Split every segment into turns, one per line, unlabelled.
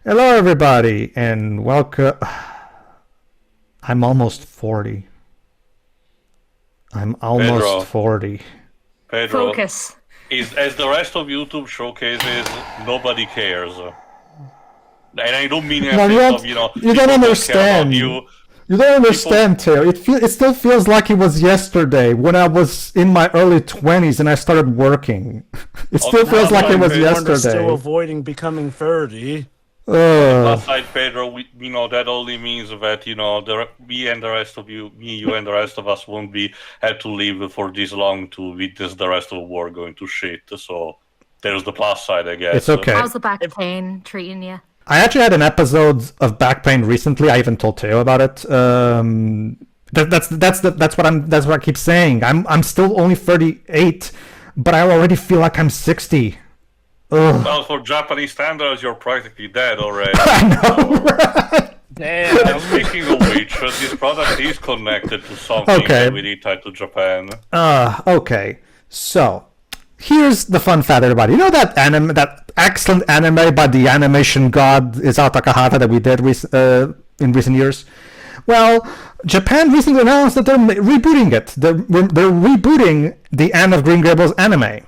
Hello, everybody, and welcome. I'm almost 40. I'm almost
Pedro,
40.
Pedro,
Focus.
is as the rest of YouTube showcases, nobody cares. And I don't mean in a
No,
sense of,
you don't
people don't care about
understand.
you.
You don't
People,
understand, Taylor. It still feels like it was yesterday when I was in my early 20s and I started working. It
on the
still feels
plus
like it
side,
was
Pedro,
Still
yesterday.
avoiding becoming 30.
on the plus
Ugh.
side, Pedro, that only means that, me and the rest of you, me, you, and the rest of us won't be had to live for this long to witness the rest of the war going to shit. So there's the plus side, I
It's
guess.
okay.
How's the back pain treating you?
I actually had an episode of back pain recently. I even told Teo about it. That's what I keep saying. I'm still only 38, but I already feel like I'm 60. Ugh.
Well, for Japanese standards, you're practically dead already.
I know.
Damn.
And speaking of which, this product is connected to something
Okay.
that we did tied to Japan.
Okay. So here's the fun fact, everybody. You know that anime, that excellent anime by the animation god Isao Takahata that we did in recent years? Well, Japan recently announced that they're rebooting it. They're rebooting the Anne of Green Gables anime.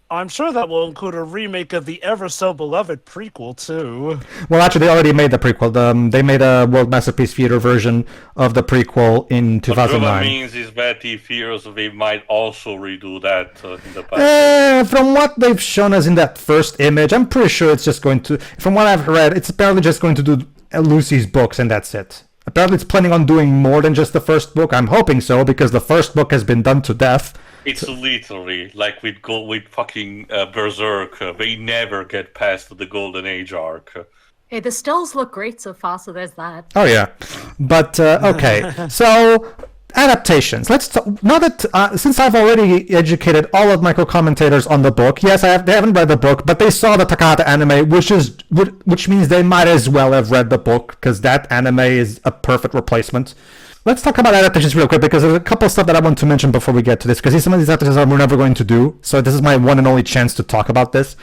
I'm sure that will include a remake of the ever so beloved prequel, too.
Well, actually, they already made the prequel. They made a World Masterpiece Theater version of the prequel in
What
2009.
means is that he fears they might also redo that in the past.
From what they've shown us in that first image, I'm pretty sure it's just going to. From what I've read, it's apparently just going to do Lucy's books, and that's it. Apparently, it's planning on doing more than just the first book. I'm hoping so, because the first book has been done to death.
It's literally like with fucking Berserk. They never get past the Golden Age arc.
Hey, the stills look great so far, so there's that.
Oh yeah, but okay. So adaptations. Let's now that since I've already educated all of my co-commentators on the book. Yes, they haven't read the book, but they saw the Takahata anime, which means they might as well have read the book because that anime is a perfect replacement. Let's talk about adaptations real quick because there's a couple of stuff that I want to mention before we get to this because some of these adaptations we're never going to do. So this is my one and only chance to talk about this.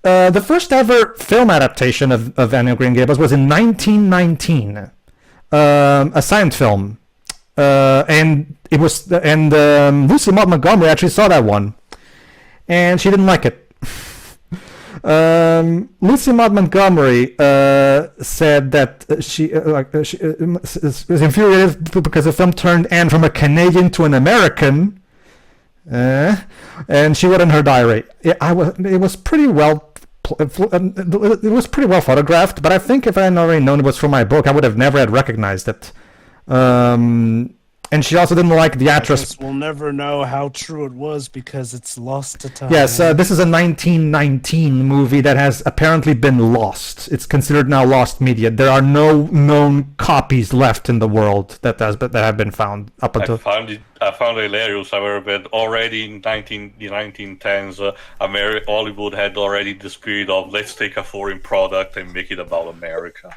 The first ever film adaptation of Anne of Green Gables was in 1919, a silent film, and Lucy Maude Montgomery actually saw that one, and she didn't like it. Lucy Maude Montgomery said that she was infuriated because the film turned Anne from a Canadian to an American, and she wrote in her diary, It was pretty well photographed, but I think if I had already known it was from my book, I would have never had recognized it. And she also didn't like the actress.
We'll never know how true it was because it's lost to time.
Yes, this is a 1919 movie that has apparently been lost. It's considered now lost media. There are no known copies left in the world that have been found up until.
I found it hilarious, however, that already in the 1910s, Hollywood had already the spirit of let's take a foreign product and make it about America.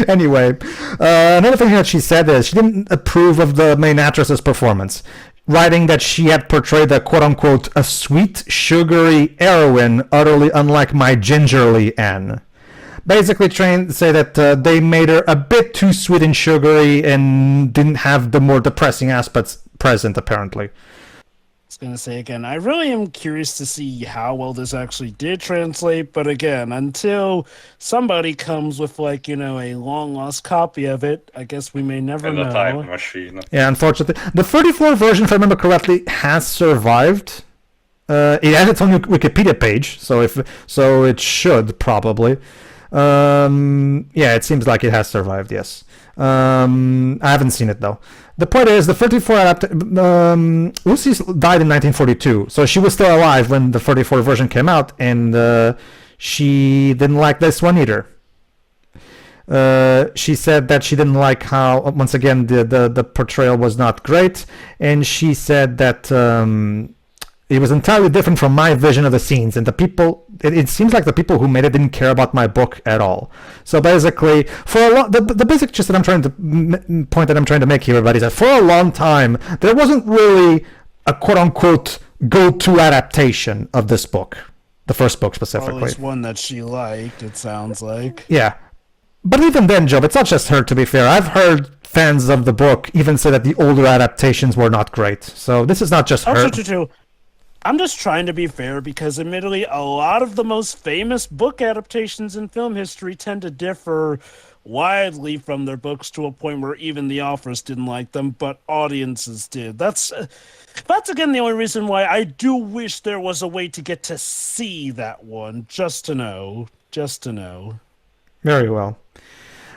Anyway, another thing that she said is she didn't approve of the main actress's performance, writing that she had portrayed a quote-unquote a sweet, sugary heroine utterly unlike my gingerly Anne. Basically trying to say that they made her a bit too sweet and sugary and didn't have the more depressing aspects present, apparently.
I was going to say again, I really am curious to see how well this actually did translate, but again, until somebody comes with, a long-lost copy of it, I guess we may never know.
And a time machine.
Yeah, unfortunately. The 34 version, if I remember correctly, has survived. It has its own Wikipedia page, so it should probably. Yeah, it seems like it has survived, yes. I haven't seen it though. The point is, the 34 Lucy died in 1942, so she was still alive when the 34 version came out, and she didn't like this one either. She said that she didn't like how, once again, the portrayal was not great, and she said that it was entirely different from my vision of the scenes, and it seems like the people who made it didn't care about my book at all. So basically, the basic gist that point that I'm trying to make here, everybody, is that for a long time there wasn't really a quote unquote go-to adaptation of this book. The first book
Or at
specifically.
least one that she liked, it sounds like.
Yeah. But even then, Job, it's not just her, to be fair. I've heard fans of the book even say that the older adaptations were not great. So this is not just her.
I'm just trying to be fair because, admittedly, a lot of the most famous book adaptations in film history tend to differ widely from their books to a point where even the authors didn't like them, but audiences did. That's again the only reason why I do wish there was a way to get to see that one, just to know.
Very well.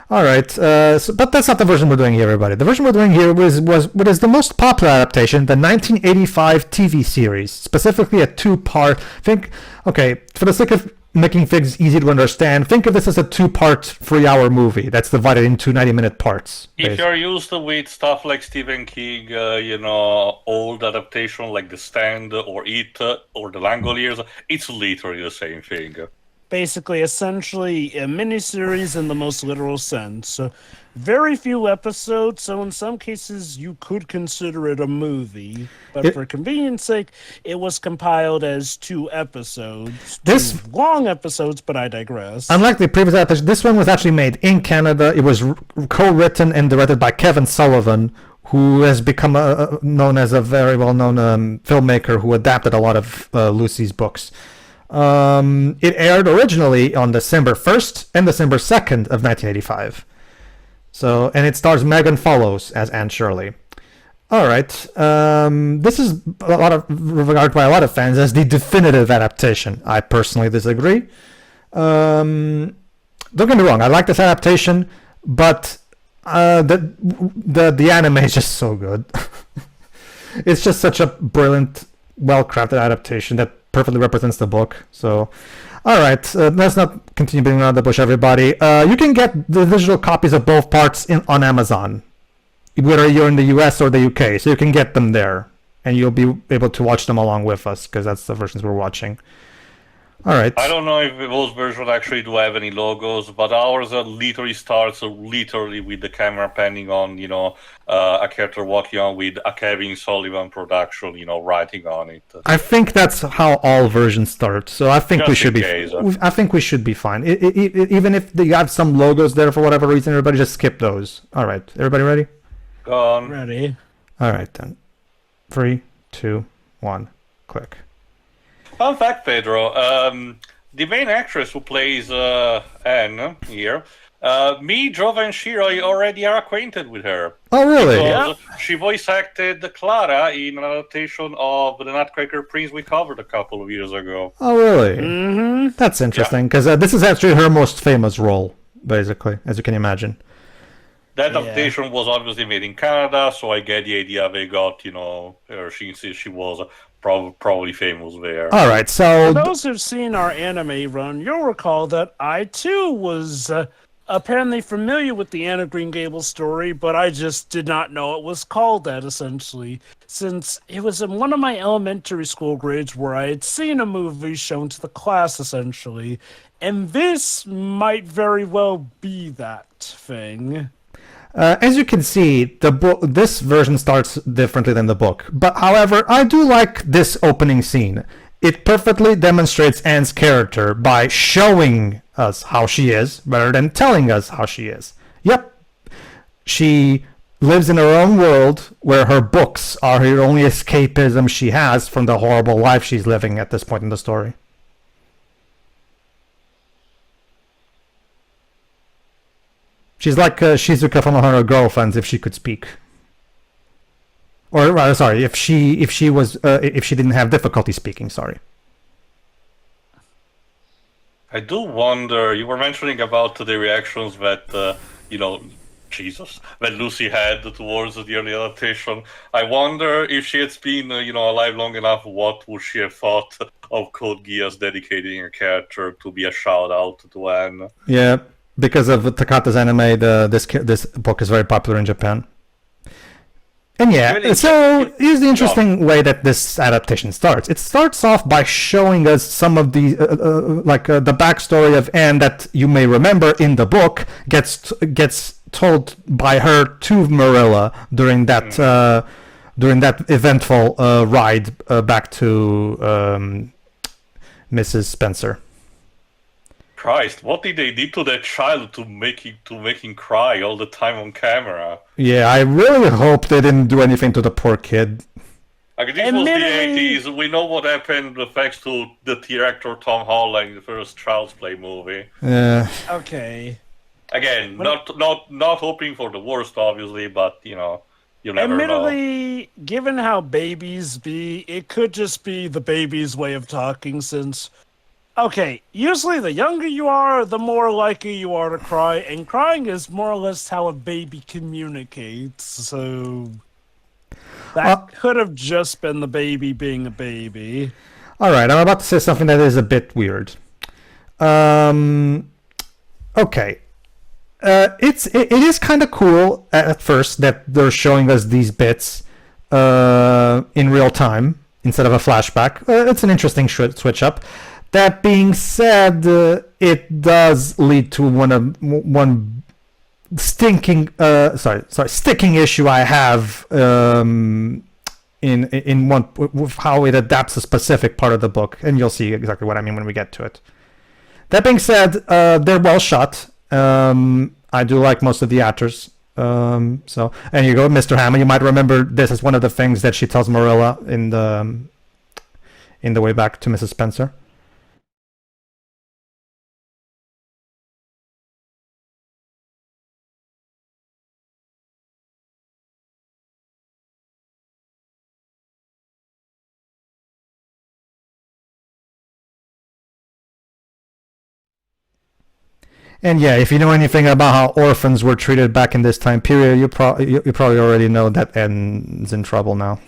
All right, but that's not the version we're doing here, everybody. The version we're doing here was what is the most popular adaptation, the 1985 TV series, specifically a two-part. Okay, for the sake of making things easy to understand, think of this as a two-part 3-hour movie that's divided into 90-minute parts.
If you're used to with stuff like Stephen King, old adaptation like The Stand or It or The Langoliers, it's literally the same thing.
Basically, essentially, a miniseries in the most literal sense. So, very few episodes, so in some cases you could consider it a movie. But for convenience sake, it was compiled as 2 episodes. Two long episodes, but I digress.
Unlike the previous adaptation, this one was actually made in Canada. It was co-written and directed by Kevin Sullivan, who has become known as a very well-known filmmaker who adapted a lot of Lucy's books. It aired originally on December 1st and December 2nd of 1985. So, and it stars Megan Follows as Anne Shirley. All right. This is regarded by a lot of fans as the definitive adaptation. I personally disagree. Don't get me wrong. I like this adaptation, but the anime is just so good. It's just such a brilliant, well-crafted adaptation that perfectly represents the book. So, all right, let's not continue beating around the bush, everybody. You can get the digital copies of both parts on Amazon, whether you're in the US or the UK. So you can get them there, and you'll be able to watch them along with us, because that's the versions we're watching. All right.
I don't know if those versions actually do have any logos, but ours literally starts literally with the camera panning on, a character walking on with a Kevin Sullivan production, writing on it.
I think that's how all versions start. So I think we should be. I think we should be fine. Even if they have some logos there for whatever reason, everybody just skip those. All right, everybody ready?
Go on.
Ready.
All right then. 3, 2, 1, click.
Fun fact, Pedro. The main actress who plays Anne here, me, Jova, and Shiro already are acquainted with her.
Oh, really?
Yeah. She voice acted Clara in an adaptation of The Nutcracker Prince we covered a couple of years ago.
Oh, really?
Mm-hmm.
That's interesting, because this is actually her most famous role, basically, as you can imagine.
That adaptation was obviously made in Canada, so I get the idea they got, her, she was probably famous there.
All right, so
For those who've seen our anime run, you'll recall that I too was apparently familiar with the Anna Green Gables story, but I just did not know it was called that, essentially, since it was in one of my elementary school grades where I had seen a movie shown to the class, essentially, and this might very well be that thing.
As you can see, this version starts differently than the book. But however, I do like this opening scene. It perfectly demonstrates Anne's character by showing us how she is, rather than telling us how she is. Yep, she lives in her own world where her books are her only escapism she has from the horrible life she's living at this point in the story. She's like Shizuka from her girlfriends if she could speak, or sorry, if she didn't have difficulty speaking. Sorry.
I do wonder. You were mentioning about the reactions that Jesus, that Lucy had towards the early adaptation. I wonder if she had been alive long enough, what would she have thought of Code Geass dedicating her character to be a shout out to Anne?
Yeah. Because of Takata's anime, this book is very popular in Japan. And
Really?
So here's the interesting way that this adaptation starts. It starts off by showing us some of the the backstory of Anne that you may remember in the book gets told by her to Marilla during that eventful ride back to Mrs. Spencer.
Christ, what did they do to that child to make him cry all the time on camera?
Yeah, I really hope they didn't do anything to the poor kid.
Like, this was the 80s. We know what happened thanks to the director Tom Holland in the first Child's Play movie.
Yeah.
Okay.
Again, not hoping for the worst, obviously, but you know, you never know.
Admittedly, given how babies be, it could just be the baby's way of talking since... Okay, usually the younger you are, the more likely you are to cry, and crying is more or less how a baby communicates, so... That could have just been the baby being a baby.
Alright, I'm about to say something that is a bit weird. Okay. It is kind of cool at first that they're showing us these bits in real time instead of a flashback. It's an interesting switch up. That being said, it does lead to one sticking issue I have in one with how it adapts a specific part of the book, and you'll see exactly what I mean when we get to it. That being said, they're well shot. I do like most of the actors. And you go, Mr. Hammond. You might remember this as one of the things that she tells Marilla in the way back to Mrs. Spencer. And yeah, if you know anything about how orphans were treated back in this time period, you probably already know that Ed's in trouble now.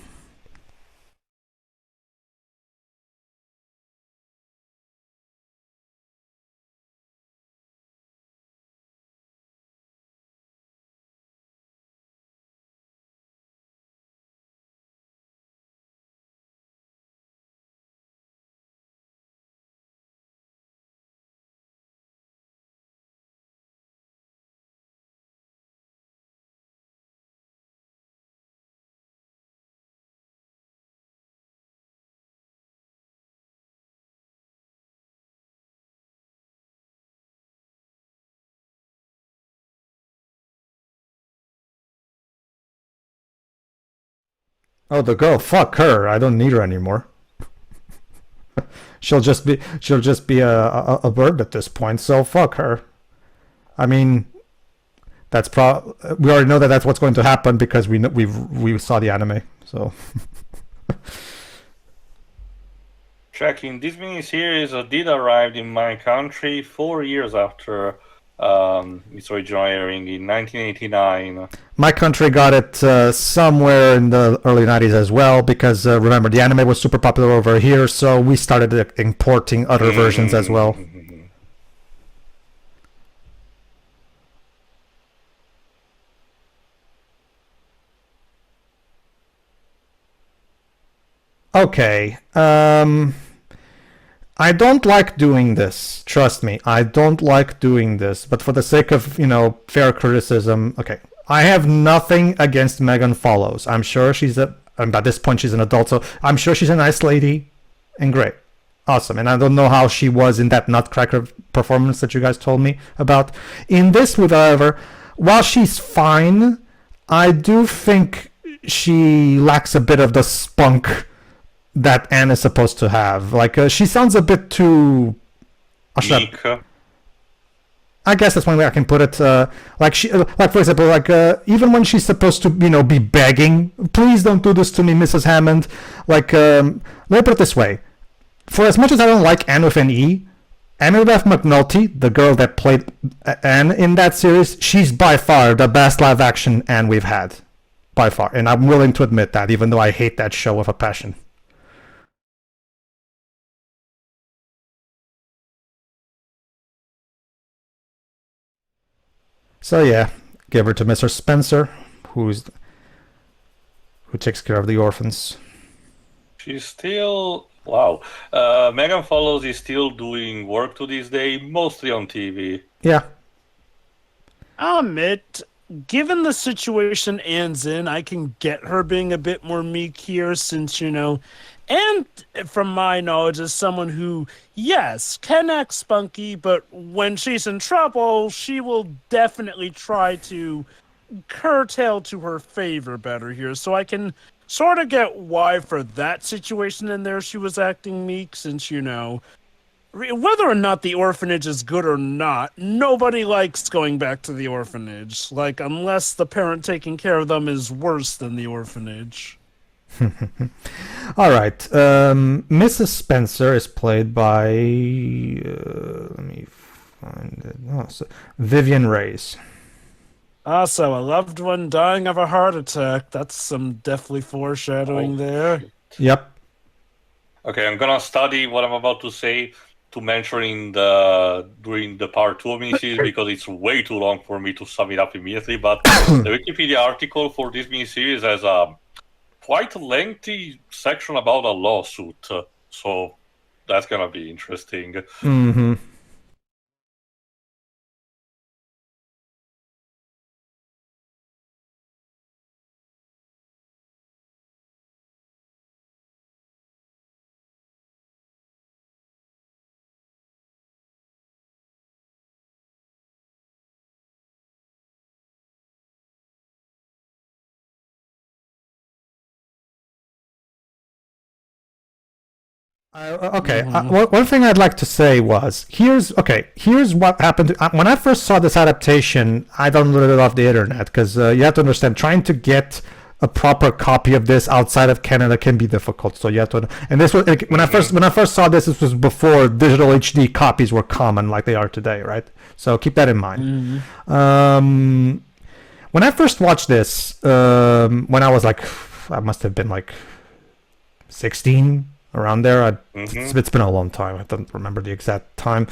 Oh, the girl, fuck her. I don't need her anymore. she'll just be a bird at this point. So fuck her. I mean, we already know that that's what's going to happen because we saw the anime. So.
Checking, this miniseries did arrive in my country 4 years after its original airing in 1989.
My country got it somewhere in the early 90s as well, because remember, the anime was super popular over here, so we started importing other versions as well. Okay, I don't like doing this. Trust me, I don't like doing this. But for the sake of, fair criticism, okay. I have nothing against Megan Follows. I'm sure and by this point she's an adult, so I'm sure she's a nice lady and great. Awesome. And I don't know how she was in that Nutcracker performance that you guys told me about. In this, however, while she's fine, I do think she lacks a bit of the spunk that Anne is supposed to have. Like, she sounds a bit too... I guess that's one way I can put it. For example, even when she's supposed to, be begging, please don't do this to me, Mrs. Hammond. Let me put it this way. For as much as I don't like Anne with an E, Annabeth McNulty, the girl that played Anne in that series, she's by far the best live-action Anne we've had. By far. And I'm willing to admit that, even though I hate that show with a passion. So yeah, give her to Mr. Spencer, who takes care of the orphans.
She's still... Wow. Megan Follows is still doing work to this day, mostly on TV.
Yeah.
I'll admit, given the situation Anne's in, I can get her being a bit more meek here since, And from my knowledge, as someone who, yes, can act spunky, but when she's in trouble, she will definitely try to curtail to her favor better here. So I can sort of get why for that situation in there she was acting meek, since, whether or not the orphanage is good or not, nobody likes going back to the orphanage. Like, unless the parent taking care of them is worse than the orphanage.
All right. Mrs. Spencer is played by. Let me find it. Vivian Reyes.
Also, a loved one dying of a heart attack. That's some definitely foreshadowing there.
Yep.
Okay, I'm gonna study what I'm about to say to mention during the part 2 of miniseries because it's way too long for me to sum it up immediately. But the Wikipedia article for this miniseries has a quite lengthy section about a lawsuit, so that's gonna be interesting.
Mm-hmm. Okay. One thing I'd like to say was here's what happened when I first saw this adaptation. I downloaded it off the internet because you have to understand trying to get a proper copy of this outside of Canada can be difficult. So you have to. And this was when I first saw this. This was before digital HD copies were common like they are today, right? So keep that in mind. When I first watched this, when I was I must have been 16. Around there. It's been a long time. I don't remember the exact time.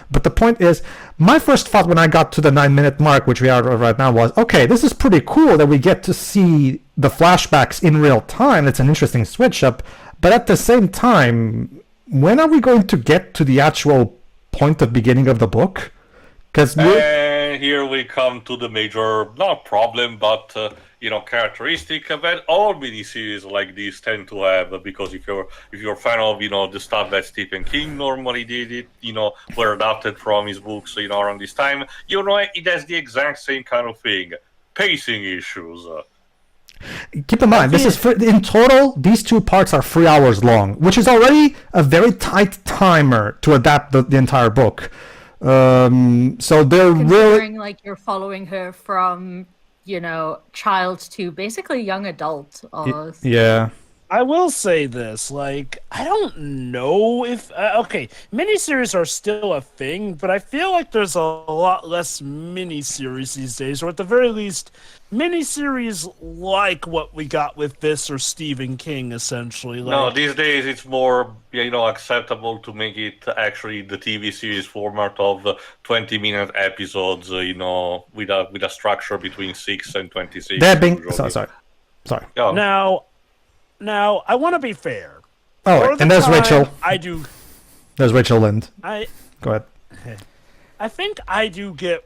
But the point is, my first thought when I got to the 9-minute mark, which we are right now, was, okay, this is pretty cool that we get to see the flashbacks in real time. It's an interesting switch up. But at the same time, when are we going to get to the actual point of beginning of the book?
And here we come to the major, not problem, but characteristic that all miniseries like this tend to have. Because if you're a fan of the stuff that Stephen King normally did, were adapted from his books, around this time, it has the exact same kind of thing, pacing issues.
Keep in mind, this is in total. These 2 parts are 3 hours long, which is already a very tight timer to adapt the entire book. So they're
Considering you're following her from child to basically young adult.
Yeah.
I will say this, I don't know if miniseries are still a thing, but I feel like there's a lot less miniseries these days, or at the very least, miniseries like what we got with this or Stephen King, essentially.
No, these days it's more acceptable to make it actually the TV series format of 20-minute episodes, with a structure between 6 and 26.
That being sorry.
Yeah.
Now, I want to be fair.
Oh, and there's Rachel.
I do.
There's Rachel Lind. Go ahead.
I think I do get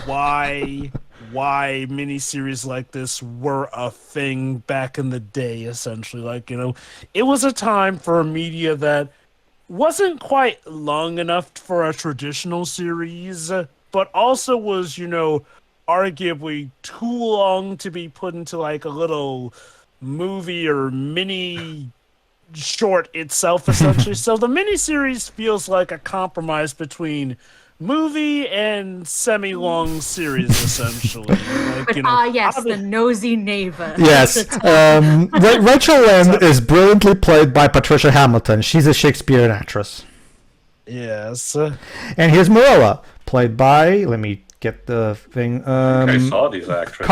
why miniseries like this were a thing back in the day, essentially. It was a time for media that wasn't quite long enough for a traditional series, but also was, arguably too long to be put into a little movie or mini short itself, essentially. So the miniseries feels like a compromise between movie and semi-long series, essentially.
Yes, the nosy neighbor.
Yes. Rachel Lind is brilliantly played by Patricia Hamilton. She's a Shakespearean actress.
Yes.
And here's Marilla, played by, let me get the thing.
I saw these actresses.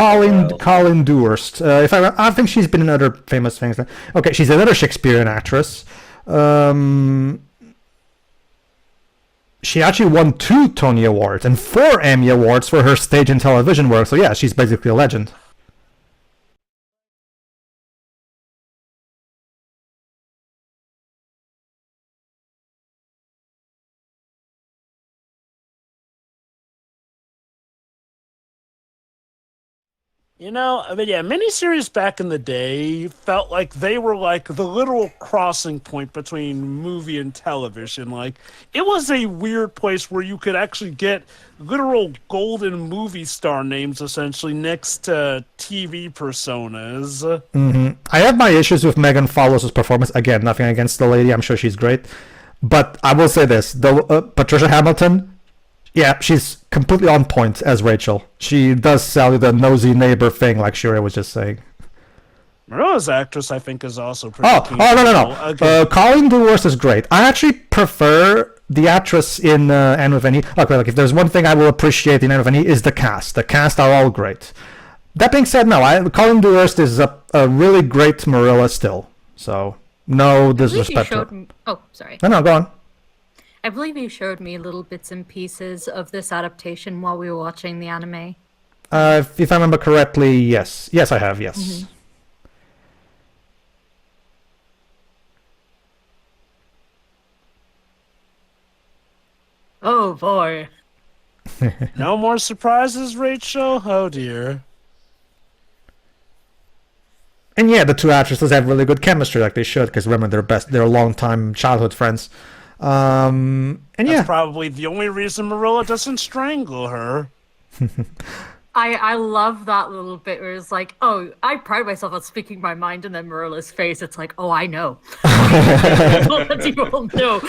Colin Dewhurst. I think she's been in other famous things. Okay, she's another Shakespearean actress. She actually won 2 Tony Awards and 4 Emmy Awards for her stage and television work. So yeah, she's basically a legend.
I mean, yeah, miniseries back in the day felt like they were like the literal crossing point between movie and television. Like, it was a weird place where you could actually get literal golden movie star names essentially next to TV personas.
I have my issues with Megan Follows' performance. Again, nothing against the lady. I'm sure she's great. But I will say this: Patricia Hamilton, yeah, she's completely on point as Rachel. She does sell you the nosy neighbor thing, like Shuri was just saying.
Marilla's actress, I think, is also pretty.
Oh, no.
Okay.
Colleen Dewhurst is great. I actually prefer the actress in Anne with an E. Okay, like if there's one thing I will appreciate in Anne with an E is the cast. The cast are all great. That being said, no, Colleen Dewhurst is a really great Marilla still. So no disrespect.
Oh, sorry.
No, go on.
I believe you showed me little bits and pieces of this adaptation while we were watching the anime.
If I remember correctly, yes. Yes, I have, yes.
Mm-hmm. Oh boy.
No more surprises, Rachel? Oh dear.
And yeah, the two actresses have really good chemistry, like they should, because remember, they're longtime childhood friends. And
That's
yeah.
probably the only reason Marilla doesn't strangle her.
I love that little bit where it's like, oh, I pride myself on speaking my mind, and then Marilla's face, it's like, oh, I know. You all know.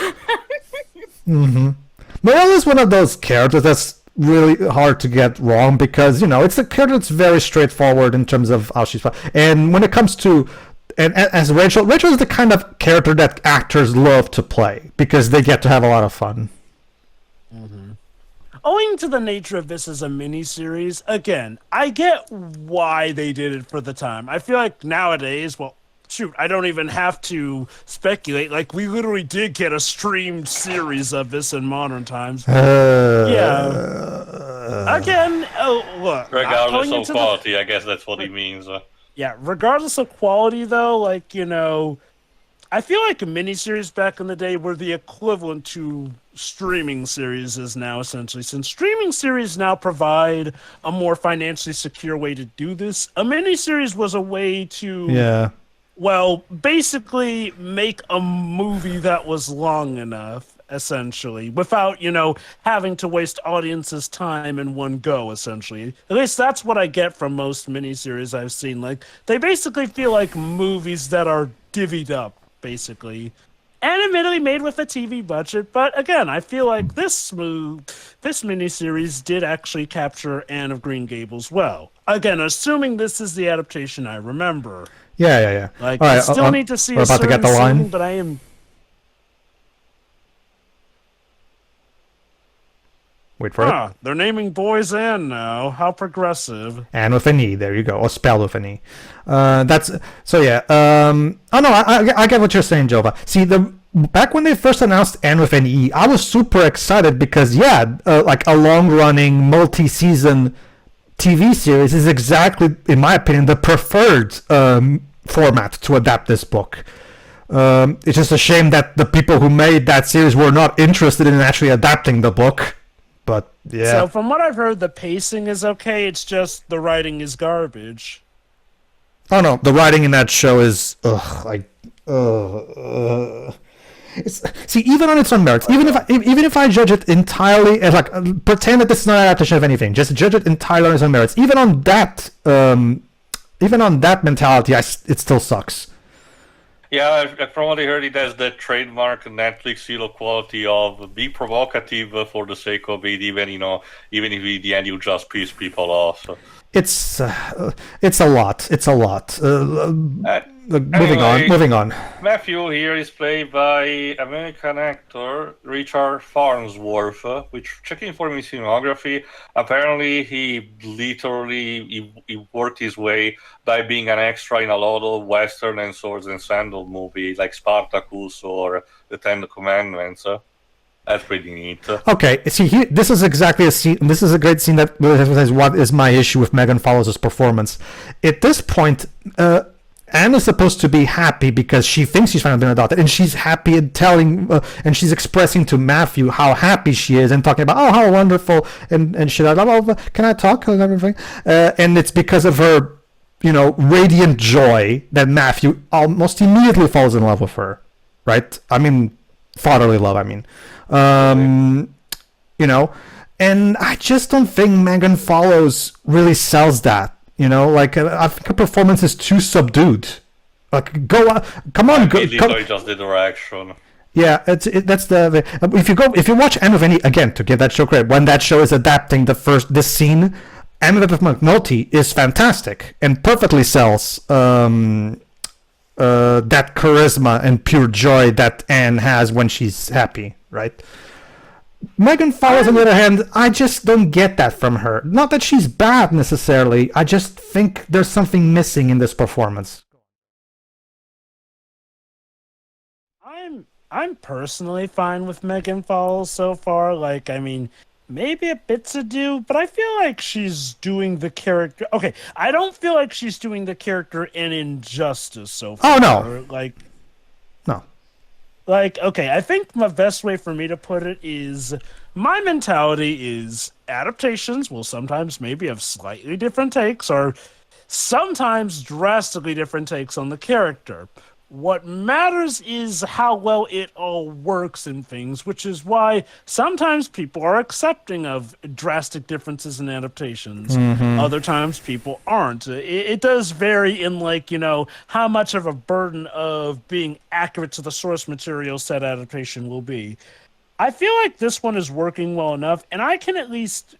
Marilla is one of those characters that's really hard to get wrong because, it's a character that's very straightforward in terms of how she's... And when it comes to... And as Rachel is the kind of character that actors love to play because they get to have a lot of fun.
Owing to the nature of this as a miniseries, again, I get why they did it for the time. I feel like nowadays, well, shoot, I don't even have to speculate. Like, we literally did get a streamed series of this in modern times. Yeah. Again, look.
Regardless of quality, I guess that's what he means.
Yeah, regardless of quality, though, like, I feel like miniseries back in the day were the equivalent to streaming series is now, essentially. Since streaming series now provide a more financially secure way to do this, a miniseries was a way to, well, basically make a movie that was long enough, essentially, without, having to waste audiences' time in one go, essentially. At least that's what I get from most miniseries I've seen. Like, they basically feel like movies that are divvied up, basically. And admittedly made with a TV budget, but again, I feel like this miniseries did actually capture Anne of Green Gables well. Again, assuming this is the adaptation I remember.
Yeah.
Like,
All right,
I still need to see
we're
a
about to get
certain
the line.
scene, but I am...
Wait for it.
They're naming boys Anne now. How progressive.
And with an E, there you go, or spelled with an E. That's so yeah. Oh no, I get what you're saying, Jova. See, back when they first announced Anne with an E, I was super excited because like a long-running, multi-season TV series is exactly, in my opinion, the preferred format to adapt this book. It's just a shame that the people who made that series were not interested in actually adapting the book. But yeah.
So from what I've heard, the pacing is okay. It's just the writing is garbage.
Oh no, the writing in that show is see, even on its own merits, even if I judge it entirely as pretend that this is not an adaptation of anything, just judge it entirely on its own merits. Even on that mentality, it still sucks.
Yeah, from what I heard, it has the trademark Netflix seal of quality of be provocative for the sake of it, even if in the end you just piss people off. So.
It's a lot. It's a lot. Moving on.
Matthew here is played by American actor Richard Farnsworth, which, checking for his filmography, apparently he literally worked his way by being an extra in a lot of Western and Swords and Sandals movies like Spartacus or The Ten Commandments. That's pretty neat.
Okay, see, this is exactly a scene. This is a great scene that really emphasizes what is my issue with Megan Follows' performance. At this point, Anne is supposed to be happy because she thinks she's finally been adopted, and she's happy and telling, and she's expressing to Matthew how happy she is, and talking about, oh, how wonderful, and shit. Oh, can I talk and everything? And it's because of her, radiant joy that Matthew almost immediately falls in love with her, right? I mean, fatherly love. I mean, and I just don't think Megan Follows really sells that. I think her performance is too subdued. Like, come on, go.
Just the direction.
Yeah, that's the if you watch Anne of Any again, to give that show credit, when that show is adapting this scene, Anne of McNulty is fantastic and perfectly sells that charisma and pure joy that Anne has when she's happy, right? Megan Follows, on the other hand, I just don't get that from her. Not that she's bad necessarily. I just think there's something missing in this performance.
I'm personally fine with Megan Follows so far. Like, I mean, maybe a bit subdued, but I feel like she's doing the character. Okay, I don't feel like she's doing the character an injustice so far.
Oh no, no.
Like, okay, I think the best way for me to put it is my mentality is adaptations will sometimes maybe have slightly different takes or sometimes drastically different takes on the character. What matters is how well it all works in things, which is why sometimes people are accepting of drastic differences in adaptations. Mm-hmm. Other times people aren't. It does vary in, how much of a burden of being accurate to the source material said adaptation will be. I feel like this one is working well enough, and I can at least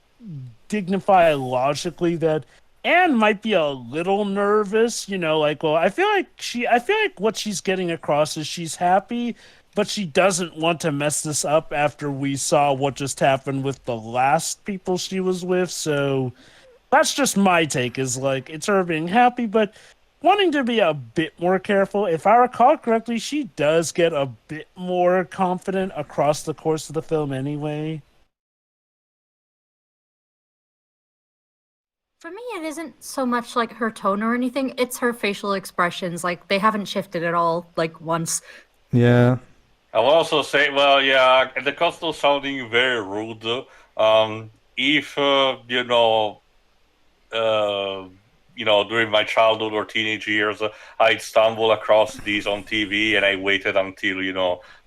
dignify logically that Anne might be a little nervous, I feel like what she's getting across is she's happy, but she doesn't want to mess this up after we saw what just happened with the last people she was with. So that's just my take, is it's her being happy, but wanting to be a bit more careful. If I recall correctly, she does get a bit more confident across the course of the film anyway.
For me, it isn't so much like her tone or anything. It's her facial expressions. Like, they haven't shifted at all, once.
Yeah.
I will also say, the costume sounding very rude. If, during my childhood or teenage years, I'd stumble across these on TV and I waited until,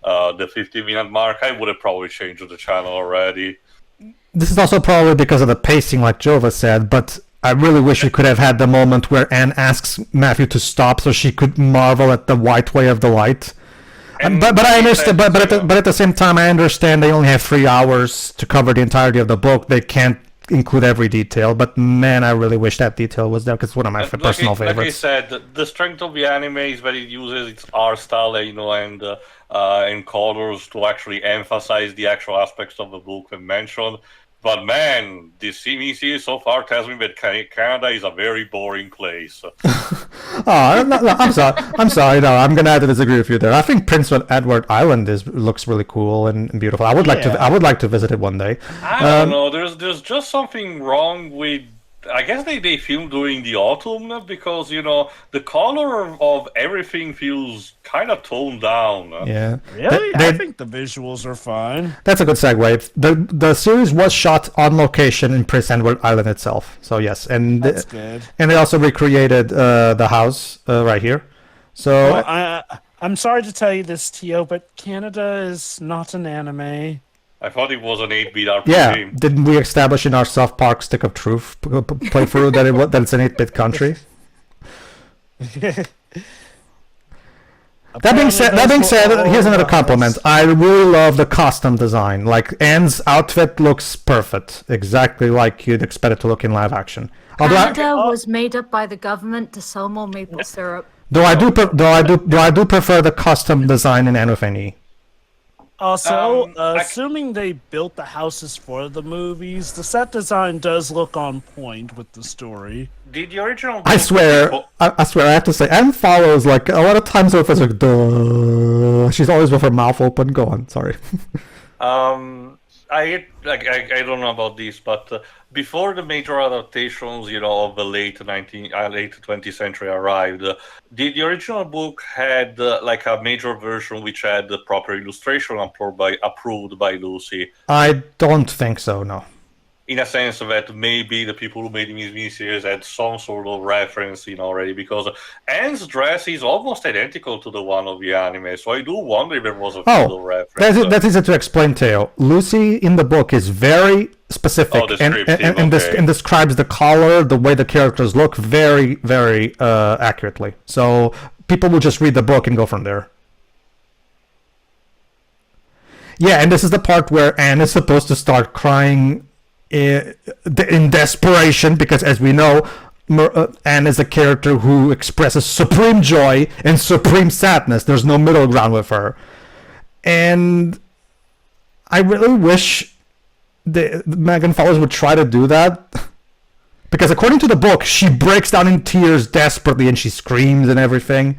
the 50-minute mark, I would have probably changed the channel already.
This is also probably because of the pacing, like Jova said, but I really wish we could have had the moment where Anne asks Matthew to stop so she could marvel at the white way of the light. But I understand. But at the same time, I understand they only have 3 hours to cover the entirety of the book. They can't include every detail. But man, I really wish that detail was there because it's one of my personal favorites.
Like I said, the strength of the anime is that it uses its art style, and colors to actually emphasize the actual aspects of the book and mention. But man, this series so far tells me that Canada is a very boring place.
I'm sorry. I'm sorry. No, I'm gonna have to disagree with you there. I think Prince Edward Island looks really cool and beautiful. I would like to visit it one day.
I don't know. There's just something wrong with. I guess they filmed during the autumn because the color of everything feels kind of toned down.
Yeah,
really. I think the visuals are fine.
That's a good segue. The series was shot on location in Prince Edward Island itself. So yes, and
that's good.
And they also recreated the house right here. So
I'm sorry to tell you this, Tio, but Canada is not an anime.
I thought it was an 8-bit RPG.
Yeah, didn't we establish in our South Park Stick of Truth playthrough that it's an 8-bit country? That being said, here's another compliment. I really love the costume design. Like, Anne's outfit looks perfect, exactly like you'd expect it to look in live action.
Canada was made up by the government to sell more maple syrup.
I do prefer the costume design in Anne of Any.
Also, assuming they built the houses for the movies, the set design does look on point with the story.
Did the original?
I swear, I have to say, Anne Follows, like, a lot of times her face like, duh. She's always with her mouth open. Go on, sorry.
I don't know about this, but before the major adaptations, of the late 20th century arrived, the original book had like a major version which had the proper illustration approved by Lucy.
I don't think so, no.
In a sense that maybe the people who made the miniseries had some sort of reference in already, because Anne's dress is almost identical to the one of the anime, so I do wonder if there was a field of reference.
That is to explain, Teo. Lucy in the book is very specific and describes the color, the way the characters look very, very accurately. So people will just read the book and go from there. Yeah, and this is the part where Anne is supposed to start crying in desperation, because as we know, Anne is a character who expresses supreme joy and supreme sadness. There's no middle ground with her. And I really wish Megan Follows would try to do that, because according to the book, she breaks down in tears desperately and she screams and everything.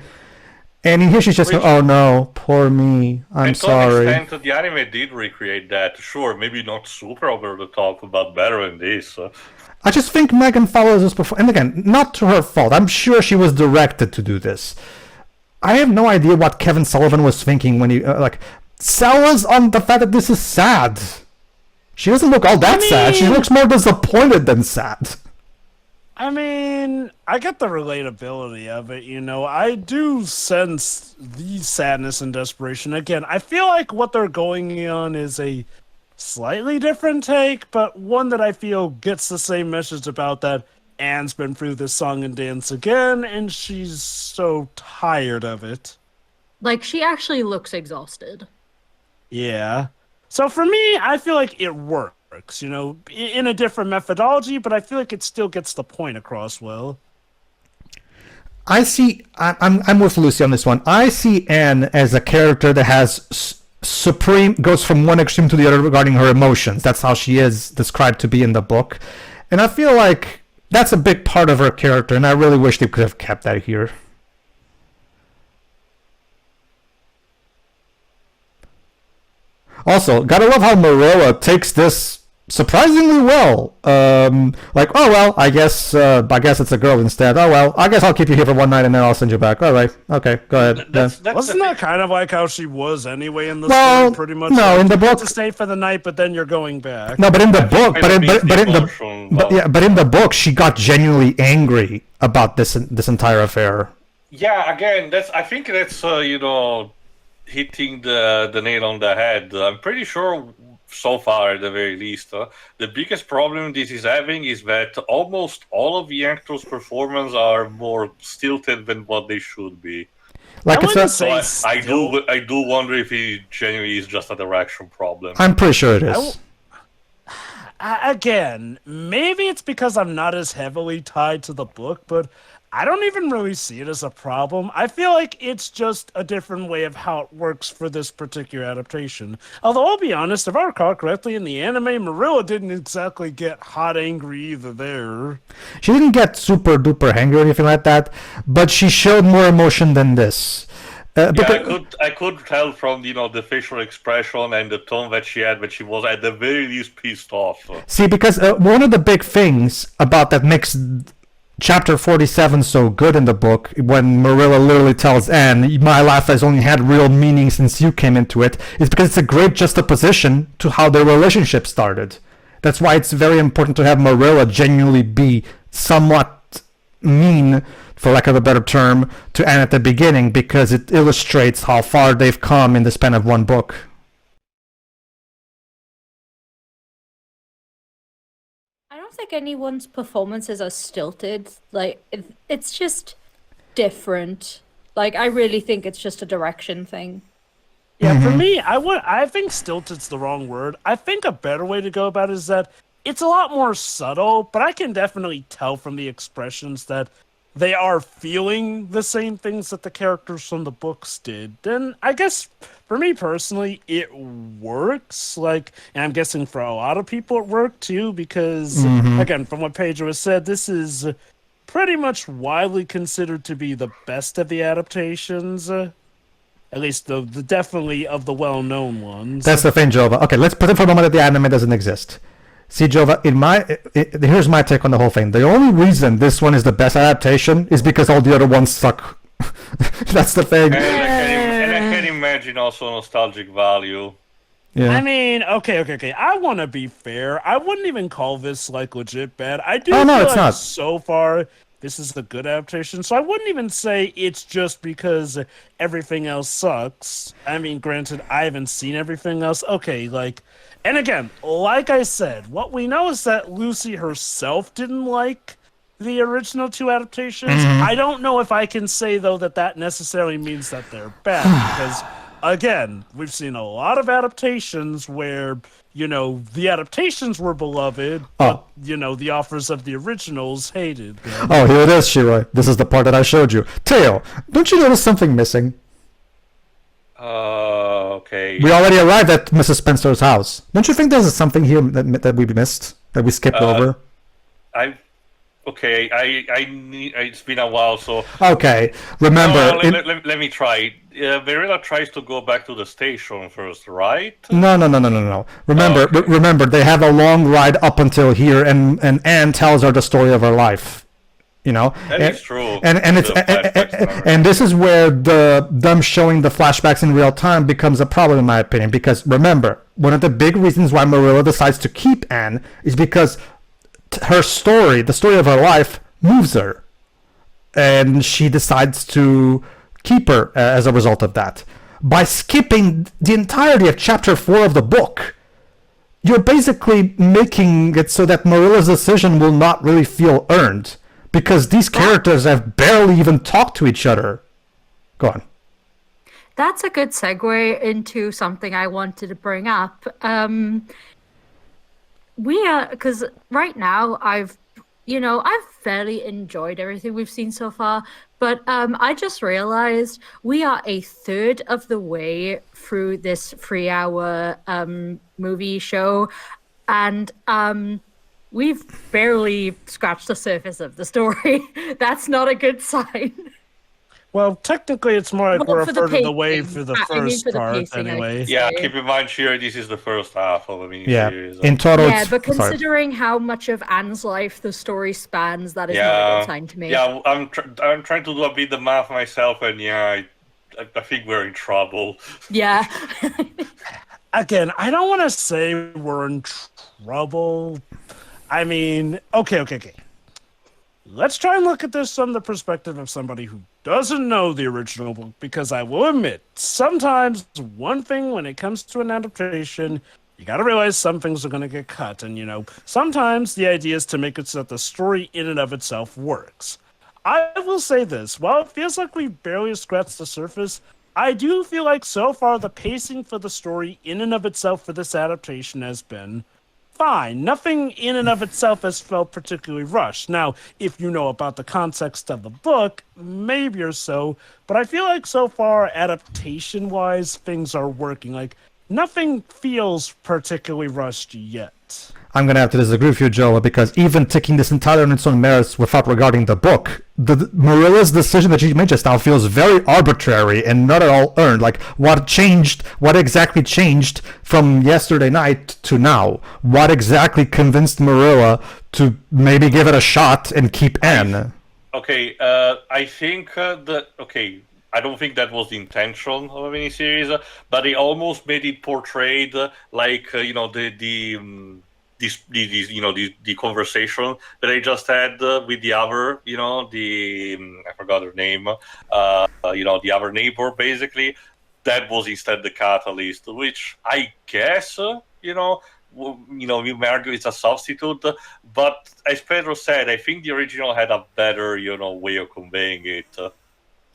And in here she's just going, oh no, poor me, I'm sorry.
And to the anime did recreate that. Sure, maybe not super over the top, but better than this.
I just think Megan Follows' and again, not to her fault. I'm sure she was directed to do this. I have no idea what Kevin Sullivan was thinking when he sell us on the fact that this is sad. She doesn't look all that sad. She looks more disappointed than sad.
I mean, I get the relatability of it, I do sense the sadness and desperation. Again, I feel like what they're going on is a slightly different take, but one that I feel gets the same message about that Anne's been through this song and dance again, and she's so tired of it.
Like, she actually looks exhausted.
Yeah. So for me, I feel like it works. In a different methodology, but I feel like it still gets the point across well.
I'm with Lucy on this one. I see Anne as a character that has goes from one extreme to the other regarding her emotions. That's how she is described to be in the book. And I feel like that's a big part of her character, and I really wish they could have kept that here. Also, gotta love how Marilla takes this surprisingly well. Like, oh well, I guess it's a girl instead. Oh well, I guess I'll keep you here for one night and then I'll send you back. All right, okay, go ahead.
Wasn't that kind of like how she was anyway in the story? Pretty much.
No, in the book,
to stay for the night, but then you're going back.
No, but in the book, but in the book, she got genuinely angry about this entire affair.
Yeah, again, I think that's hitting the nail on the head. I'm pretty sure. So far, at the very least, the biggest problem this is having is that almost all of the actors' performances are more stilted than what they should be.
Like I said,
I do wonder if it genuinely is just a direction problem.
I'm pretty sure it is.
Again, maybe it's because I'm not as heavily tied to the book, but I don't even really see it as a problem. I feel like it's just a different way of how it works for this particular adaptation. Although, I'll be honest, if I recall correctly, in the anime, Marilla didn't exactly get hot angry either there.
She didn't get super duper angry or anything like that, but she showed more emotion than this.
I could tell from the facial expression and the tone that she had that she was at the very least pissed off.
See, because one of the big things about that makes Chapter 47 so good in the book, when Marilla literally tells Anne, my life has only had real meaning since you came into it, is because it's a great juxtaposition to how their relationship started. That's why it's very important to have Marilla genuinely be somewhat mean, for lack of a better term, to Anne at the beginning, because it illustrates how far they've come in the span of one book.
I don't think anyone's performances are stilted. Like, it's just different. Like, I really think it's just a direction thing.
Yeah, for me, I think stilted's the wrong word. I think a better way to go about it is that it's a lot more subtle, but I can definitely tell from the expressions that they are feeling the same things that the characters from the books did. And I guess for me personally, it works. And I'm guessing for a lot of people it worked too, because again, from what Pedro has said, this is pretty much widely considered to be the best of the adaptations. At least the definitely of the well-known ones.
That's the thing, Jova. Okay, let's pretend for a moment that the anime doesn't exist. See, Jova, here's my take on the whole thing. The only reason this one is the best adaptation is because all the other ones suck. That's the thing.
And I can imagine also nostalgic value.
Yeah.
I mean, okay. I want to be fair. I wouldn't even call this like legit bad. I do
Oh, no,
feel
it's
like
not.
so far this is a good adaptation. So I wouldn't even say it's just because everything else sucks. I mean, granted, I haven't seen everything else. Okay, and again, like I said, what we know is that Lucy herself didn't like the original 2 adaptations. I don't know if I can say, though, that necessarily means that they're bad, because, again, we've seen a lot of adaptations where, the adaptations were beloved, but, the authors of the originals hated them.
Oh, here it is, Shiroi. This is the part that I showed you. Teo, don't you notice something missing?
Okay.
We already arrived at Mrs. Spencer's house. Don't you think there's something here that we missed? That we skipped over?
It's been a while, so...
Okay, remember...
Let me try. Verilla tries to go back to the station first, right?
No. Remember, they have a long ride up until here, and Anne tells her the story of her life.
That is true.
And this is where them showing the flashbacks in real time becomes a problem, in my opinion. Because remember, one of the big reasons why Marilla decides to keep Anne is because her story, the story of her life, moves her, and she decides to keep her as a result of that. By skipping the entirety of chapter 4 of the book, you're basically making it so that Marilla's decision will not really feel earned. Because these characters have barely even talked to each other. Go on.
That's a good segue into something I wanted to bring up. Because right now I've fairly enjoyed everything we've seen so far, but I just realized we are a third of the way through this 3-hour movie show, and we've barely scratched the surface of the story. That's not a good sign.
Well, technically, it's more like we're a
for the
third of the way
pacing.
through the
I mean,
first
for the
part,
pacing,
anyway.
Yeah, keep in mind, here, this is the first half of a
Yeah,
miniseries.
in total,
Yeah,
it's...
but
sorry.
considering how much of Anne's life the story spans, that is not a good sign to me.
Yeah, I'm trying to do a bit the math myself, and I think we're in trouble.
Yeah.
Again, I don't want to say we're in trouble. I mean, okay. Let's try and look at this from the perspective of somebody who doesn't know the original book, because I will admit, sometimes one thing when it comes to an adaptation, you gotta realize some things are gonna get cut, and sometimes the idea is to make it so that the story in and of itself works. I will say this, while it feels like we barely scratched the surface, I do feel like so far the pacing for the story in and of itself for this adaptation has been fine. Nothing in and of itself has felt particularly rushed. Now, if you know about the context of the book, maybe or so, but I feel like so far, adaptation-wise, things are working. Like, nothing feels particularly rushed yet.
I'm going to have to disagree with you, Joe, because even taking this entirely on its own merits without regarding the book, Marilla's decision that she made just now feels very arbitrary and not at all earned. Like, what exactly changed from yesterday night to now? What exactly convinced Marilla to maybe give it a shot and keep Anne?
Okay, I think I don't think that was the intention of a miniseries, but they almost made it portrayed like the conversation that I just had with the other, I forgot her name, the other neighbor, basically. That was instead the catalyst, which I guess, we may argue it's a substitute, but as Pedro said, I think the original had a better, way of conveying it.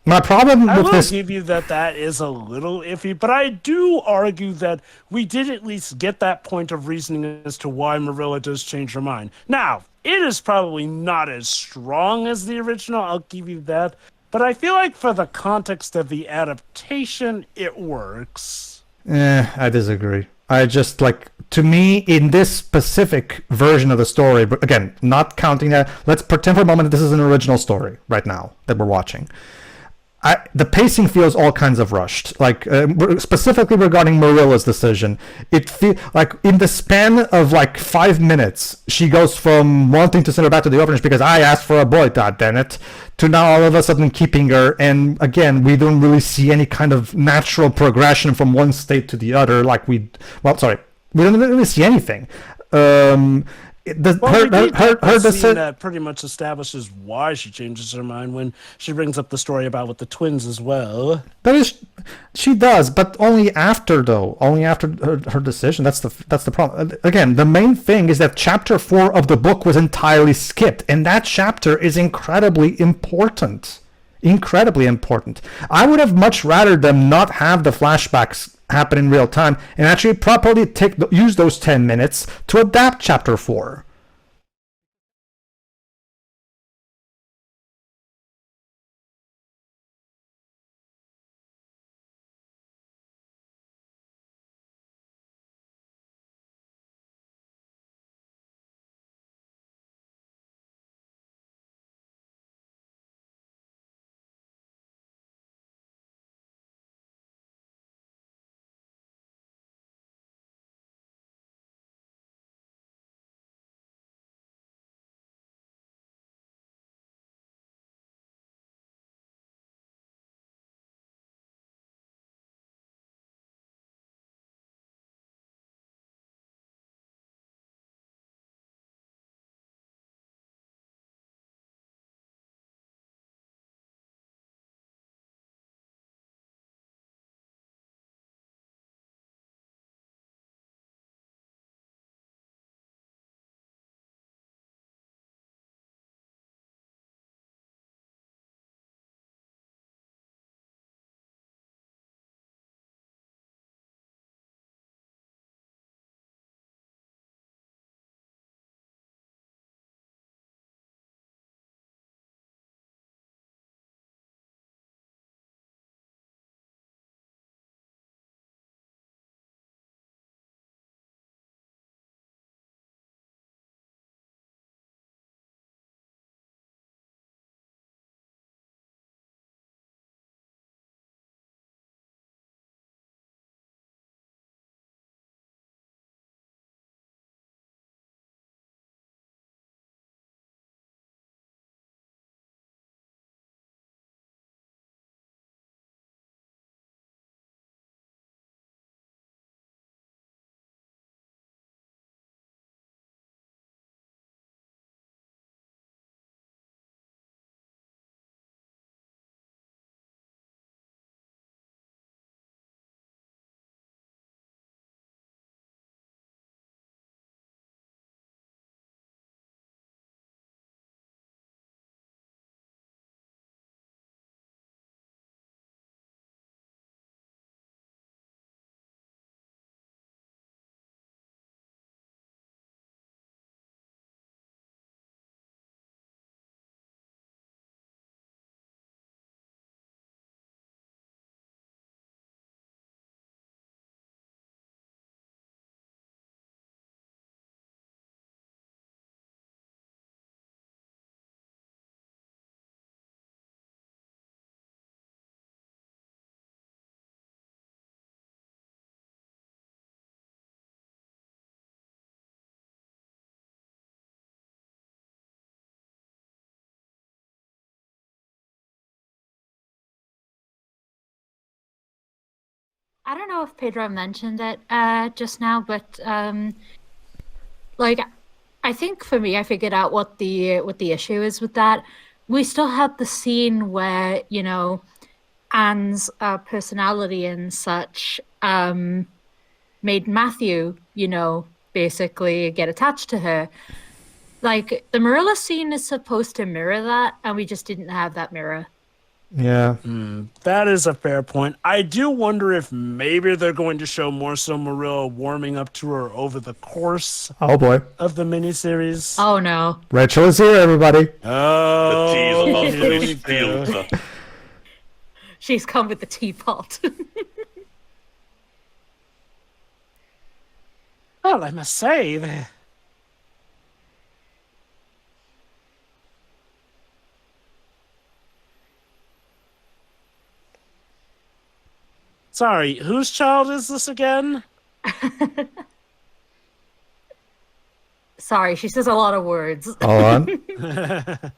My problem
I
with
will
this...
give you that is a little iffy, but I do argue that we did at least get that point of reasoning as to why Marilla does change her mind. Now, it is probably not as strong as the original, I'll give you that, but I feel like for the context of the adaptation, it works.
I disagree. I just, to me, in this specific version of the story, but again, not counting that, let's pretend for a moment that this is an original story right now that we're watching. the pacing feels all kinds of rushed. Like specifically regarding Marilla's decision, it feel like in the span of like 5 minutes, she goes from wanting to send her back to the orphanage because I asked for a boy, god damn it, to now all of a sudden keeping her. And again, we don't really see any kind of natural progression from one state to the other. Like we don't really see anything.
Her scene that pretty much establishes why she changes her mind when she brings up the story about with the twins as well.
She does, but only after her decision. That's the problem. Again, the main thing is that chapter 4 of the book was entirely skipped, and that chapter is incredibly important. I would have much rather them not have the flashbacks happen in real time and actually properly use those 10 minutes to adapt chapter 4.
I don't know if Pedro mentioned it just now, but like I think for me, I figured out what the issue is with that. We still have the scene where Anne's personality and such made Matthew, basically get attached to her. Like the Marilla scene is supposed to mirror that, and we just didn't have that mirror.
Yeah.
That is a fair point. I do wonder if maybe they're going to show more so Marilla warming up to her over the course
Oh boy.
of the miniseries.
Oh no.
Rachel is here, everybody.
Oh,
The tea is about to
here
be
we go.
spilled.
She's come with the teapot.
Well, I must say that Sorry, whose child is this again?
Sorry, she says a lot of words.
Hold on.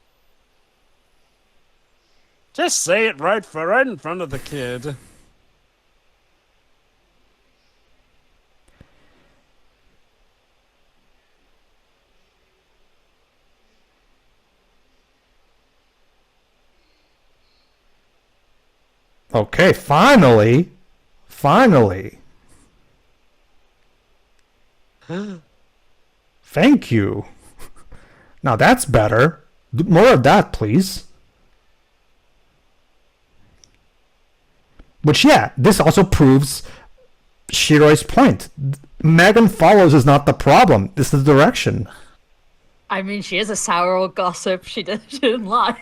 Just say it right in front of the kid.
Okay, finally. Finally. Thank you. Now that's better. More of that, please. Which, yeah, this also proves Shiroi's point. Megan follows is not the problem. This is the direction.
I mean, she is a sour old gossip. She didn't lie.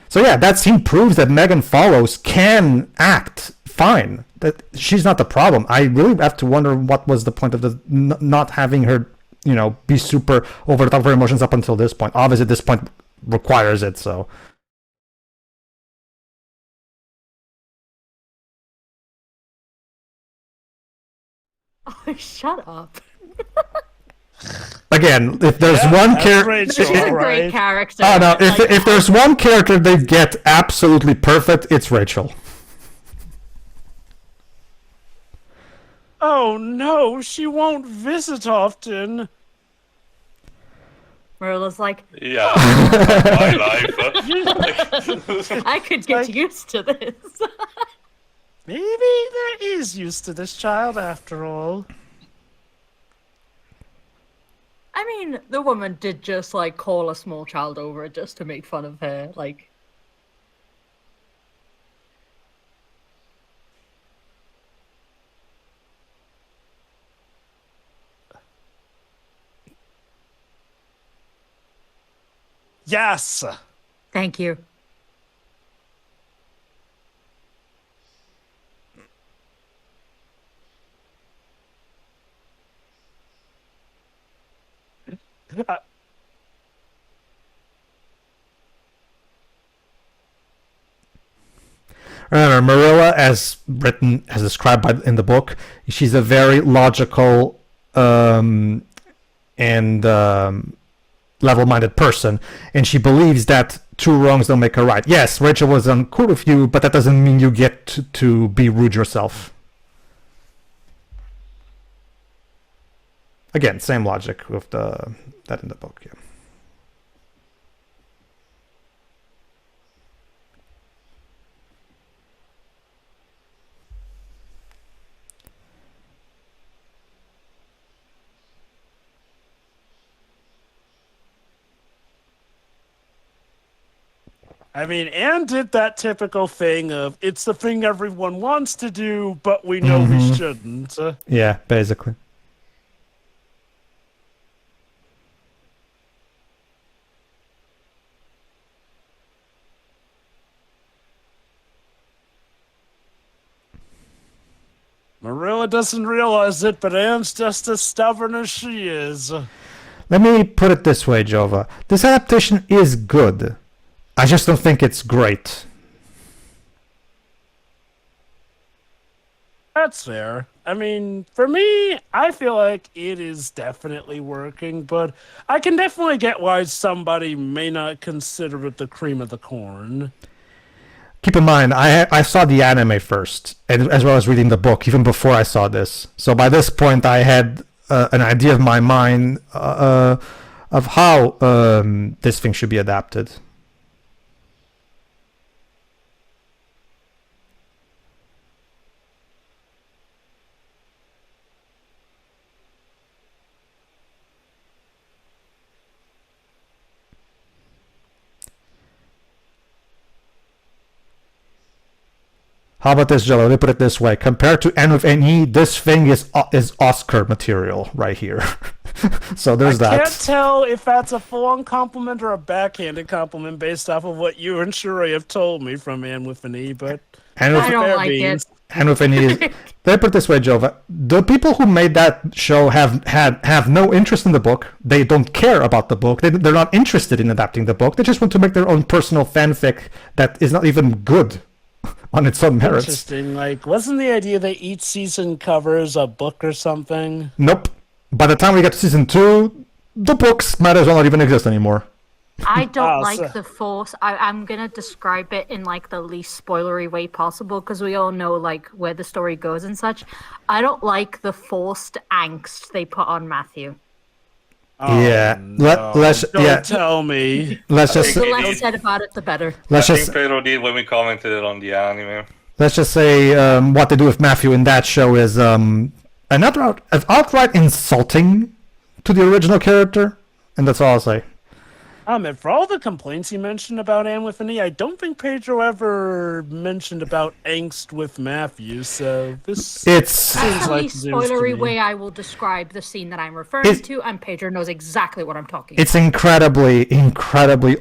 So yeah, that scene proves that Megan follows can act fine. That she's not the problem. I really have to wonder what was the point of the not having her, be super over the top of her emotions up until this point. Obviously, this point requires it. So.
Oh, shut up.
Again, if there's one character,
She's a great character.
oh no, if there's one character they get absolutely perfect, it's Rachel.
Oh no, she won't visit often.
Marilla's like,
Yeah, my life.
I could get used to this.
Maybe there is use to this child after all.
I mean, the woman did just, call a small child over just to make fun of her.
Yes!
Thank you.
Remember, Marilla, as written, as described in the book, she's a very logical and level-minded person, and she believes that two wrongs don't make a right. Yes, Rachel was uncool with you, but that doesn't mean you get to be rude yourself. Again, same logic with that in the book. Yeah.
I mean, Anne did that typical thing of, it's the thing everyone wants to do, but we know we shouldn't.
Yeah, basically.
Marilla doesn't realize it, but Anne's just as stubborn as she is.
Let me put it this way, Jova. This adaptation is good. I just don't think it's great.
That's fair. I mean, for me, I feel like it is definitely working, but I can definitely get why somebody may not consider it the cream of the corn.
Keep in mind, I saw the anime first, and as well as reading the book, even before I saw this. So by this point, I had an idea of my mind of how this thing should be adapted. How about this, Jello? Let me put it this way. Compared to N with NE, this thing is Oscar material right here. So there's that.
I can't tell if that's a full-on compliment or a backhanded compliment based off of what you and Shuri have told me from Anne with an E, but...
I
don't like it.
And with any, let me put it this way, Jova. The people who made that show have no interest in the book. They don't care about the book. They're not interested in adapting the book. They just want to make their own personal fanfic that is not even good. on its own merits.
Interesting. Like, wasn't the idea that each season covers a book or something?
Nope. By the time we get to season 2, the books might as well not even exist anymore.
I don't
Oh,
like
so-
the Force. I'm gonna describe it in like the least spoilery way possible because we all know like where the story goes and such. I don't like the forced angst they put on Matthew.
Oh,
Yeah.
no.
Let's
Don't
yeah.
tell me.
Let's just
The
It
less
is-
said about it, the better.
let's
I
just
think Pedro did when we commented on the anime.
let's just say what they do with Matthew in that show is outright insulting to the original character, and that's all I'll say.
And for all the complaints he mentioned about Anne with an E, I don't think Pedro ever mentioned about angst with Matthew, so this
It's
seems
The
like
least
news to
spoilery
me.
way I will describe the scene that I'm referring
It's-
to, and Pedro knows exactly what I'm talking
it's incredibly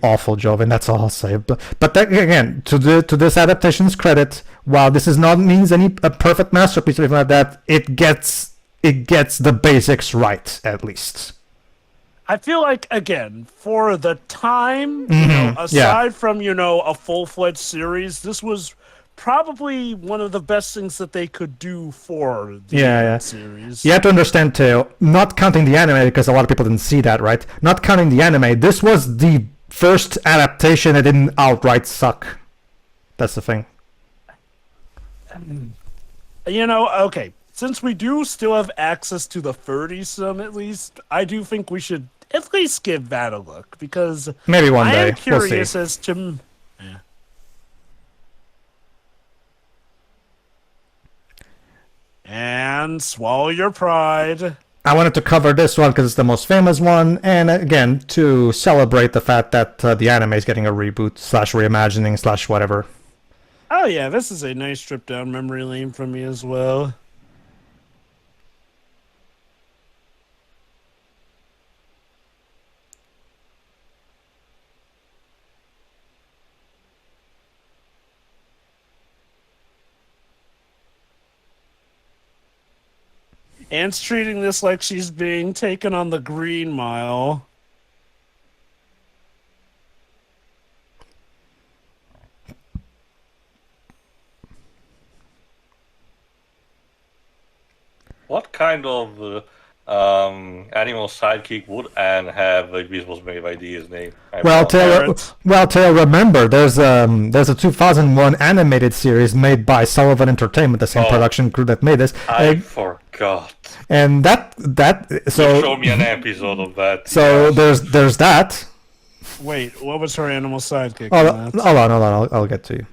awful, Joven. That's all I'll say. But then, again, to this adaptation's credit, while this is not means a perfect masterpiece or anything like that, it gets the basics right at least.
I feel like, again, for the time,
yeah.
aside from, a full-fledged series, this was probably one of the best things that they could do for the
Yeah.
series.
You have to understand too, not counting the anime, because a lot of people didn't see that, right? Not counting the anime, this was the first adaptation that didn't outright suck. That's the thing.
Okay, since we do still have access to the 30-some at least, I do think we should at least give that a look, because
Maybe one
I
day.
am
We'll see.
curious as to... Yeah. And swallow your pride.
I wanted to cover this one because it's the most famous one, and again, to celebrate the fact that the anime is getting a reboot / reimagining / whatever.
Oh yeah, this is a nice trip down memory lane for me as well. Anne's treating this like she's being taken on the Green Mile.
What kind of animal sidekick would Anne have if this was made by Disney?
Taylor, remember, there's a 2001 animated series made by Sullivan Entertainment, the same
Oh.
production crew that made this,
I forgot.
and that
Show
so
me an episode of that.
so
yes.
there's that.
Wait, what was her animal sidekick?
Hold
in
on,
that?
hold on, I'll get to you.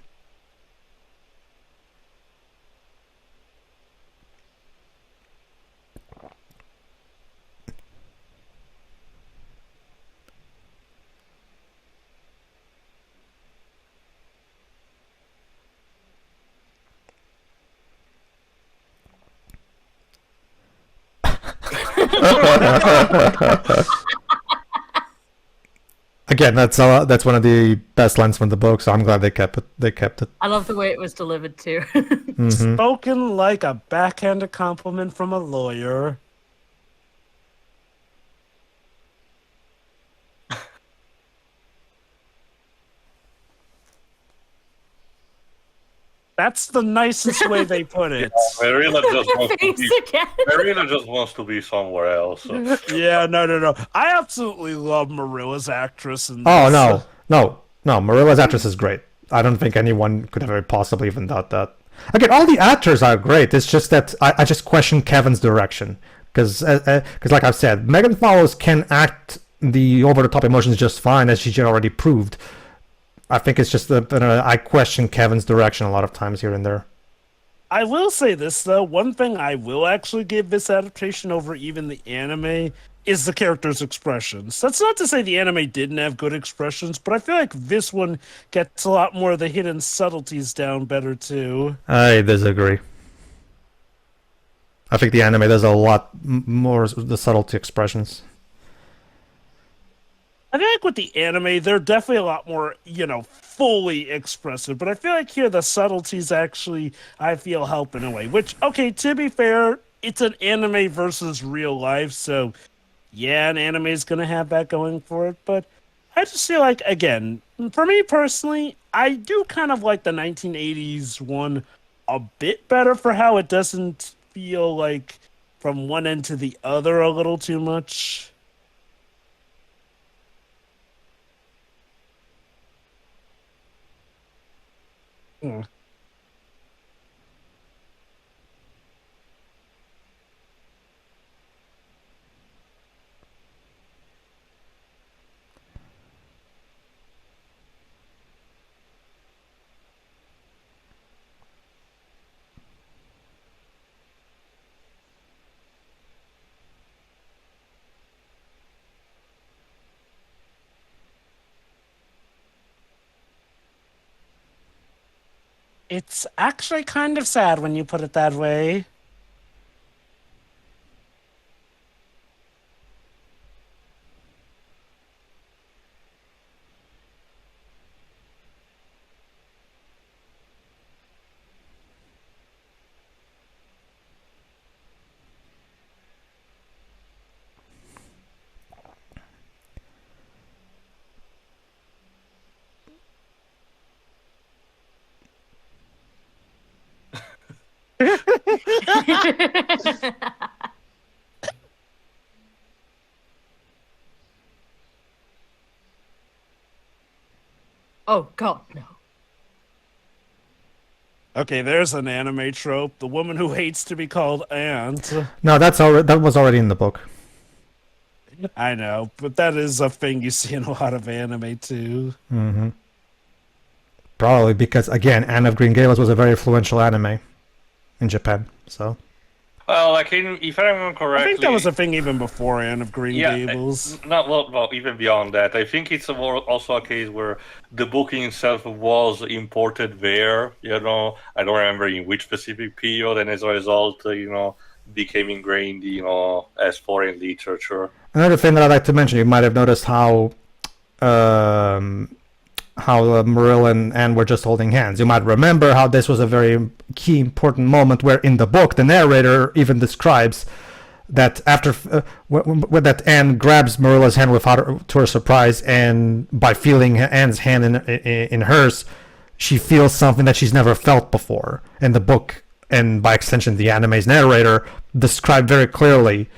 Again, that's one of the best lines from the book, so I'm glad they kept it.
I love the way it was delivered too.
Mm-hmm.
Spoken like a backhanded compliment from a lawyer. That's the nicest way they put it.
Marilla just
Her
wants to
face
be.
again.
Marilla just wants to be somewhere else.
Yeah, no. I absolutely love Marilla's actress. In
Oh
this.
no! Marilla's actress is great. I don't think anyone could have possibly even thought that. Again, all the actors are great. It's just that I just question Kevin's direction because like I've said, Megan Follows can act the over-the-top emotions just fine, as she already proved. I think it's just that I question Kevin's direction a lot of times here and there.
I will say this, though. One thing I will actually give this adaptation over even the anime is the characters' expressions. That's not to say the anime didn't have good expressions, but I feel like this one gets a lot more of the hidden subtleties down better, too.
I disagree. I think the anime does a lot more the subtlety expressions.
I feel like with the anime, they're definitely a lot more, fully expressive. But I feel like here the subtleties actually, I feel, help in a way. Which, okay, to be fair, it's an anime versus real life. So, yeah, an anime is going to have that going for it. But I just feel like, again, for me personally, I do kind of like the 1980s one a bit better for how it doesn't feel like from one end to the other a little too much. Hmm. It's actually kind of sad when you put it that way.
Oh God, no.
Okay, there's an anime trope. The woman who hates to be called aunt.
No, that was already in the book.
I know, but that is a thing you see in a lot of anime too.
Hmm. Probably because, again, Anne of Green Gables was a very influential anime in Japan. So
Well, like if I remember correctly,
I think that was a thing even before Anne of Green Gables.
Not well, even beyond that. I think it's also a case where the book itself was imported there. You know, I don't remember in which specific period, and as a result, became ingrained, as foreign literature.
another thing that I'd like to mention, you might have noticed how Marilla and Anne were just holding hands. You might remember how this was a very key, important moment where in the book the narrator even describes that after when that Anne grabs Marilla's hand to her surprise, and by feeling Anne's hand in hers, she feels something that she's never felt before. In the book, and by extension the anime's narrator, described very clearly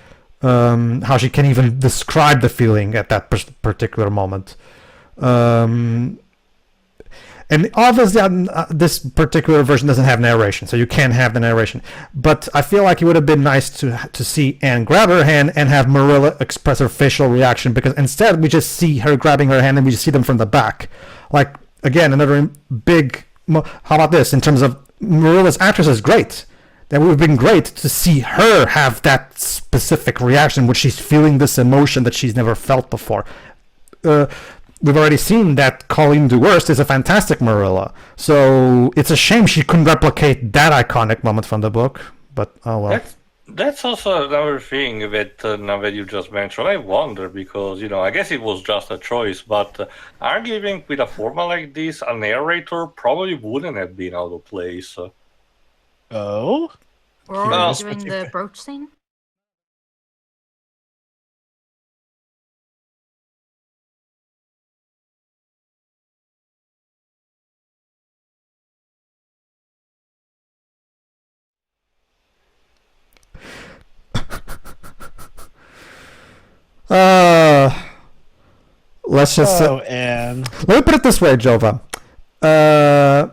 how she can even describe the feeling at that particular moment. And obviously, this particular version doesn't have narration, so you can't have the narration. But I feel like it would have been nice to see Anne grab her hand and have Marilla express her facial reaction, because instead we just see her grabbing her hand and we just see them from the back. Like, again, another big... How about this? In terms of Marilla's actress is great. That would have been great to see her have that specific reaction when she's feeling this emotion that she's never felt before. We've already seen that Colleen Dewhurst is a fantastic Marilla, so it's a shame she couldn't replicate that iconic moment from the book. But oh well.
That's also another thing that now that you just mentioned, I wonder, because I guess it was just a choice, but arguing with a format like this, a narrator probably wouldn't have been out of place.
Oh?
We're
Well-
already doing the brooch scene?
Let's just
Anne.
let me put it this way, Jova. I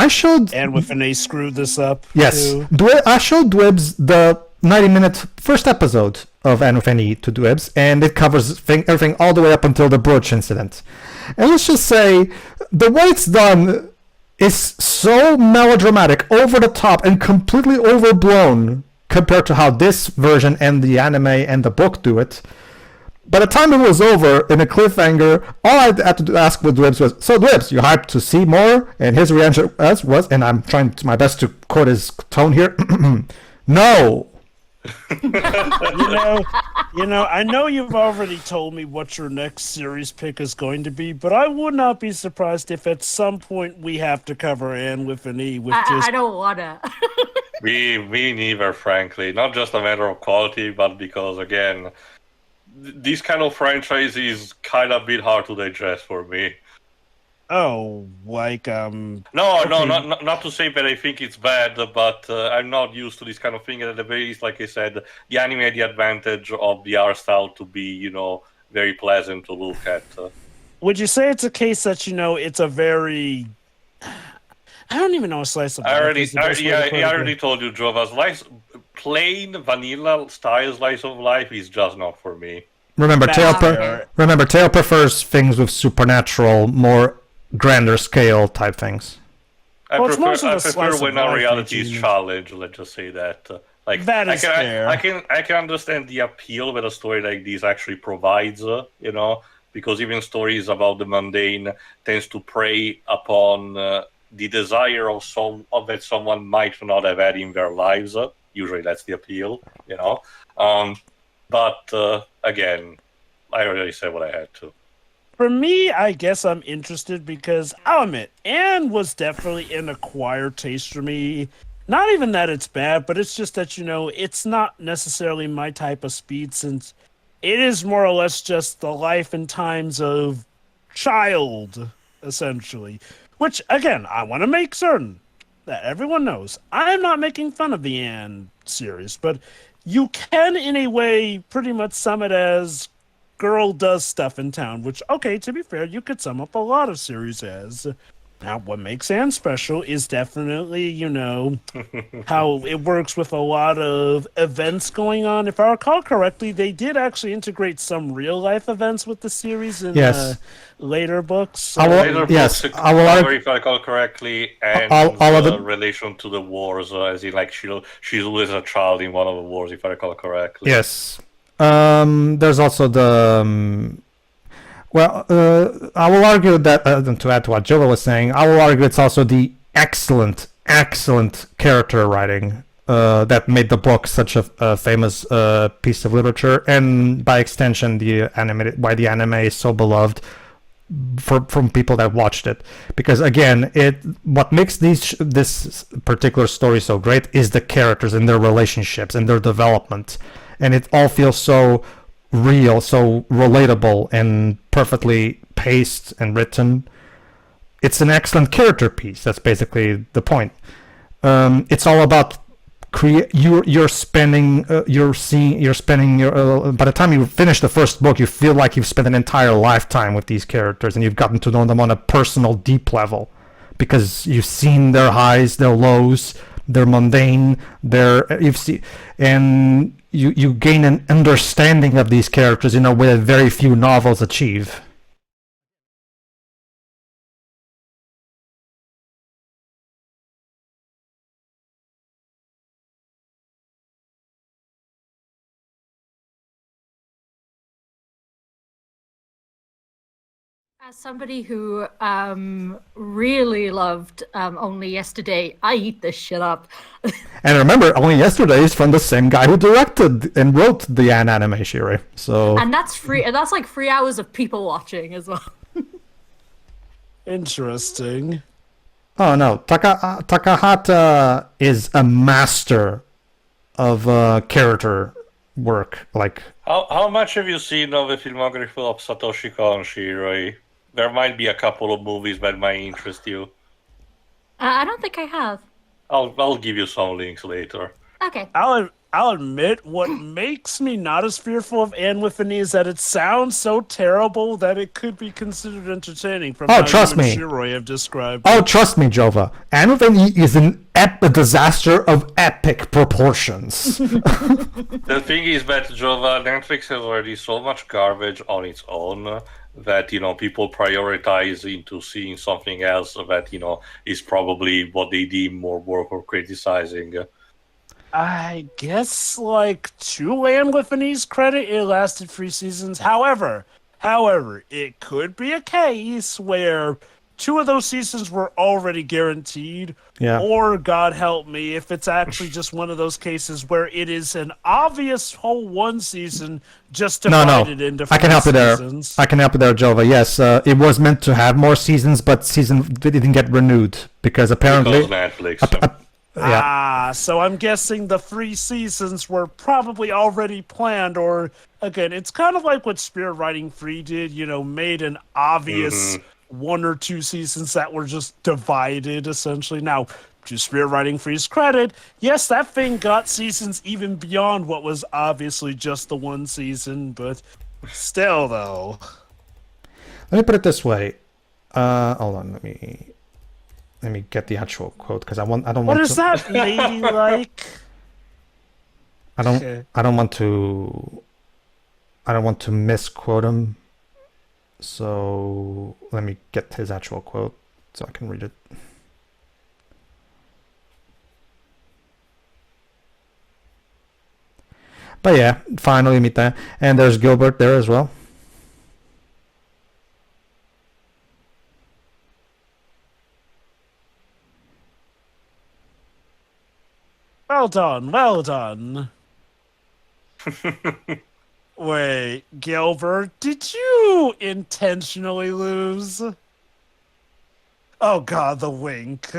showed
Anne with an A screwed this up.
yes,
too.
I showed Dwebs the 90-minute first episode of Anne with an E to Dwebs, and it covers everything all the way up until the brooch incident. And let's just say the way it's done is so melodramatic, over the top, and completely overblown compared to how this version and the anime and the book do it. By the time it was over, in a cliffhanger, all I had to ask with Dwebs was, "So Dwebs, you hyped to see more?" And his reaction was, and I'm trying my best to quote his tone here, "No."
I know you've already told me what your next series pick is going to be, but I would not be surprised if at some point we have to cover Anne with an E, with just
I don't wanna.
We neither, frankly. Not just a matter of quality, but because, again, this kind of franchise is kind of a bit hard to digest for me.
Oh, like
No,
okay.
not to say that I think it's bad, but I'm not used to this kind of thing. At the very least, like I said, the anime had the advantage of the art style to be, very pleasant to look at.
Would you say it's a case that it's a very I don't even know a slice of life is the best way to put
I
it.
already told you, Jova. Plain vanilla style slice of life is just not for me.
Remember,
That's
Teo prefers things with supernatural, more grander scale type things.
I
Well, it's mostly
prefer, I
the
prefer
slice of
when our
life
reality is
that you-
challenged. Let's just say that. Like
That is fair.
I can understand the appeal that a story like this actually provides. Because even stories about the mundane tends to prey upon the desire of that someone might not have had in their lives. Usually, that's the appeal. But again, I already said what I had to.
For me, I guess I'm interested because I'll admit, Anne was definitely an acquired taste for me. Not even that it's bad, but it's just that, it's not necessarily my type of speed since it is more or less just the life and times of child, essentially. Which, again, I want to make certain that everyone knows I'm not making fun of the Anne series, but you can, in a way, pretty much sum it as girl does stuff in town, which, okay, to be fair, you could sum up a lot of series as. Now, what makes Anne special is definitely, how it works with a lot of events going on. If I recall correctly, they did actually integrate some real-life events with the series in later books.
I will-
Later
yes,
books,
I will
cover, if I recall correctly, and
all of the-
relation to the wars, as in like she's always a child in one of the wars, if I recall correctly.
Yes. There's also the. I will argue that, to add to what Jova was saying, I will argue it's also the excellent character writing that made the book such a famous piece of literature, and by extension, why the anime is so beloved from people that watched it. Because again, what makes this particular story so great is the characters and their relationships and their development, and it all feels so real, so relatable, and perfectly paced and written. It's an excellent character piece. That's basically the point. It's all about you're spending by the time you finish the first book, you feel like you've spent an entire lifetime with these characters, and you've gotten to know them on a personal, deep level, because you've seen their highs, their lows, their mundane, and you gain an understanding of these characters in a way that very few novels achieve.
As somebody who really loved Only Yesterday, I eat this shit up.
And remember, Only Yesterday is from the same guy who directed and wrote the anime series. So
And that's free. And that's like 3 hours of people watching as well.
Interesting.
oh no, Takahata is a master of character work. Like,
How much have you seen of the filmography of Satoshi Kon, Shiroi? There might be a couple of movies that might interest you.
I don't think I have.
I'll give you some links later.
Okay.
I'll admit, what makes me not as fearful of Anne with an E is that it sounds so terrible that it could be considered entertaining. From how
trust
you and
me.
Shiroi have described.
oh, trust me, Jova, Anne with an E is a disaster of epic proportions.
The thing is that Jova, Netflix has already so much garbage on its own that people prioritize into seeing something else that is probably what they deem more worth or criticizing.
I guess, to Anne with an E's credit, it lasted 3 seasons. However, it could be a case where 2 of those seasons were already guaranteed.
Yeah.
Or, God help me, if it's actually just one of those cases where it is an obvious whole 1 season just divided into 4
I can help you there.
seasons.
I can help you there, Jova. Yes, it was meant to have more seasons, but didn't get renewed because apparently.
Because Netflix.
Yeah.
So I'm guessing the 3 seasons were probably already planned, or again, it's kind of like what Spirit Writing Free did, made an obvious one or two seasons that were just divided, essentially. Now, to Spirit Writing Free's credit, yes, that thing got seasons even beyond what was obviously just the one season, but still, though.
Let me put it this way. Hold on, let me get the actual quote because I don't
What
want
is
to.
that ladylike?
I don't
Okay.
I don't want to misquote him. So let me get his actual quote so I can read it. But yeah, finally meet that. And there's Gilbert there as well.
Well done, well done. Wait, Gilbert, did you intentionally lose? Oh god, the wink.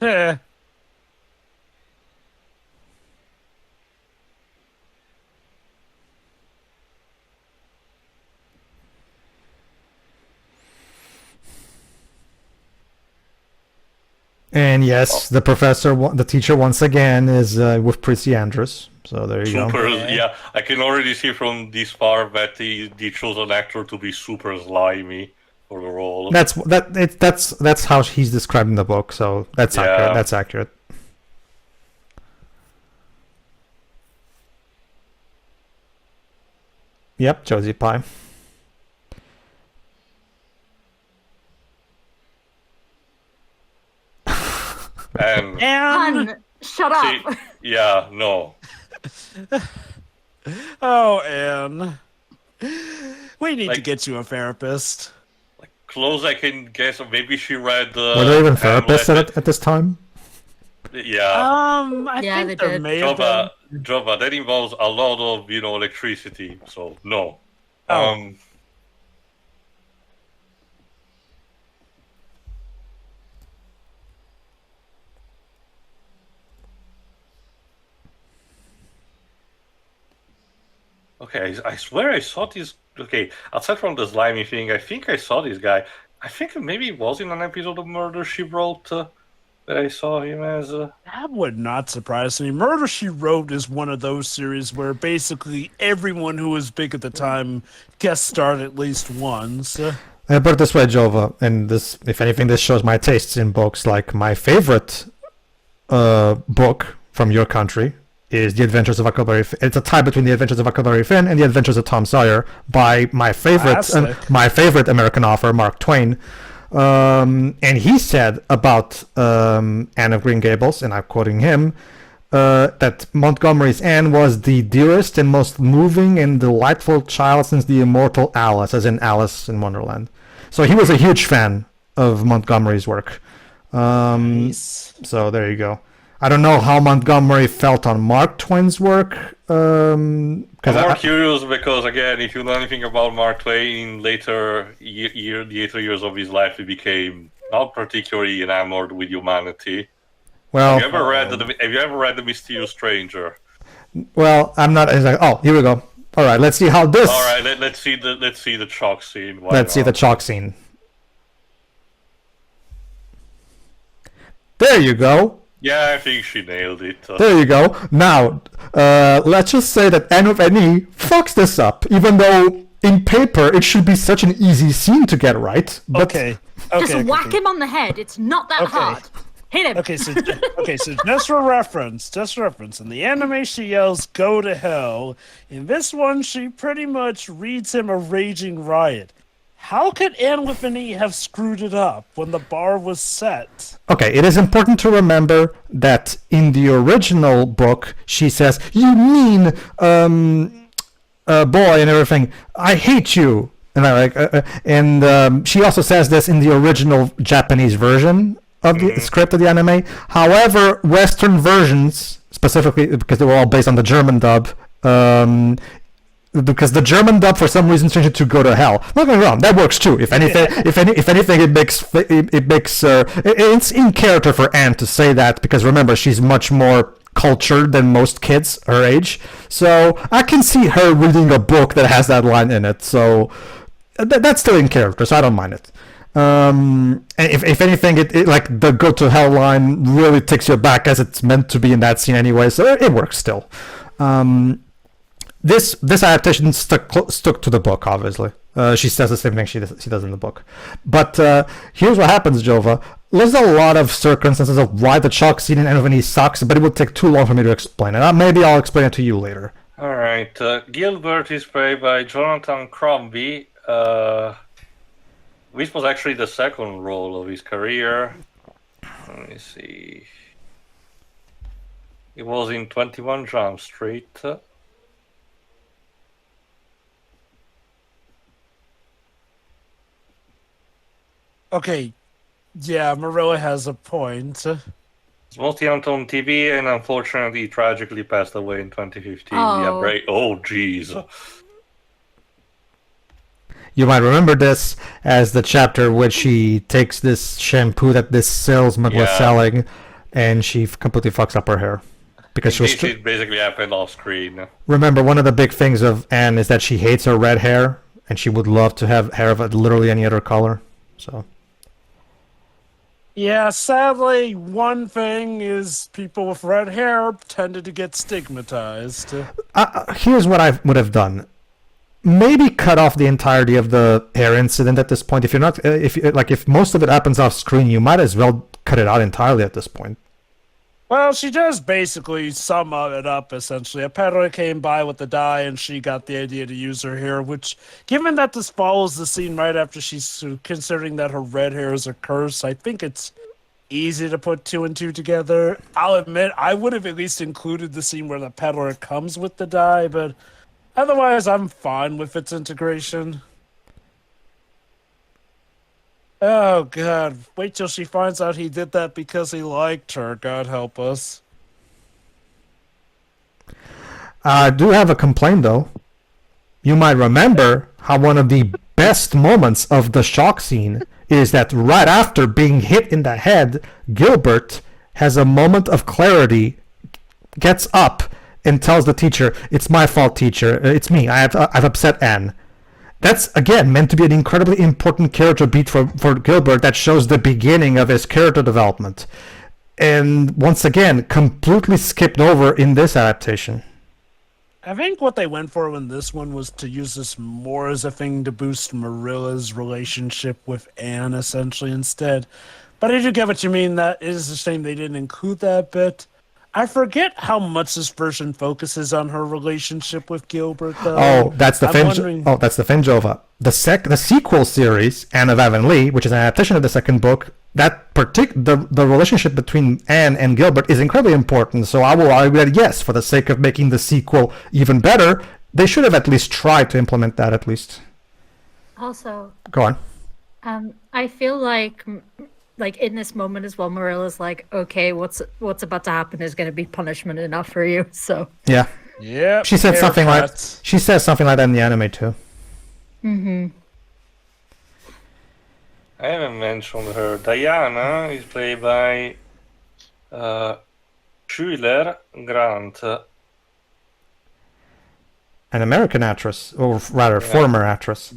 Eh.
And yes, the teacher once again is with Prissy Andrews. So there you go.
Super, yeah. I can already see from this far that they chose an actor to be super slimy for the role.
That's how he's described in the book. So that's accurate. That's accurate. Yep, Josie Pye.
And
Han, shut
see,
up.
yeah, no.
Oh, Anne. We need to
Like-
get you a therapist.
Close I can guess, maybe she read
Were there even therapists
Hamlet.
at this time?
Yeah.
I
Yeah,
think
they
there
did.
may have been.
Jova, that involves a lot of, electricity, so no.
Oh.
Okay, I swear I saw this. Okay, aside from the slimy thing, I think I saw this guy. I think maybe it was in an episode of Murder She Wrote that I saw him as.
That would not surprise me. Murder, She Wrote is one of those series where basically everyone who was big at the time guest starred at least once.
I put it this way, Jova, and this, if anything, this shows my tastes in books. Like my favorite book from your country is The Adventures of Huckleberry Finn. It's a tie between The Adventures of Huckleberry Finn and The Adventures of Tom Sawyer by my favorite American author, Mark Twain. And he said about Anne of Green Gables, and I'm quoting him, that Montgomery's Anne was the dearest and most moving and delightful child since the immortal Alice, as in Alice in Wonderland. So he was a huge fan of Montgomery's work.
Nice.
So there you go. I don't know how Montgomery felt on Mark Twain's work.
I'm more curious because, again, if you know anything about Mark Twain, in the later years of his life, he became not particularly enamored with humanity.
Well,
Have you ever read The Mysterious Stranger?
Well, I'm not. It's like, oh, here we go. All right, let's see how this.
All right, let's see the chalk scene.
Let's see the chalk scene. There you go.
Yeah, I think she nailed it.
There you go. Now, let's just say that Anne of Any fucks this up, even though in paper it should be such an easy scene to get right. But
Okay.
Just whack him on the head. It's not that hard. Hit him.
Okay, so just for reference, in the anime she yells "Go to hell." In this one, she pretty much reads him a raging riot. How could Anne with an E have screwed it up when the bar was set?
Okay, it is important to remember that in the original book, she says, "You mean, boy," and everything. "I hate you." And she also says this in the original Japanese version. of the script of the anime. However, Western versions, specifically because they were all based on the German dub, because the German dub for some reason changed it to "Go to Hell." Not going wrong, that works too. If anything, if anything, it's in character for Anne to say that, because remember, she's much more cultured than most kids her age. So I can see her reading a book that has that line in it. So that's still in character, so I don't mind it. And if anything, it like the "Go to Hell" line really takes you back, as it's meant to be in that scene anyway. So it works still. This adaptation stuck to the book, obviously. She says the same thing she does in the book. But here's what happens, Jova. There's a lot of circumstances of why the chalk scene in Anthony sucks, but it would take too long for me to explain it. Maybe I'll explain it to you later.
All right. Gilbert is played by Jonathan Crombie, which was actually the second role of his career. Let me see. It was in 21 Jump Street.
Okay, yeah, Marilla has a point.
It's mostly on TV, and unfortunately, he tragically passed away in 2015.
Oh.
Oh, jeez.
You might remember this as the chapter where she takes this shampoo that this salesman was selling, and she completely fucks up her hair. Because she was
It basically happened off screen.
Remember, one of the big things of Anne is that she hates her red hair, and she would love to have hair of literally any other color. So...
Yeah, sadly, one thing is people with red hair tended to get stigmatized.
Here's what I would have done. Maybe cut off the entirety of the hair incident at this point. If you're not, if most of it happens off screen, you might as well cut it out entirely at this point.
Well, she does basically sum it up, essentially. Pedro came by with the dye, and she got the idea to use her hair, which, given that this follows the scene right after she's considering that her red hair is a curse, I think it's easy to put two and two together. I'll admit, I would have at least included the scene where the Pedro comes with the dye, but otherwise, I'm fine with its integration. Oh, God. Wait till she finds out he did that because he liked her. God help us.
I do have a complaint, though. You might remember how one of the best moments of the shock scene is that right after being hit in the head, Gilbert has a moment of clarity, gets up, and tells the teacher, "It's my fault, teacher. It's me. I've upset Anne." That's, again, meant to be an incredibly important character beat for Gilbert that shows the beginning of his character development. And, once again, completely skipped over in this adaptation.
I think what they went for in this one was to use this more as a thing to boost Marilla's relationship with Anne, essentially, instead. But I do get what you mean. That is a shame they didn't include that bit. I forget how much this version focuses on her relationship with Gilbert, though.
Oh, that's the Finjova. The sequel series, Anne of Avonlea, which is an adaptation of the second book, the relationship between Anne and Gilbert is incredibly important. So I will argue that yes, for the sake of making the sequel even better, they should have at least tried to implement that at least.
Also,
go on.
I feel like in this moment as well, Marilla's like, okay, what's about to happen is going to be punishment enough for you. So
yeah, she said something like that in the anime too.
Mm-hmm.
I haven't mentioned her. Diana is played by Schuyler Grant,
an American actress, or rather, former actress.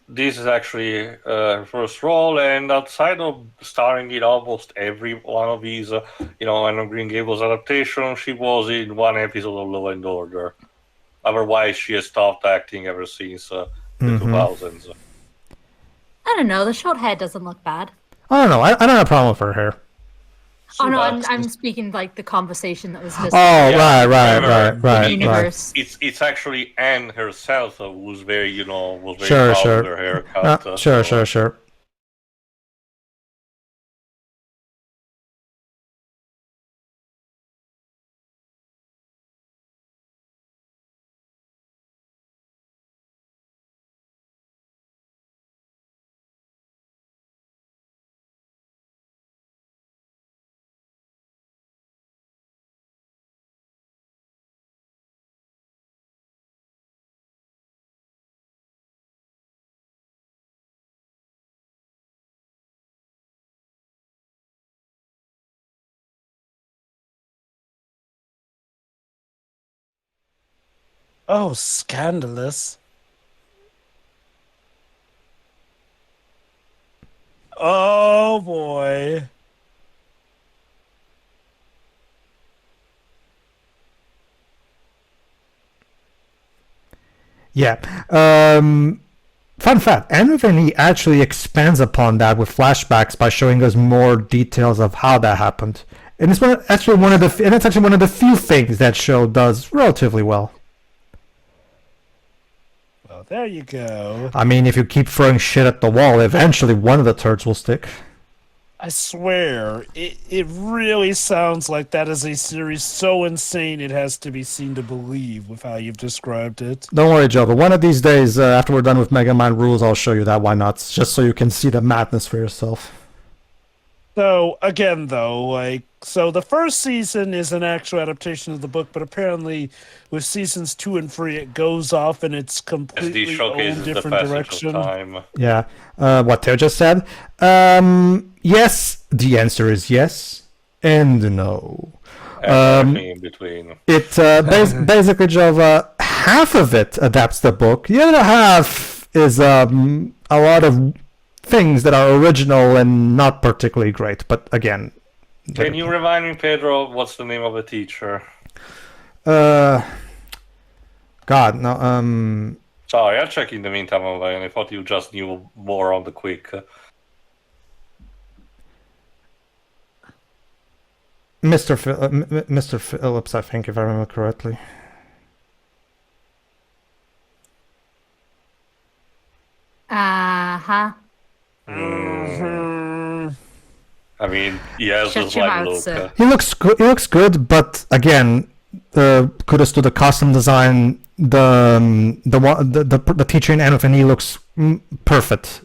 This is actually her first role, and outside of starring in almost every one of these, Anne Green Gables adaptation, she was in one episode of Law and Order. Otherwise, she has stopped acting ever since the 2000s.
I don't know. The short hair doesn't look bad.
I don't know. I don't have a problem with her hair.
I'm speaking like the conversation that was just.
Oh, right.
Universe.
It's actually Anne herself who's very, proud of her haircut.
Sure.
Oh, scandalous. Oh boy.
Yeah. Fun fact: Anthony actually expands upon that with flashbacks by showing us more details of how that happened, and actually one of the few things that show does relatively well.
Well, there you go.
I mean, if you keep throwing shit at the wall, eventually one of the turds will stick.
I swear, it really sounds like that is a series so insane it has to be seen to believe with how you've described it.
Don't worry, Joe, but one of these days, after we're done with Mega Man Rules, I'll show you that why not, just so you can see the madness for yourself.
So, again, though, so the first season is an actual adaptation of the book, but apparently with seasons 2 and 3, it goes off in its
SD
completely own
showcases the
different
passage
direction.
of time.
Yeah. What Theo just said? Yes, the answer is yes, and no.
And everything in between.
It basically, Jova, half of it adapts the book. The other half is a lot of things that are original and not particularly great. But again,
Can you remind me, Pedro, what's the name of the teacher?
God, no.
Sorry, I'll check in the meantime online. I thought you just knew more on the quick.
Mr. Phillips, I think, if I remember correctly.
Uh-huh.
I mean, he has
Shut
this
your
like
mouth,
look.
sir.
He looks good. He looks good, but again, kudos to the costume design. The teacher in Anthony looks perfect.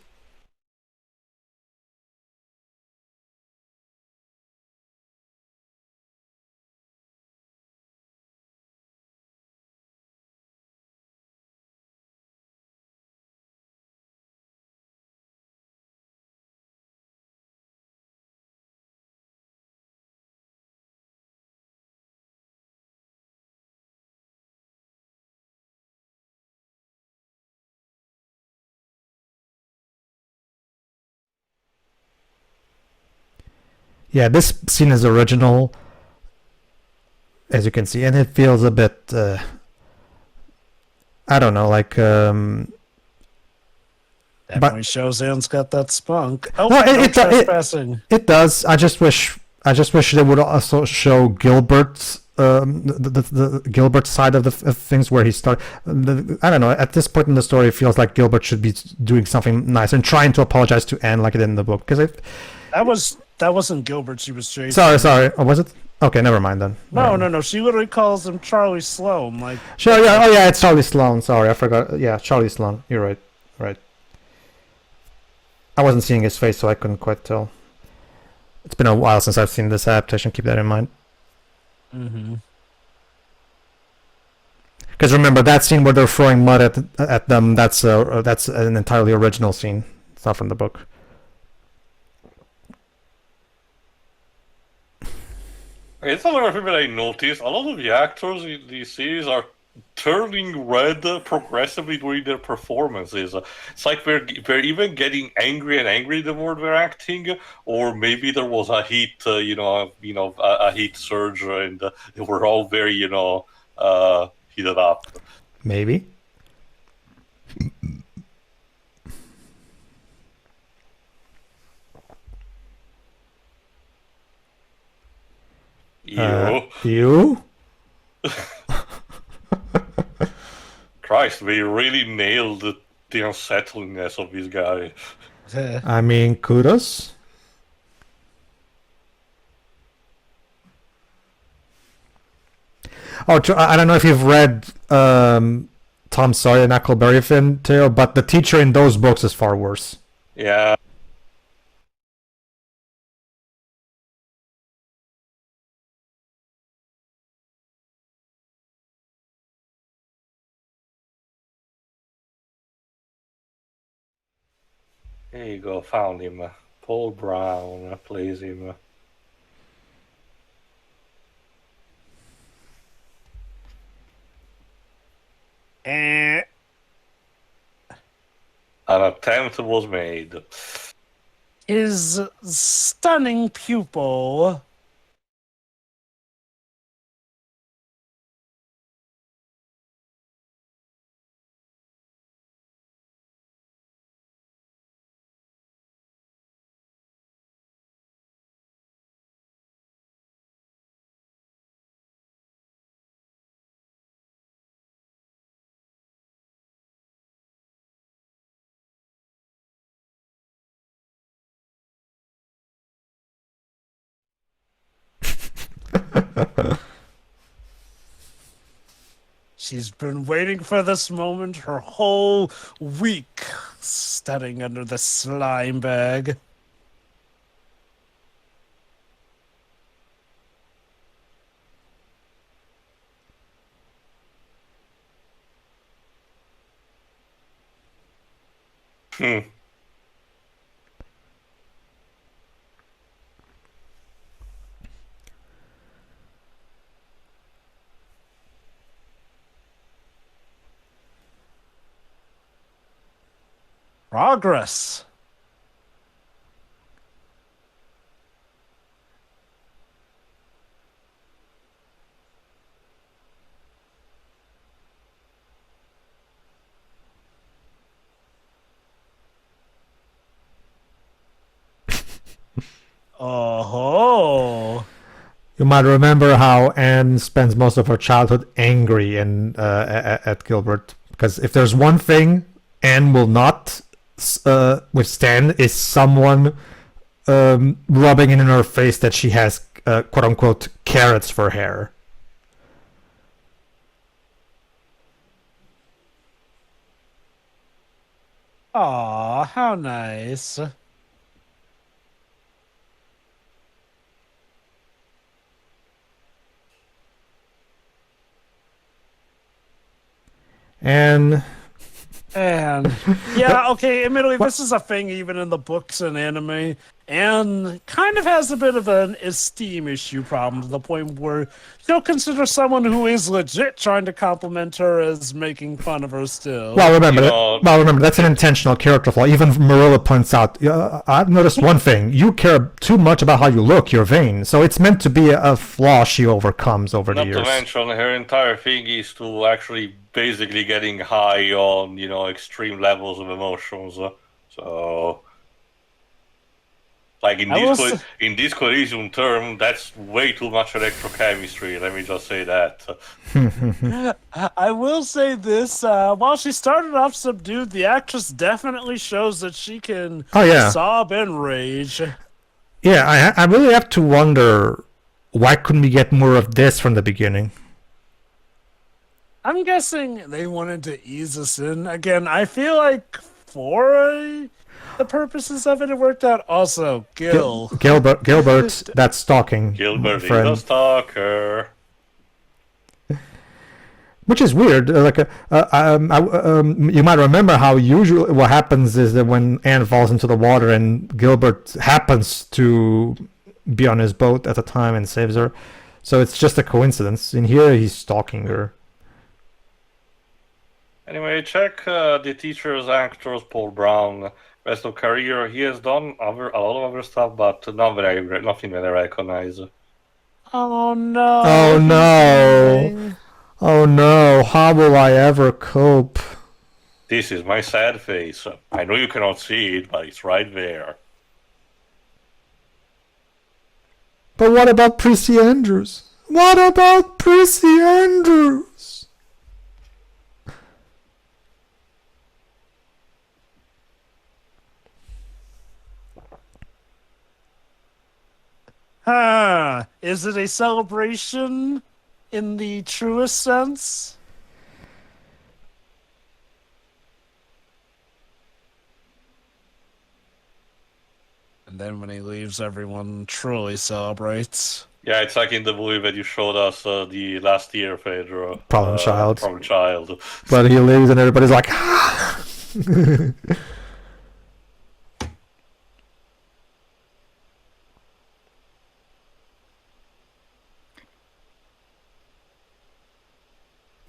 Yeah, this scene is original, as you can see, and it feels a bit. I don't know, like.
Definitely shows Anne's got that spunk. Oh,
No,
no trespassing.
It does. I just wish they would also show Gilbert's the Gilbert side of of things where he started. I don't know. At this point in the story, it feels like Gilbert should be doing something nice and trying to apologize to Anne like it did in the book. Because
that wasn't Gilbert she was chasing.
Sorry. Oh, was it? Okay, never mind then.
No. She literally calls him Charlie Sloan. Like,
sure, yeah. Oh, yeah. It's Charlie Sloan. Sorry, I forgot. Yeah, Charlie Sloan. You're right. Right. I wasn't seeing his face, so I couldn't quite tell. It's been a while since I've seen this adaptation. Keep that in mind.
Mm-hmm.
Because remember that scene where they're throwing mud at them. That's an entirely original scene. It's not from the book.
It's another thing that I noticed. A lot of the actors in these series are turning red progressively during their performances. It's like they're even getting angry and angry the more they're acting, or maybe there was a heat, a heat surge, and they were all very, heated up.
Maybe. You?
Christ, they really nailed the unsettlingness of this guy.
I mean, kudos. Oh, I don't know if you've read Tom Sawyer and Huckleberry Finn, Theo, but the teacher in those books is far worse.
Yeah. There you go, found him. Paul Brown plays him.
Eh,
An attempt was made.
his stunning pupil. She's been waiting for this moment her whole week, studying under the slime bag.
Hmm.
Progress. Oh.
You might remember how Anne spends most of her childhood angry at Gilbert, because if there's one thing Anne will not withstand is someone rubbing it in her face that she has quote unquote carrots for hair.
Aw, how nice.
And
And yeah, okay, admittedly, this is a thing even in the books and anime, and kind of has a bit of an esteem issue problem to the point where she'll consider someone who is legit trying to compliment her as making fun of her still.
well, remember,
You know-
that's an intentional character flaw. Even Marilla points out, I've noticed one thing: you care too much about how you look. You're vain. So it's meant to be a flaw she overcomes over the
Not to
years.
mention, her entire thing is to actually basically getting high on, extreme levels of emotions. So, like in
I will
this
s-
in this collision term, that's way too much electrochemistry. Let me just say that.
I will say this: while she started off subdued, the actress definitely shows that she can
Oh, yeah.
sob and rage.
Yeah, I really have to wonder why couldn't we get more of this from the beginning?
I'm guessing they wanted to ease us in. Again, I feel like for the purposes of it, it worked out. Also,
Gilbert, that's stalking.
Gilbert is
friend.
a stalker.
Which is weird. You might remember how usually what happens is that when Anne falls into the water and Gilbert happens to be on his boat at the time and saves her, so it's just a coincidence. In here, he's stalking her.
Anyway, check the teacher's actors, Paul Brown. Rest of career, he has done a lot of other stuff, but nothing that I recognize.
Oh no!
Oh,
he's
no.
leaving.
Oh no! How will I ever cope?
This is my sad face. I know you cannot see it, but it's right there.
But what about Prissy Andrews? What about Prissy Andrews?
Is it a celebration in the truest sense? And then when he leaves, everyone truly celebrates.
Yeah, it's like in the movie that you showed us the last year, Pedro.
Problem Child.
Problem Child.
But he leaves and everybody's like,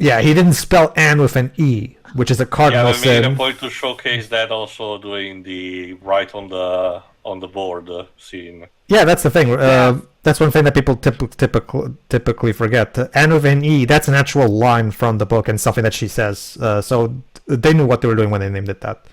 Yeah, he didn't spell Anne with an E, which is a
Yeah,
cardinal
we made a
sin.
point to showcase that also doing the right on the board scene.
Yeah, that's the thing.
Yeah.
That's one thing that people typically forget. Anne with an E, that's an actual line from the book and something that she says. So they knew what they were doing when they named it that.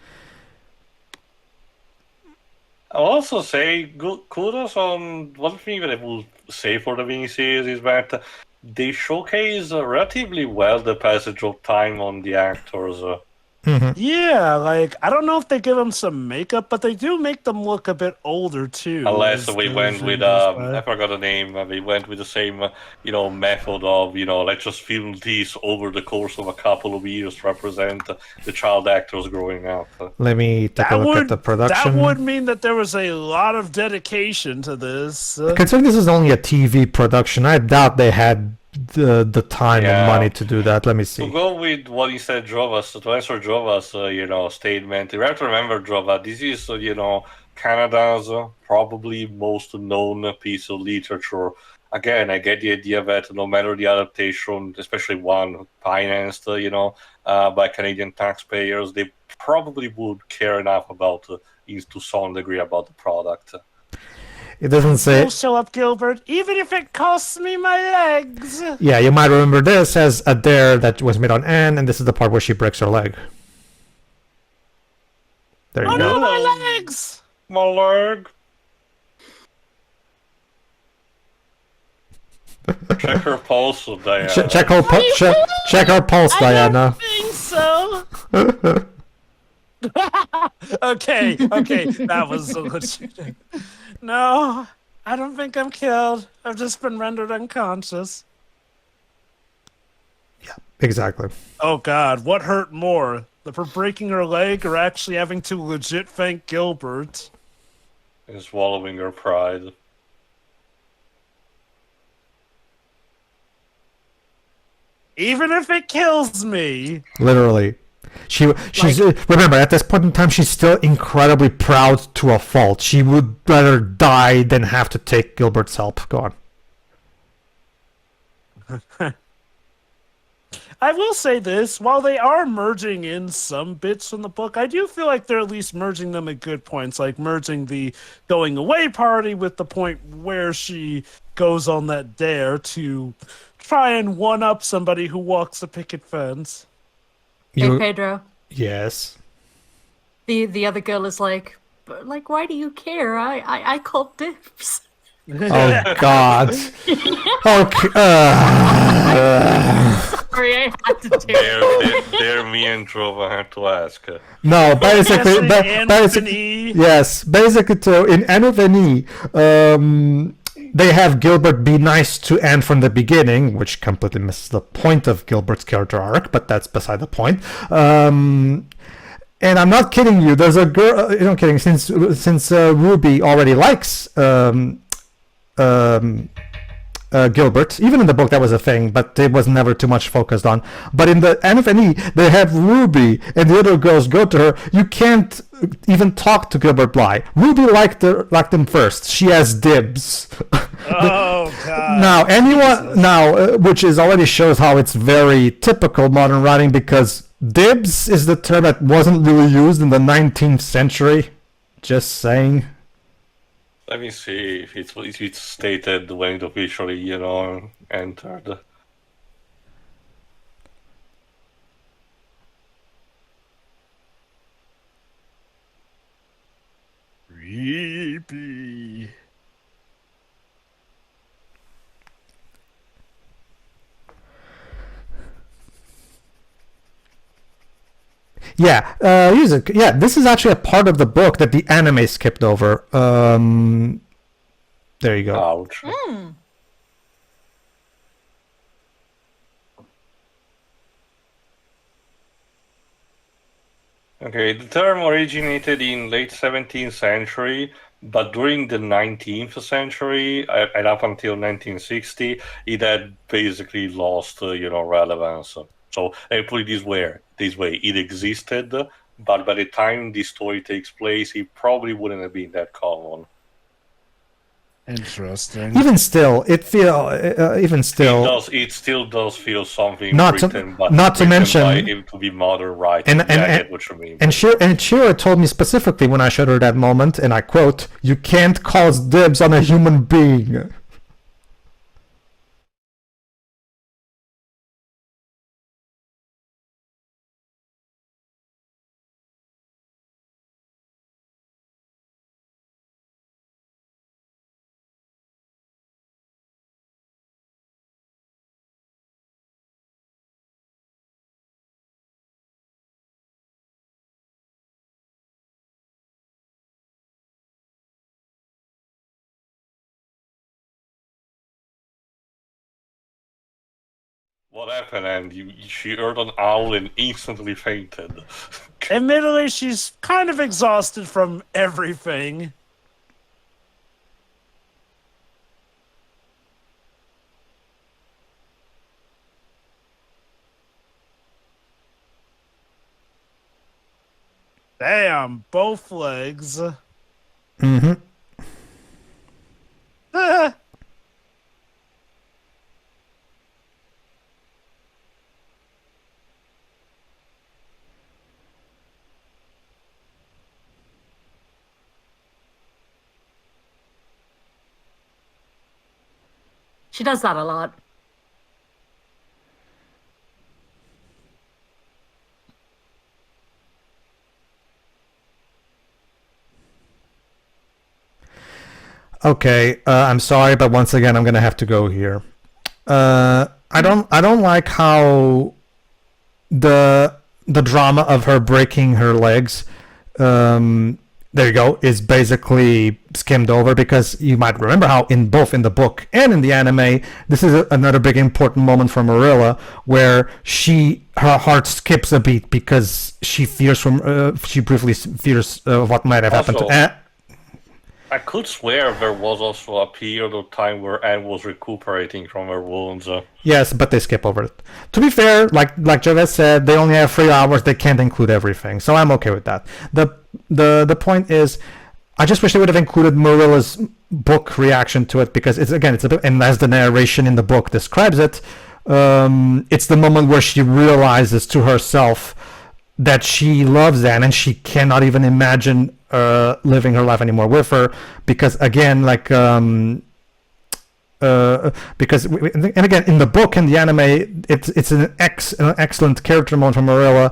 I'll also say kudos on one thing that I will say for the miniseries is that they showcase relatively well the passage of time on the actors.
Yeah, like I don't know if they give them some makeup, but they do make them look a bit older too.
Unless
as
we
the
went
thing
with
goes by.
I forgot the name. We went with the same method of let's just film these over the course of a couple of years to represent the child actors growing up.
Let me take a look at the production.
That would mean that there was a lot of dedication to this.
Considering this is only a TV production, I doubt they had the time and
Yeah.
money to do that. Let me
To
see.
go with what he said, Jova's, to answer Jova's, statement, you have to remember, Jova, this is, Canada's probably most known piece of literature. Again, I get the idea that no matter the adaptation, especially one financed, by Canadian taxpayers, they probably would care enough about, to some degree, about the product.
It doesn't say.
Still show up, Gilbert, even if it costs me my legs.
Yeah, you might remember this as a dare that was made on Anne, and this is the part where she breaks her leg. There you
Oh
go.
no, my legs!
My leg. Check her pulse, Diana.
Check her check her pulse, Diana.
Think so. Okay, that was legit. No, I don't think I'm killed. I've just been rendered unconscious.
Exactly.
Oh God, what hurt more? For breaking her leg or actually having to legit thank Gilbert?
And swallowing her pride.
Even if it kills me.
Literally. She's remember at this point in time she's still incredibly proud to a fault. She would rather die than have to take Gilbert's help. Go on.
I will say this, while they are merging in some bits from the book, I do feel like they're at least merging them at good points, like merging the going away party with the point where she goes on that dare to try and one-up somebody who walks a picket fence.
Hey, Pedro.
Yes.
The other girl is like, "But, like, why do you care? I called dibs."
Oh God. Okay.
Sorry, I had to do it.
There me and Drova had to ask.
No, basically,
Anthony.
yes, basically, too, in Anne of Any, they have Gilbert be nice to Anne from the beginning, which completely misses the point of Gilbert's character arc, but that's beside the point. And I'm not kidding you. There's a girl. I'm kidding. Since Ruby already likes Gilbert, even in the book that was a thing, but it was never too much focused on. But in the Anne of Any, they have Ruby, and the other girls go to her. You can't even talk to Gilbert Bly. Ruby liked him first. She has dibs.
Oh God!
Which is already shows how it's very typical modern writing, because dibs is the term that wasn't really used in the 19th century. Just saying.
Let me see if it's stated when it officially, entered.
Creepy.
Yeah, this is actually a part of the book that the anime skipped over. There you go.
Ouch. Okay, the term originated in late 17th century, but during the 19th century and up until 1960, it had basically lost, relevance. So I put it this way, it existed, but by the time this story takes place, it probably wouldn't have been that common.
Interesting.
Even still, it
still does feel something
Not to-
written, but
not to
written
mention-
by him to be modern right.
And-
I
and-
get what you mean.
And Shira told me specifically when I showed her that moment, and I quote, "You can't cause dibs on a human being."
What happened? And she heard an owl and instantly fainted.
Admittedly, she's kind of exhausted from everything. Damn, both legs.
Mm-hmm.
She does that a lot.
Okay, I'm sorry, but once again, I'm gonna have to go here. I don't like how the drama of her breaking her legs, there you go, is basically skimmed over, because you might remember how in both in the book and in the anime, this is another big important moment for Marilla, where her heart skips a beat because she briefly fears what might have happened to
Also-
Anne.
I could swear there was also a period of time where Anne was recuperating from her wounds.
Yes, but they skip over it. To be fair, like Javed said, they only have 3 hours. They can't include everything, so I'm okay with that. The point is, I just wish they would have included Marilla's book reaction to it, because it's a bit, and as the narration in the book describes it, it's the moment where she realizes to herself that she loves Anne and she cannot even imagine living her life anymore with her, because again, because and again in the book and the anime, it's an excellent character moment from Marilla,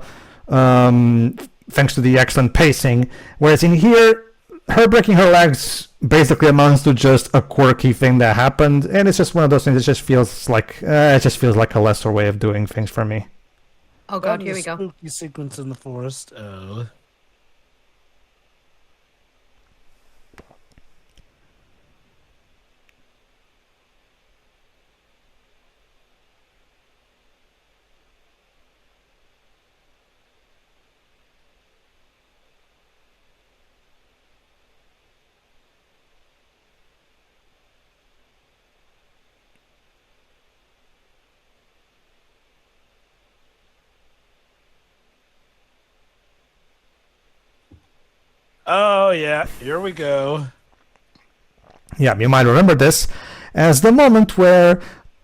thanks to the excellent pacing, whereas in here, her breaking her legs basically amounts to just a quirky thing that happened, and it's just one of those things. It just feels like a lesser way of doing things for me.
Oh god, here we go.
Spooky sequence in the forest. Oh. Oh yeah, here we go.
Yeah, you might remember this as the moment where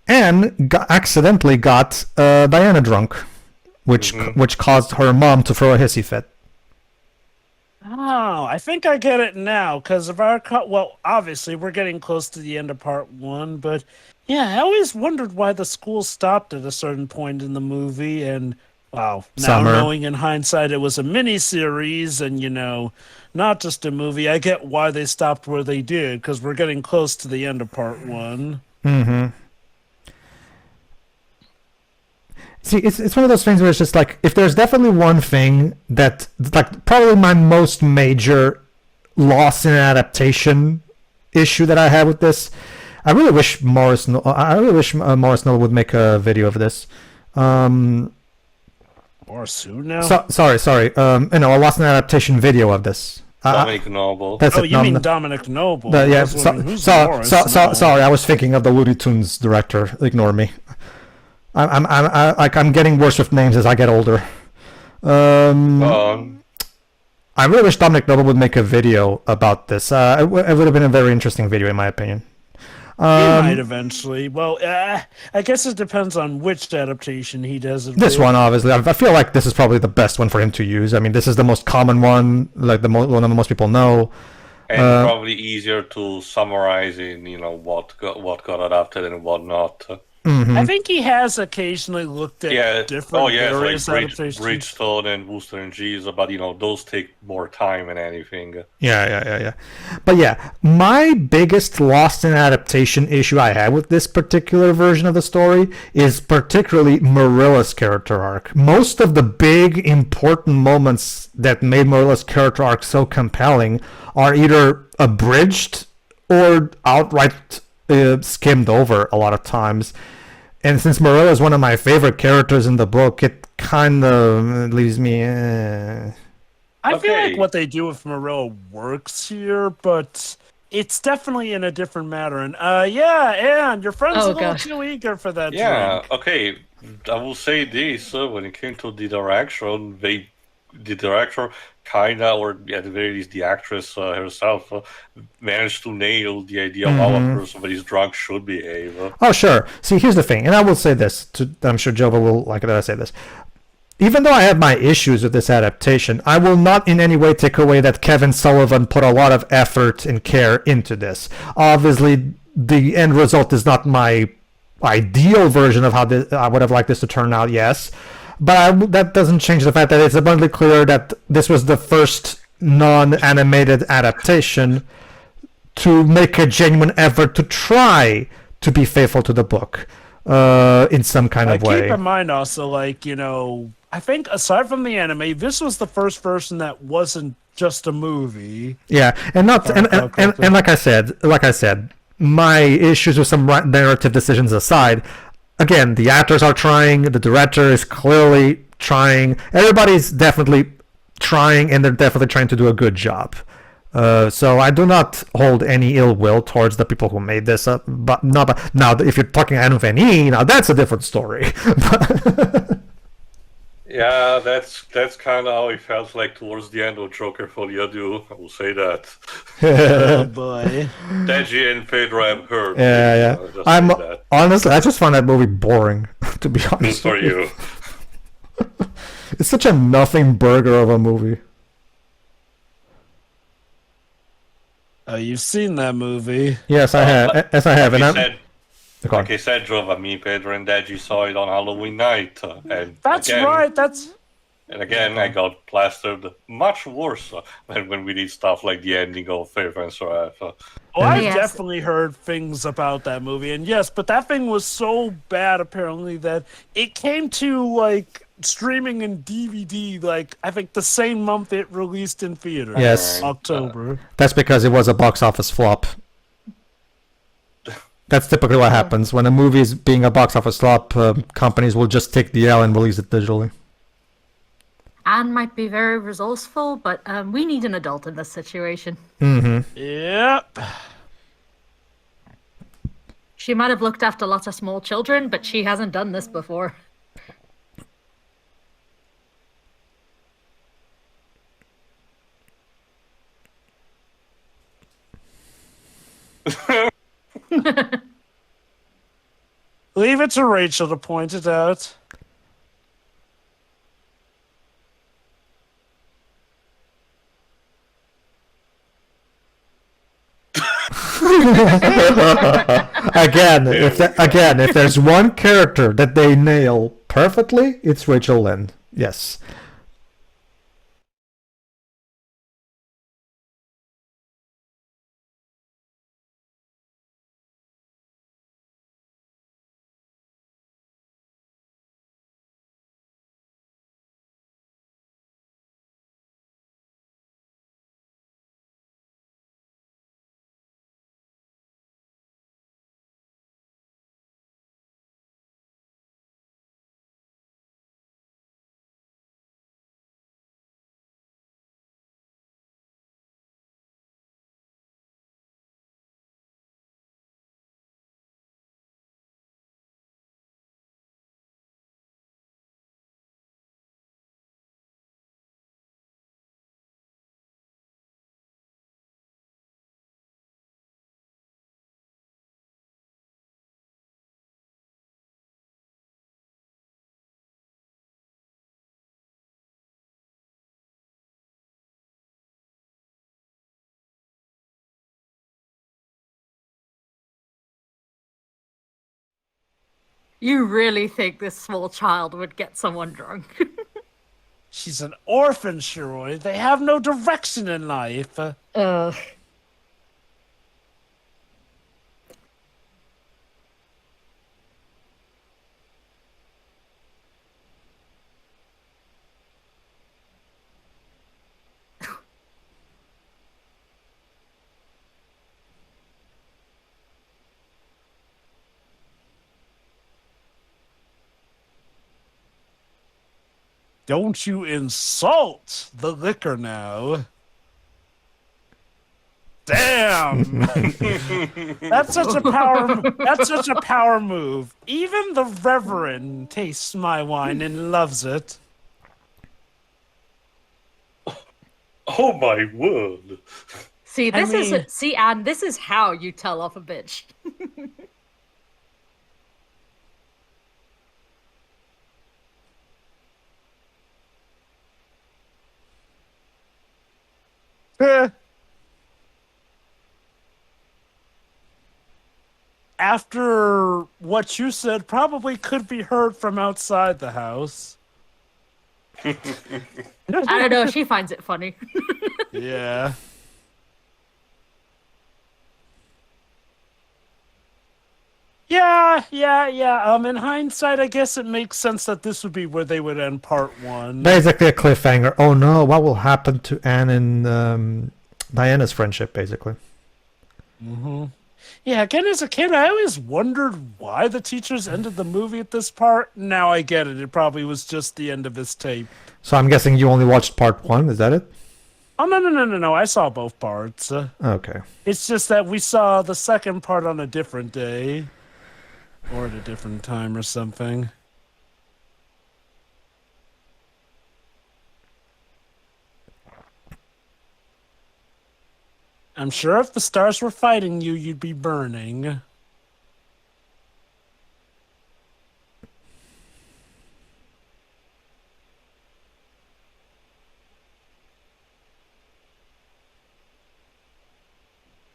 Anne accidentally got Diana drunk, which caused her mom to throw a hissy fit.
Oh, I think I get it now, because of our well, obviously we're getting close to the end of part 1, but yeah, I always wondered why the school stopped at a certain point in the movie, and wow, now
Summer.
knowing in hindsight it was a miniseries and, not just a movie, I get why they stopped where they did, because we're getting close to the end of part 1.
Mm-hmm. See, it's one of those things where it's just like, if there's definitely one thing that, like, probably my most major loss in adaptation issue that I have with this, I really wish Morris Noel would make a video of this.
Or soon now?
Sorry. A lost in adaptation video of this.
Dominic Noble.
That's
Oh,
it.
you
No,
mean
no.
Dominic Noble?
Yeah.
I was wondering, who's Morris Noel?
Sorry, I was thinking of the Looney Tunes director. Ignore me. I'm getting worse with names as I get older. I really wish Dominic Noble would make a video about this. It would have been a very interesting video, in my opinion.
He might eventually. Well, I guess it depends on which adaptation he does it
This
with.
one, obviously, I feel like this is probably the best one for him to use. I mean, this is the most common one, like the one that most people know.
And probably easier to summarize in, what got adapted and what not.
I think he has occasionally looked at different various
like
adaptations.
Bridgestone and Wooster and G's, but those take more time than anything.
Yeah. But yeah, my biggest lost in adaptation issue I had with this particular version of the story is particularly Marilla's character arc. Most of the big, important moments that made Marilla's character arc so compelling are either abridged or outright skimmed over a lot of times. And since Marilla is one of my favorite characters in the book, it kind of leaves me.
I feel like what they do with Marilla works here, but it's definitely in a different matter. And and your friend's a little too eager for that.
Yeah,
drink.
okay. I will say this: when it came to the direction, the director kinda, or at the very least, the actress herself managed to nail the idea of how a person that is drunk should behave.
Oh, sure. See, here's the thing, and I will say this. I'm sure Jova will like that I say this. Even though I have my issues with this adaptation, I will not in any way take away that Kevin Sullivan put a lot of effort and care into this. Obviously, the end result is not my ideal version of how I would have liked this to turn out, yes. But that doesn't change the fact that it's abundantly clear that this was the first non-animated adaptation to make a genuine effort to try to be faithful to the book in some kind of way.
Keep in mind also, I think aside from the anime, this was the first version that wasn't just a movie.
Yeah, and like I said, my issues with some narrative decisions aside, again, the actors are trying, the director is clearly trying, everybody's definitely trying, and they're definitely trying to do a good job. So I do not hold any ill will towards the people who made this up. But now, if you're talking Anu Veni, now that's a different story.
Yeah, that's kind of how it felt like towards the end of Joker Folia Do. I will say that.
Oh boy,
Deji and Pedro have heard.
Yeah. Honestly, I just find that movie boring. To be honest,
for you.
It's such a nothing burger of a movie.
Oh, you've seen that movie?
Yes, I have. Yes, I have.
Like I said, Jova, me, Pedro, and Deji saw it on Halloween night. And
that's
again,
right.
And again, I got plastered much worse than when we did stuff like the ending of Faith and Seraph.
I've definitely heard things about that movie, and yes, but that thing was so bad apparently that it came to streaming and DVD I think the same month it released in theaters.
Yes,
October.
That's because it was a box office flop. That's typically what happens when a movie is being a box office flop. Companies will just take the L and release it digitally.
Anne might be very resourceful, but we need an adult in this situation.
Mm-hmm.
Yep.
She might have looked after lots of small children, but she hasn't done this before.
Leave it to Rachel to point it out.
If there's one character that they nail perfectly, it's Rachel Lynn. Yes.
You really think this small child would get someone drunk?
She's an orphan, Shiroi. They have no direction in life.
Ugh.
Don't you insult the liquor now. Damn! That's such a power move. Even the Reverend tastes my wine and loves it.
Oh my word!
See,
mean-
Anne, this is how you tell off a bitch.
After what you said, probably could be heard from outside the house.
I don't know, she finds it funny.
Yeah. Yeah. In hindsight, I guess it makes sense that this would be where they would end part one.
Basically a cliffhanger. Oh no, what will happen to Anne and Diana's friendship, basically.
Mm-hmm. Yeah, again, as a kid, I always wondered why the teachers ended the movie at this part. Now I get it. It probably was just the end of his tape.
So I'm guessing you only watched part 1, is that it?
Oh, no. I saw both parts.
Okay.
It's just that we saw the second part on a different day. Or at a different time or something. I'm sure if the stars were fighting you, you'd be burning.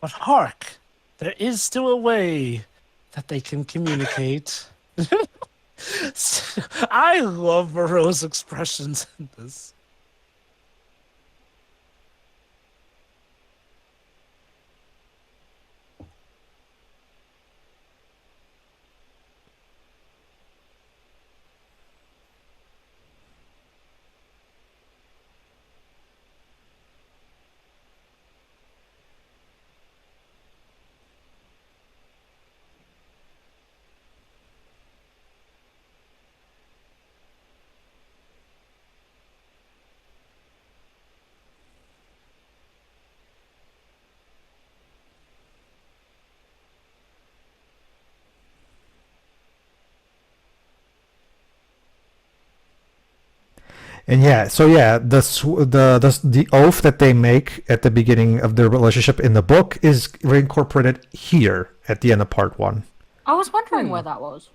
But hark! There is still a way that they can communicate. I love Moreau's expressions in this.
And the oath that they make at the beginning of their relationship in the book is reincorporated here at the end of part 1.
I was wondering where that was.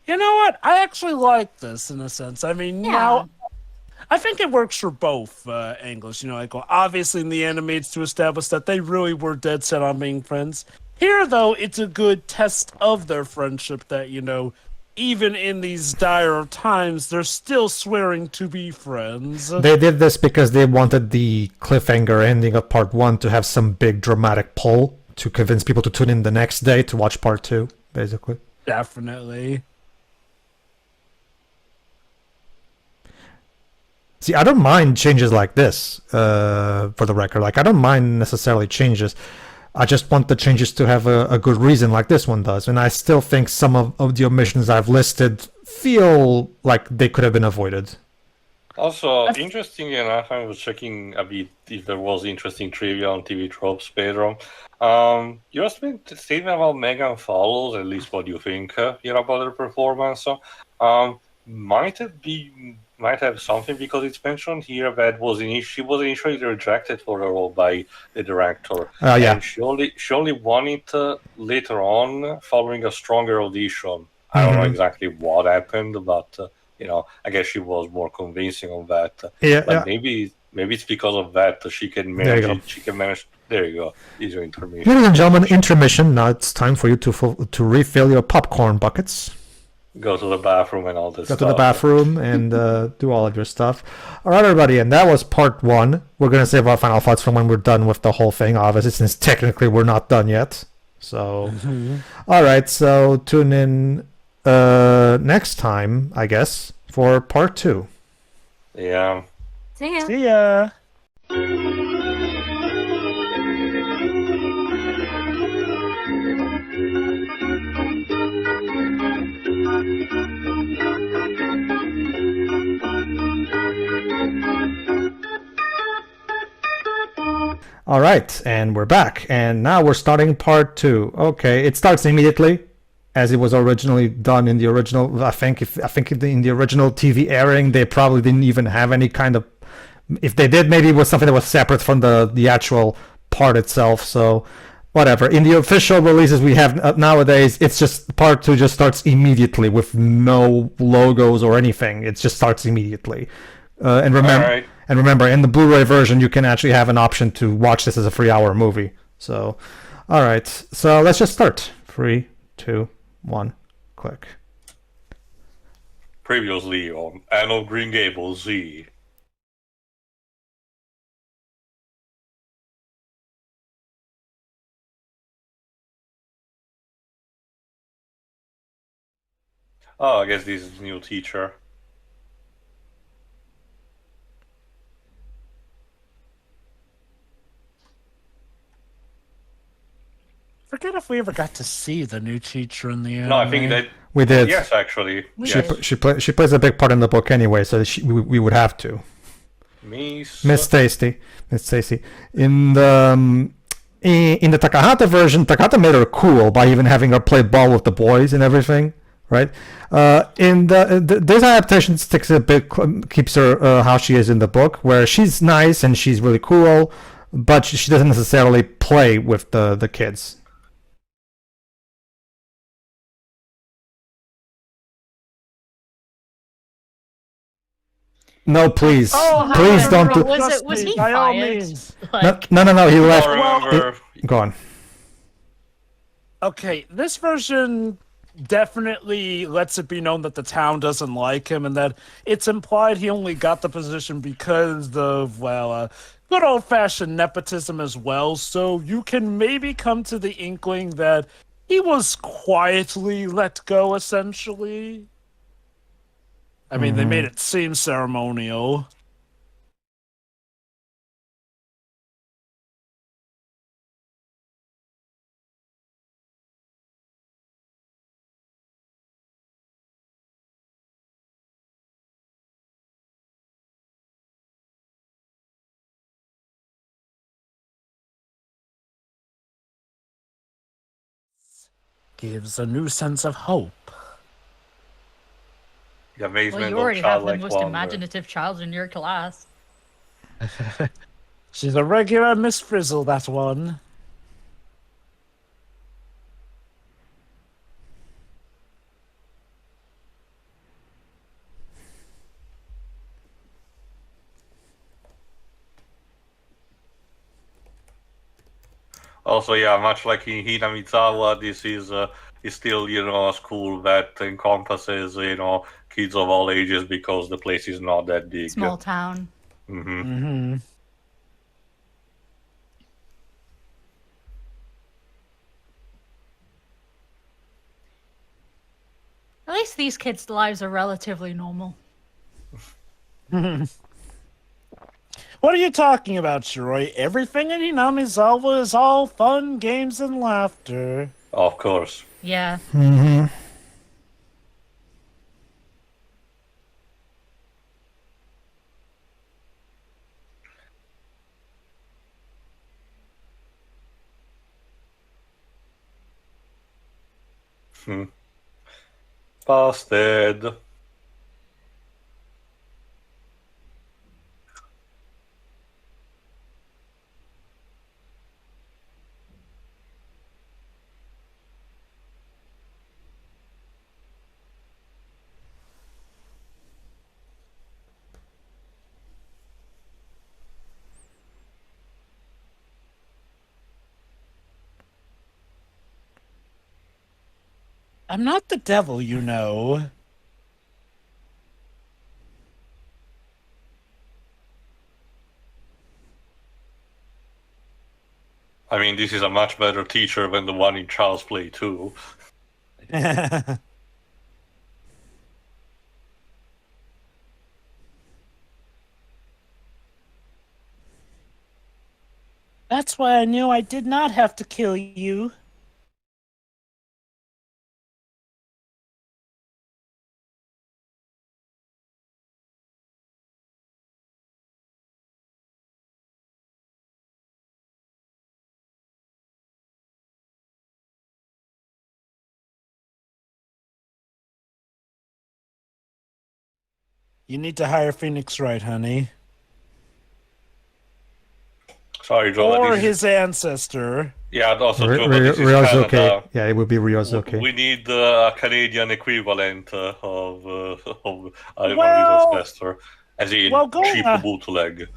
You know what? I actually like this in a sense. I mean, now I think it works for both angles. You know, like, well, obviously in the anime it's to establish that they really were dead set on being friends. Here, though, it's a good test of their friendship that, you know, even in these dire times, they're still swearing to be friends.
They did this because they wanted the cliffhanger ending of part 1 to have some big dramatic pull to convince people to tune in the next day to watch part 2, basically.
Definitely.
See, I don't mind changes like this, for the record. Like, I don't mind necessarily changes. I just want the changes to have a good reason like this one does. And I still think some of the omissions I've listed feel like they could have been avoided.
Also, interesting enough, I was checking a bit if there was interesting trivia on TV Tropes, Pedro. Your statement about Megan follows, at least what you think about her performance, might have something, because it's mentioned here that she was initially rejected for the role by the director. And she only won it later on following a stronger audition. I don't know exactly what happened, but I guess she was more convincing on that. Maybe it's because of that she can manage it. She can manage. There you go. These are intermission.
Ladies and gentlemen, intermission. Now it's time for you to refill your popcorn buckets.
Go to the bathroom and all this
Go
stuff.
to the bathroom and do all of your stuff. All right, everybody, and that was part 1. We're going to save our final thoughts from when we're done with the whole thing, obviously, since technically we're not done yet. So, all right, so tune in next time, I guess, for part 2.
Yeah.
See ya.
See ya.
All right, and we're back, and now we're starting part 2. Okay, it starts immediately, as it was originally done in the original. I think in the original TV airing, they probably didn't even have any kind of. If they did, maybe it was something that was separate from the actual part itself. So, whatever. In the official releases we have nowadays, it's just part 2 just starts immediately with no logos or anything. It just starts immediately. And remember.
All right.
And remember, in the Blu-ray version, you can actually have an option to watch this as a 3-hour movie. So, all right. So let's just start. 3, 2, 1, click.
Previously on Anne of Green Gables Z. Oh, I guess this is the new teacher.
Forget if we ever got to see the new teacher in the end.
No, I think that
We did.
yes, actually.
We
She
Yes.
did.
she plays a big part in the book anyway, so we would have to. Miss Stacy. In the Takahata version, Takahata made her cool by even having her play ball with the boys and everything, right? In this adaptation sticks a bit, keeps her how she is in the book, where she's nice and she's really cool, but she doesn't necessarily play with the kids. No, please, please don't do.
Was he
By all
fired?
means.
Like,
No. He
I
left.
remember.
Go on.
Okay, this version definitely lets it be known that the town doesn't like him and that it's implied he only got the position because of, well, good old-fashioned nepotism as well, so you can maybe come to the inkling that he was quietly let go, essentially. I mean, they made it seem ceremonial. Gives a new sense of hope.
The amazement
well, you
of
already have the
childlike
most
wonder.
imaginative child in your class.
She's a regular Miss Frizzle, that one.
Also, yeah, much like in Hinamizawa, this is still, a school that encompasses, kids of all ages because the place is not that big.
Small town.
Hmm.
Mm-hmm.
At least these kids' lives are relatively normal.
What are you talking about, Shiroi? Everything in Hinamizawa is all fun, games, and laughter.
Of course.
Yeah.
Busted.
I'm not the devil, you know.
I mean, this is a much better teacher than the one in Child's Play 2.
That's why I knew I did not have to kill you. You need to hire Phoenix Wright, honey.
Sorry, Joe.
Or
This is,
his ancestor.
yeah, also, Joe, but this is
Ryosuke.
Canada.
Yeah, it would be Ryosuke.
We need a Canadian equivalent of Iron
Well-
Ancestor, as in
well, go
cheap
on.
bootleg.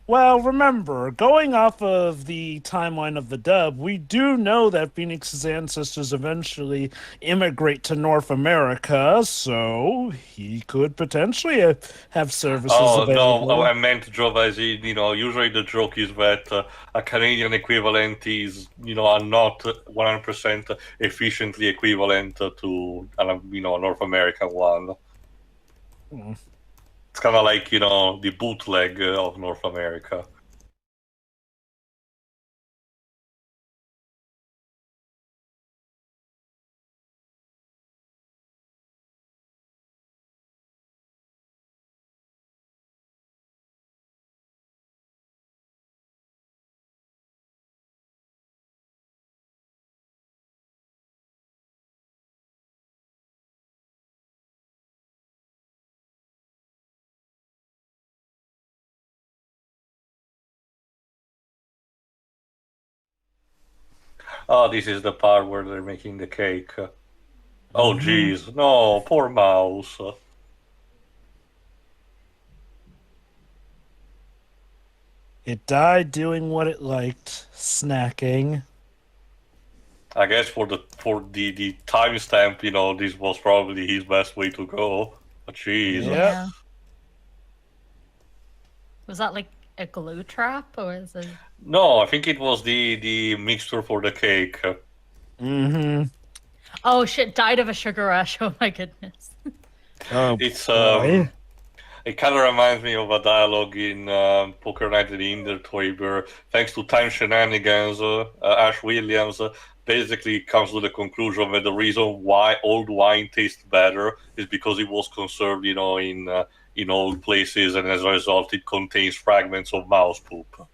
Well, remember, going off of the timeline of the dub, we do know that Phoenix's ancestors eventually immigrate to North America, so he could potentially have services
Oh
available.
no, I meant Joe, as in, usually the joke is that a Canadian equivalent is, are not 100% efficiently equivalent to, a North American one.
Hmm.
It's kind of like, the bootleg of North America. Oh, this is the part where they're making the cake. Oh, jeez. No, poor mouse.
It died doing what it liked, snacking.
I guess for the timestamp, this was probably his best way to go. But jeez.
Yep.
Yeah. Was that like a glue trap or is it?
No, I think it was the mixture for the cake.
Mm-hmm.
Oh shit! Died of a sugar rush. Oh my goodness.
Oh,
It's
boy.
It kind of reminds me of a dialogue in Poker Night at the Inventory where, thanks to time shenanigans, Ash Williams basically comes to the conclusion that the reason why old wine tastes better is because it was conserved, in old places, and as a result, it contains fragments of mouse poop.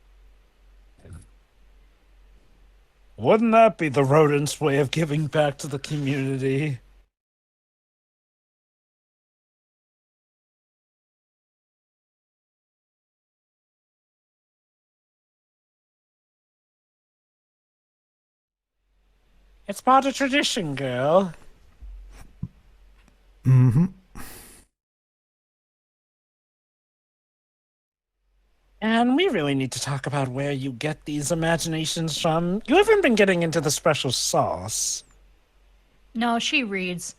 Wouldn't that be the rodent's way of giving back to the community? It's part of tradition, girl.
Mm-hmm.
And we really need to talk about where you get these imaginations from. You haven't been getting into the special sauce.
No, she reads.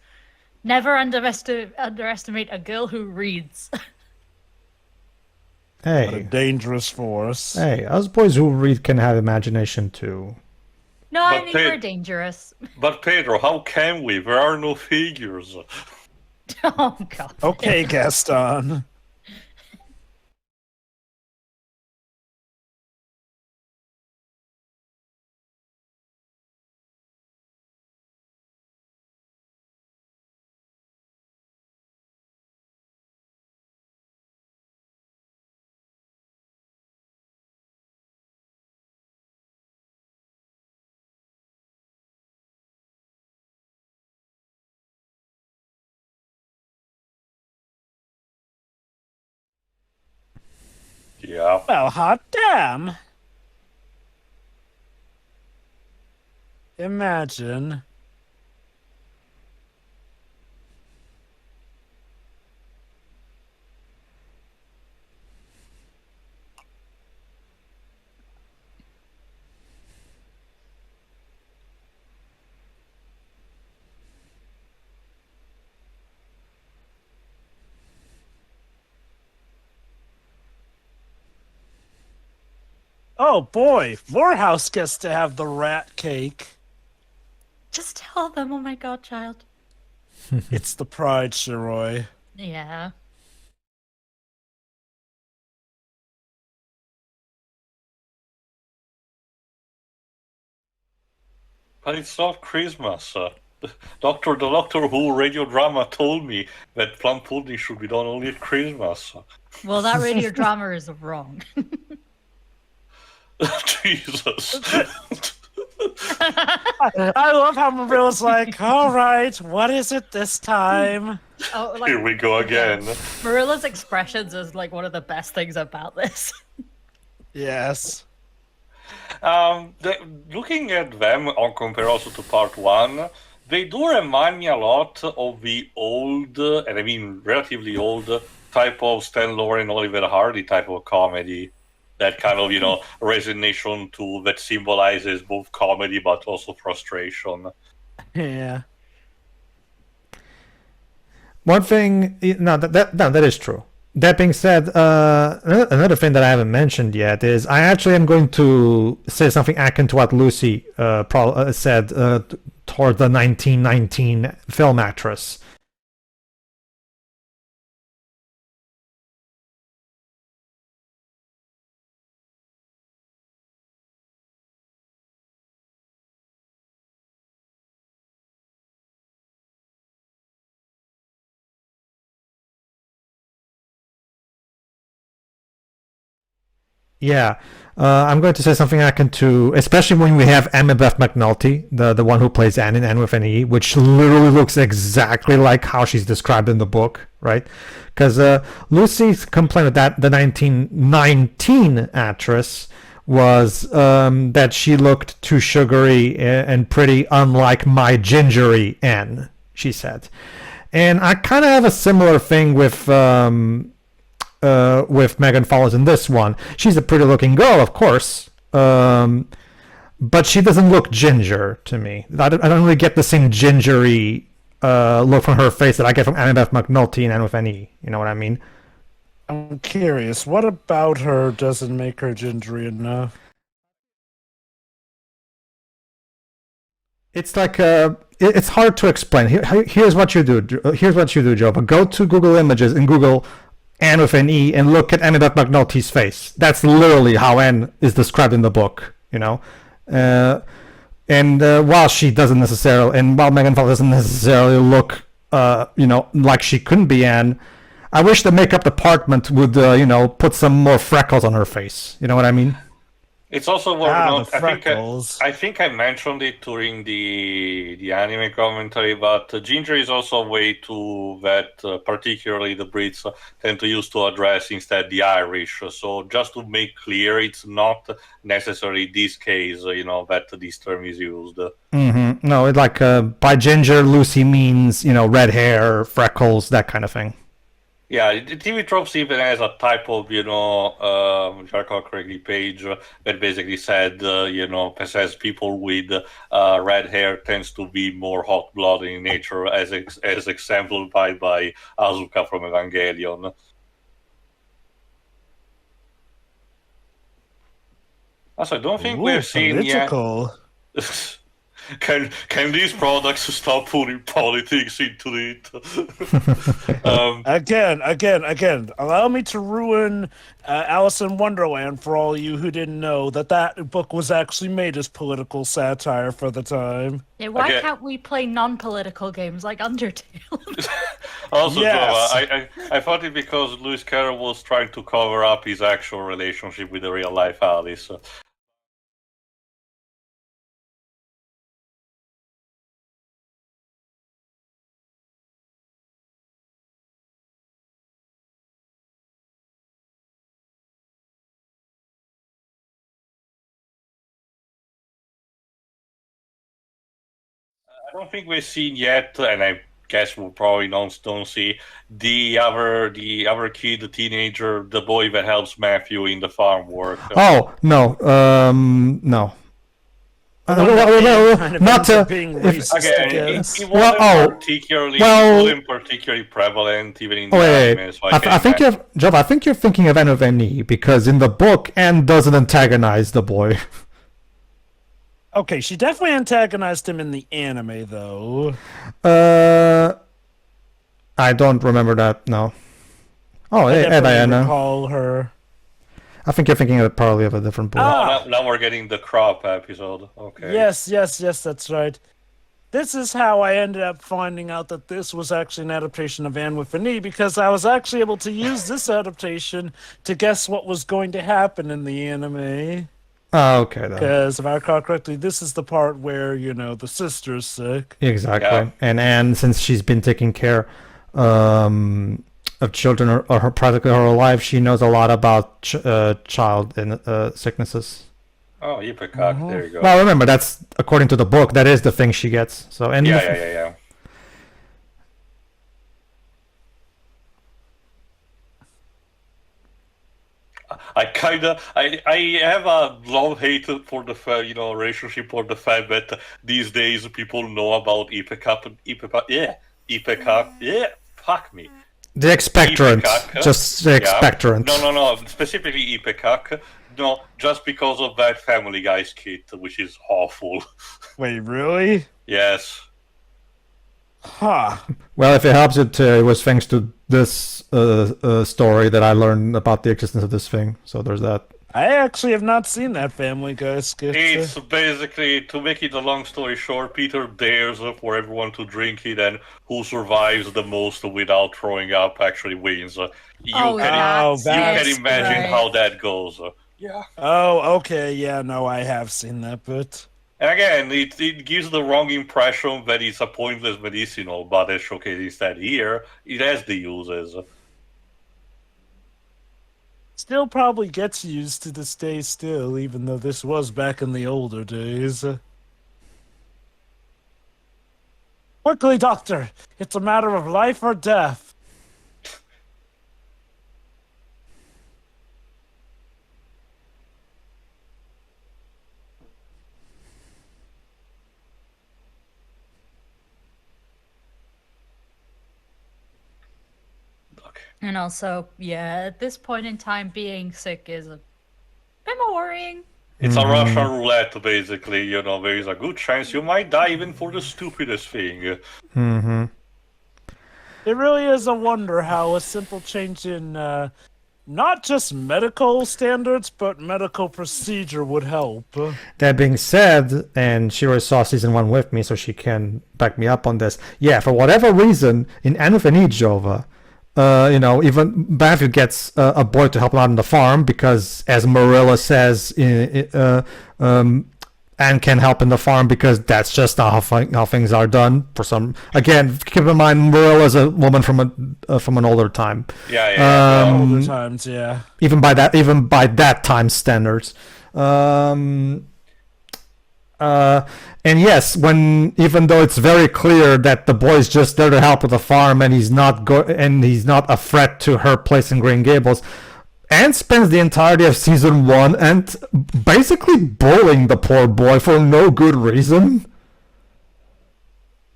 Never underestimate a girl who reads.
What a
Hey,
dangerous force.
hey, us boys who read can have imagination too.
No, I
But
think
they-
we're dangerous.
But Pedro, how can we? There are no figures.
Oh god.
Okay, Gaston.
Yeah.
Well, hot damn. Imagine. Oh boy, Morehouse gets to have the rat cake.
Just tell them, oh my god, child.
It's the pride, Shiroi.
Yeah.
But it's not Christmas. The Doctor Who radio drama told me that plum pudding should be done only at Christmas.
Well, that radio drama is wrong.
Jesus.
I love how Marilla's like, all right, what is it this time?
Oh, like,
Here we go again.
Marilla's expressions is like one of the best things about this.
Yes.
Looking at them on compare also to part one, they do remind me a lot of the old, and I mean relatively old, type of Stan Laurel and Oliver Hardy type of comedy. That kind of, resignation to that symbolizes both comedy but also frustration.
Yeah.
One thing, no, that is true. That being said, another thing that I haven't mentioned yet is I actually am going to say something akin to what Lucy said toward the 1919 film actress. Yeah, I'm going to say something akin to, especially when we have Emma Beth McNulty, the one who plays Anne in Anne with an E, which literally looks exactly like how she's described in the book, right? Because Lucy complained that the 1919 actress was that she looked too sugary and pretty unlike my gingery Anne, she said. And I kind of have a similar thing with Megan Follows in this one. She's a pretty looking girl, of course, but she doesn't look ginger to me. I don't really get the same gingery look from her face that I get from Annabeth McNulty and Anne with an E. You know what I mean?
I'm curious, what about her doesn't make her gingery enough?
It's like it's hard to explain. Here's what you do. Here's what you do, Joe. But go to Google Images and Google Anne with an E and look at Annabeth McNulty's face. That's literally how Anne is described in the book, you know. And while she doesn't necessarily, and while Megan Fox doesn't necessarily look, like she couldn't be Anne, I wish the makeup department would, put some more freckles on her face. You know what I mean?
It's also worth
the freckles.
I think I mentioned it during the anime commentary, but ginger is also a way to that particularly the Brits tend to use to address instead the Irish. So just to make clear, it's not necessarily this case, that this term is used.
Mm-hmm. No, it's like by ginger, Lucy means red hair, freckles, that kind of thing.
Yeah, the TV Tropes even has a type of, if I recall correctly, page that basically said, says people with red hair tends to be more hot-blooded in nature, as exemplified by Asuka from Evangelion. Also, I don't think we've seen yet. Can these products stop putting politics into it?
Again. Allow me to ruin Alice in Wonderland for all you who didn't know that book was actually made as political satire for the time.
Yeah, why can't we play non-political games like Undertale?
Also,
yes.
I thought it because Lewis Carroll was trying to cover up his actual relationship with the real-life Alice. I don't think we've seen yet, and I guess we'll probably don't see the other kid, the teenager, the boy that helps Matthew in the farm work.
Oh no, no.
Kind of
not
ends up being racist, I
Again,
guess.
it
Well,
wasn't particularly prevalent even in the
wait,
anime. So
I think you're, Job, I think you're thinking of N of N.E. because in the book, Anne doesn't antagonize the boy.
Okay, she definitely antagonized him in the anime, though.
I don't remember that. No. Oh,
I
hey,
definitely
Diana.
recall her.
I think you're thinking of probably of a different book.
Now we're getting the crop episode. Okay.
Yes, that's right. This is how I ended up finding out that this was actually an adaptation of Anne with an E, because I was actually able to use this adaptation to guess what was going to happen in the anime.
Oh, okay, then.
Because if I recall correctly, this is the part where, the sister's sick.
Exactly.
Yeah.
And Anne, since she's been taking care of children or her practically her whole life, she knows a lot about child and sicknesses.
Oh, Yippee-cock, there you go.
Well, remember, that's according to the book. That is the thing she gets. So, and
Yeah. I have a love-hate for the relationship or the fact that these days people know about fuck me.
The expectorant,
Ipecac,
just the expectorant.
No, specifically Ipecac. No, just because of that Family Guy skit, which is awful.
Wait, really?
Yes.
Huh.
Well, if it helps, it was thanks to this story that I learned about the existence of this thing. So there's that.
I actually have not seen that Family Guy skit.
It's basically, to make it a long story short, Peter dares for everyone to drink it, and who survives the most without throwing up actually wins. You can imagine how that goes. Yeah.
Oh, okay. Yeah, no, I have seen that bit.
And again, it gives the wrong impression that it's a pointless medicinal, but as showcased instead here, it has the uses.
Still probably gets used to this day still, even though this was back in the older days. Quickly, doctor! It's a matter of life or death.
And also, yeah, at this point in time, being sick is a bit more worrying.
It's a Russian roulette, basically. There is a good chance you might die even for the stupidest thing.
Mm-hmm.
It really is a wonder how a simple change in not just medical standards, but medical procedure would help.
That being said, and Shiro saw season 1 with me, so she can back me up on this. Yeah, for whatever reason, in Anufani Jova, even Matthew gets a boy to help him out on the farm because, as Marilla says, Anne can help in the farm because that's just how things are done. Again, keep in mind Marilla's a woman from an older time.
Yeah.
Older times, yeah.
Even by that time standards. And yes, even though it's very clear that the boy's just there to help with the farm and he's not a threat to her place in Green Gables, Anne spends the entirety of season 1 and basically bullying the poor boy for no good reason.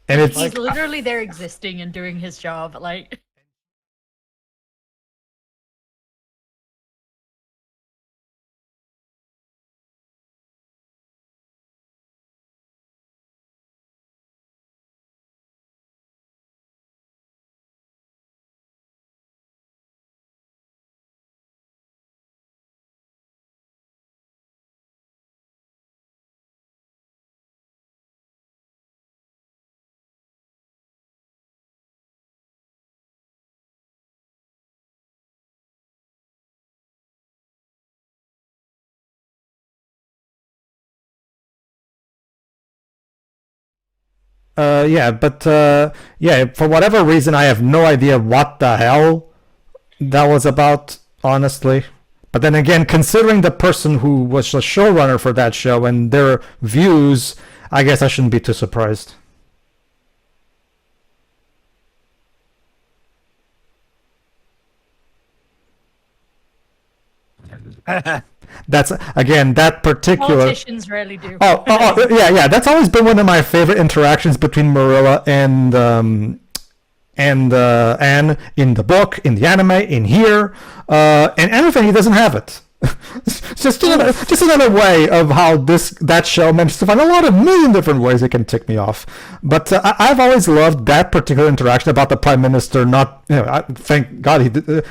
And it's
He's literally there existing and doing his job, like.
for whatever reason, I have no idea what the hell that was about, honestly. But then again, considering the person who was the showrunner for that show and their views, I guess I shouldn't be too surprised. That's again that particular.
Politicians rarely do.
Yeah. That's always been one of my favorite interactions between Marilla and Anne in the book, in the anime, in here, and Anthony doesn't have it. It's just another way of how that show manages to find a lot of million different ways it can tick me off. But I've always loved that particular interaction about the prime minister. Not, thank God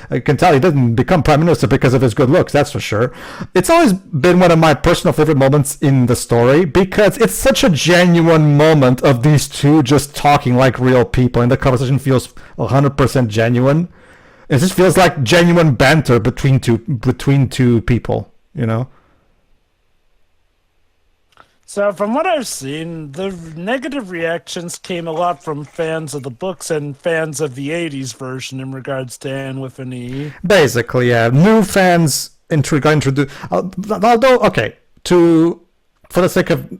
I can tell he didn't become prime minister because of his good looks. That's for sure. It's always been one of my personal favorite moments in the story because it's such a genuine moment of these two just talking like real people, and the conversation feels 100% genuine. It just feels like genuine banter between two people,
So from what I've seen, the negative reactions came a lot from fans of the books and fans of the 80s version in regards to Anne with an E.
Basically, yeah. New fans introduce. Although, okay, for the sake of,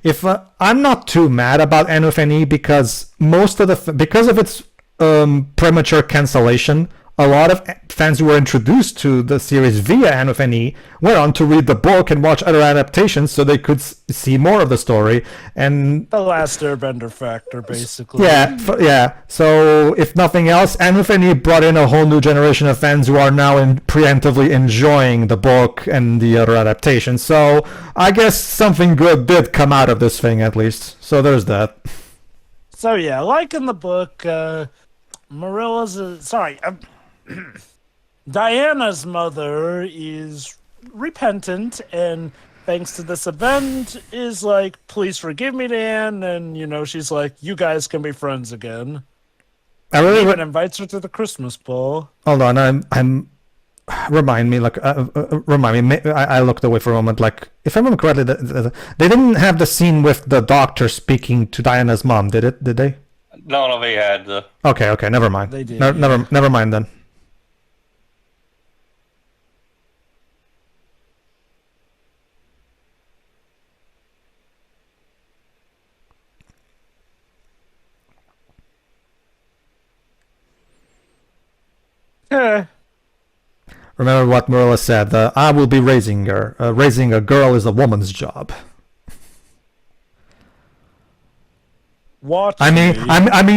if I'm not too mad about Anne with an E because because of its premature cancellation. A lot of fans who were introduced to the series via Anne with an E went on to read the book and watch other adaptations so they could see more of the story. And
the last Airbender factor, basically.
Yeah. So, if nothing else, Anne with an E brought in a whole new generation of fans who are now preemptively enjoying the book and the other adaptations. So, I guess something good did come out of this thing, at least. So, there's that.
So, yeah, like in the book, Diana's mother is repentant and thanks to this event is like, please forgive me, Dan, and she's like, you guys can be friends again.
I really
even invites her to the Christmas ball.
Hold on, remind me. I looked away for a moment. Like, if I remember correctly, they didn't have the scene with the doctor speaking to Diana's mom, did it? Did they?
No, they had.
Okay, never mind.
They did.
Never mind then. Remember what Marilla said. I will be raising her. Raising a girl is a woman's job. I mean,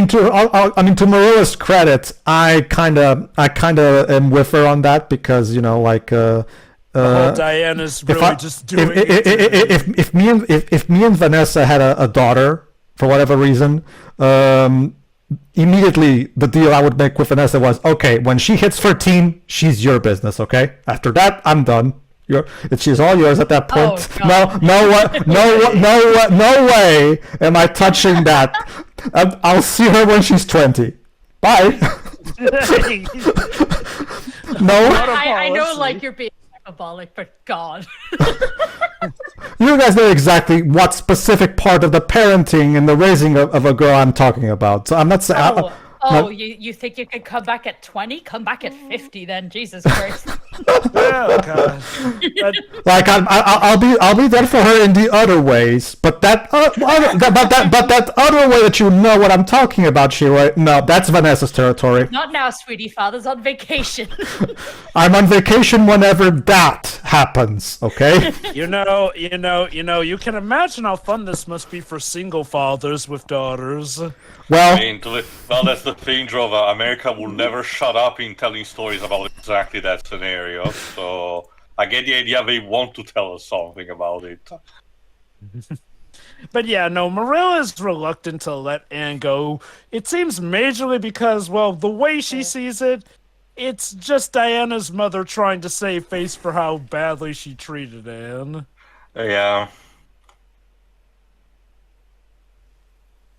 to Marilla's credit, I kind of am with her on that because the whole
Diana's really just doing it.
If me and Vanessa had a daughter for whatever reason, immediately the deal I would make with Vanessa was, okay, when she hits 13, she's your business. Okay, after that, I'm done. She's all yours at that point. No way am I touching that. I'll see her when she's 20. Bye. No.
I know, like, you're being hyperbolic, but God.
You guys know exactly what specific part of the parenting and the raising of a girl I'm talking about. So I'm not saying.
You think you could come back at 20? Come back at 50 then, Jesus Christ.
Oh, God.
Like I'll be there for her in the other ways, but that other way that you know what I'm talking about, Shira. No, that's Vanessa's territory.
Not now, sweetie. Father's on vacation.
I'm on vacation whenever that happens. Okay.
You can imagine how fun this must be for single fathers with daughters.
Well,
that's the thing, Drova. America will never shut up in telling stories about exactly that scenario. So I get the idea they want to tell us something about it.
But yeah, no, Marilla is reluctant to let Anne go. It seems majorly because, well, the way she sees it, it's just Diana's mother trying to save face for how badly she treated Anne.
Yeah.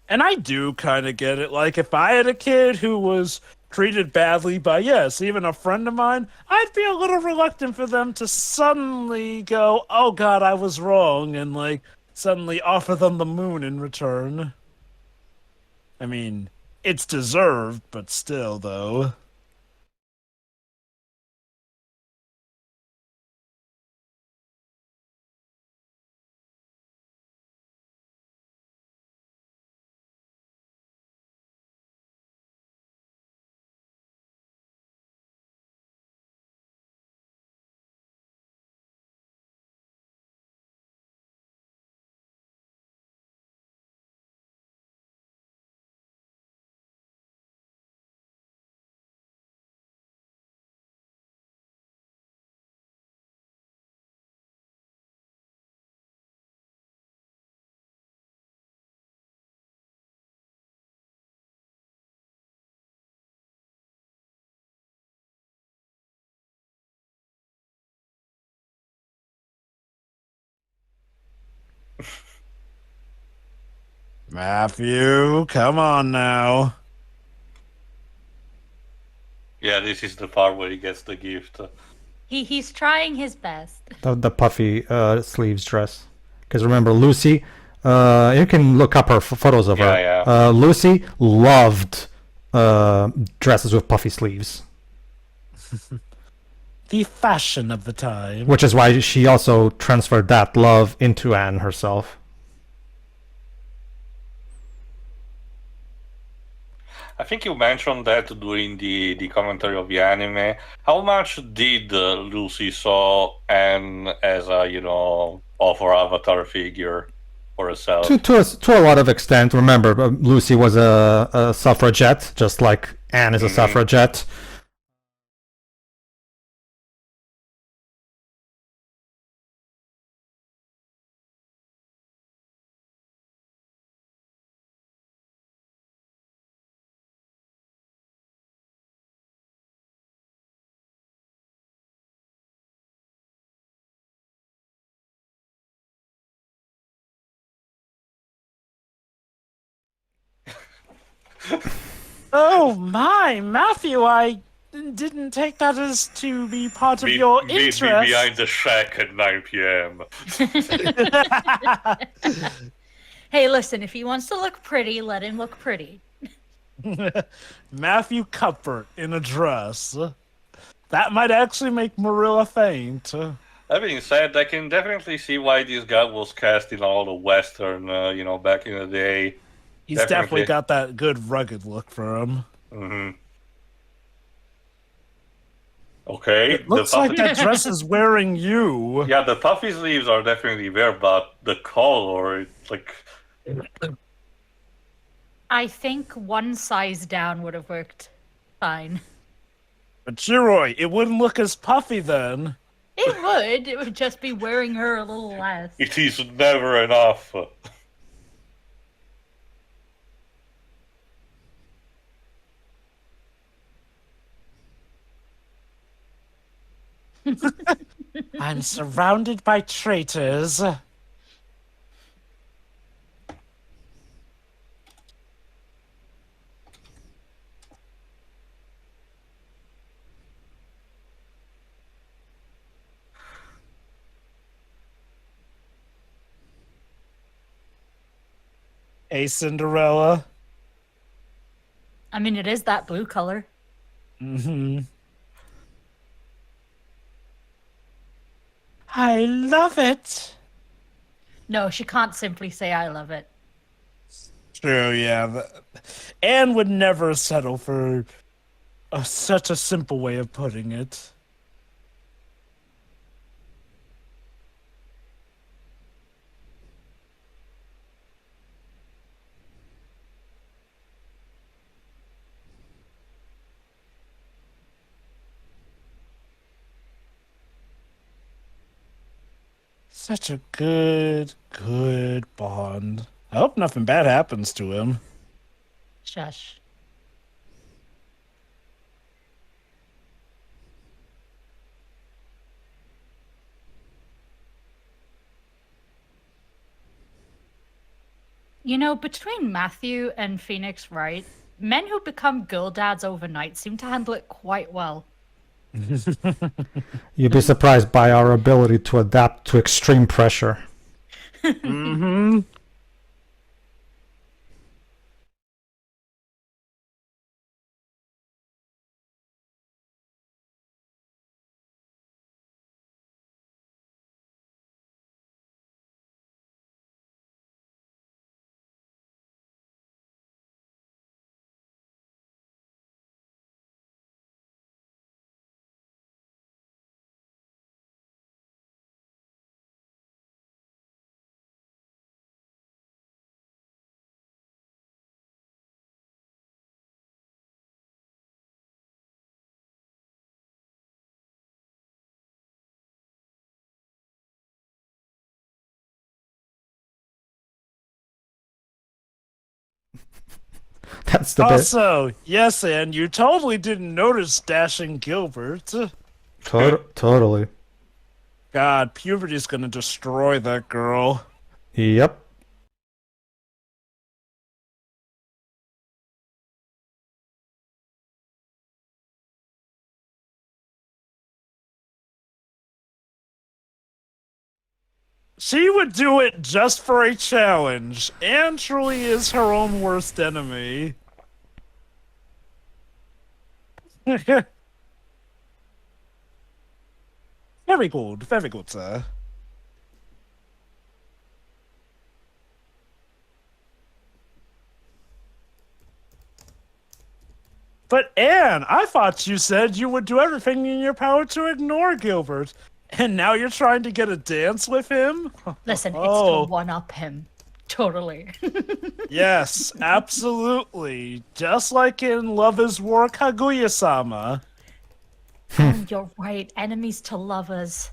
And I do kind of get it. Like, if I had a kid who was treated badly by, yes, even a friend of mine, I'd be a little reluctant for them to suddenly go, oh God, I was wrong, and, like, suddenly offer them the moon in return. I mean, it's deserved, but still, though. Matthew, come on now.
Yeah, this is the part where he gets the gift.
He's trying his best.
The puffy sleeves dress. Because remember, Lucy, you can look up her photos of her.
Yeah.
Lucy loved dresses with puffy sleeves.
The fashion of the time.
Which is why she also transferred that love into Anne herself.
I think you mentioned that during the commentary of the anime. How much did Lucy saw Anne as a, offer avatar figure for herself?
To a lot of extent. Remember, Lucy was a suffragette, just like Anne is a suffragette.
Oh my, Matthew, I didn't take that as to be part of your interest.
Behind the shack at 9 p.m.
Hey, listen, if he wants to look pretty, let him look pretty.
Matthew Cuthbert in a dress. That might actually make Marilla faint.
That being said, I can definitely see why this guy was cast in all the Western, back in the day.
He's definitely got that good rugged look for him.
Mm-hmm. Okay.
It looks like that dress is wearing you.
Yeah, the puffy sleeves are definitely there, but the color, it's like...
I think one size down would have worked fine.
But Giroy, it wouldn't look as puffy then.
It would. It would just be wearing her a little less.
It is never enough.
I'm surrounded by traitors. Hey, Cinderella.
I mean, it is that blue color.
Mm-hmm. I love it.
No, she can't simply say I love it.
True, yeah. Anne would never settle for such a simple way of putting it. Such a good bond. I hope nothing bad happens to him.
Shush. Between Matthew and Phoenix Wright, men who become girl dads overnight seem to handle it quite well.
You'd be surprised by our ability to adapt to extreme pressure.
Mm-hmm.
That's the bit.
Also, yes, Anne, you totally didn't notice Dashing Gilbert.
Totally.
God, puberty's gonna destroy that girl.
Yep.
She would do it just for a challenge. Anne truly is her own worst enemy. Very good, sir. But Anne, I thought you said you would do everything in your power to ignore Gilbert. And now you're trying to get a dance with him?
Listen, it's
Oh.
to one-up him. Totally.
Yes, absolutely. Just like in Love is War Kaguya-sama.
Oh, you're right. Enemies to lovers.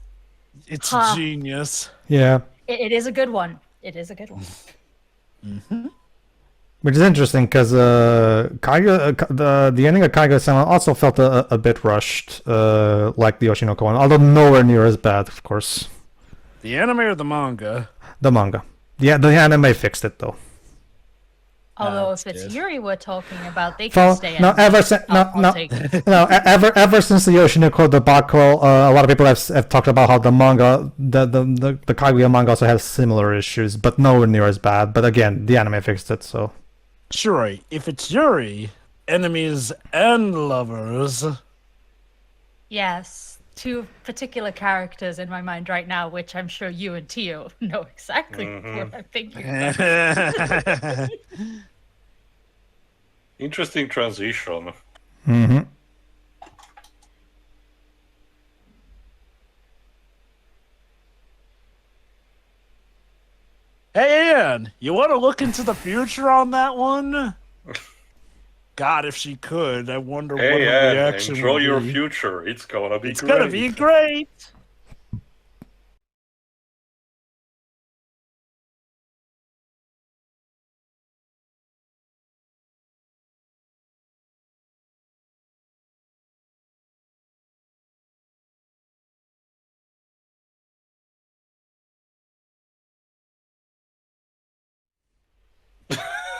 It's
Huh.
genius.
Yeah.
It is a good one. It is a good one.
Which is interesting because the ending of Kaguya-sama also felt a bit rushed, like the Yoshinoko one, although nowhere near as bad, of course.
The anime or the manga?
The manga. Yeah, the anime fixed it though.
Although
That's
if it's
good.
Yuri we're talking about, they can
So
stay
no,
in.
ever since
I'll take it.
ever since the Yoshinoko debacle, a lot of people have talked about how the manga, the Kaguya manga also has similar issues, but nowhere near as bad. But again, the anime fixed it, so.
Sure, if it's Yuri, enemies and lovers.
Yes, two particular characters in my mind right now, which I'm sure you and Tio know exactly what I'm thinking about.
Interesting transition.
Mm-hmm.
Hey, Anne, you want to look into the future on that one? God, if she could, I wonder what
Hey,
her
Anne,
reaction
enjoy
would
your
be.
future. It's gonna be
It's
great.
gonna be great.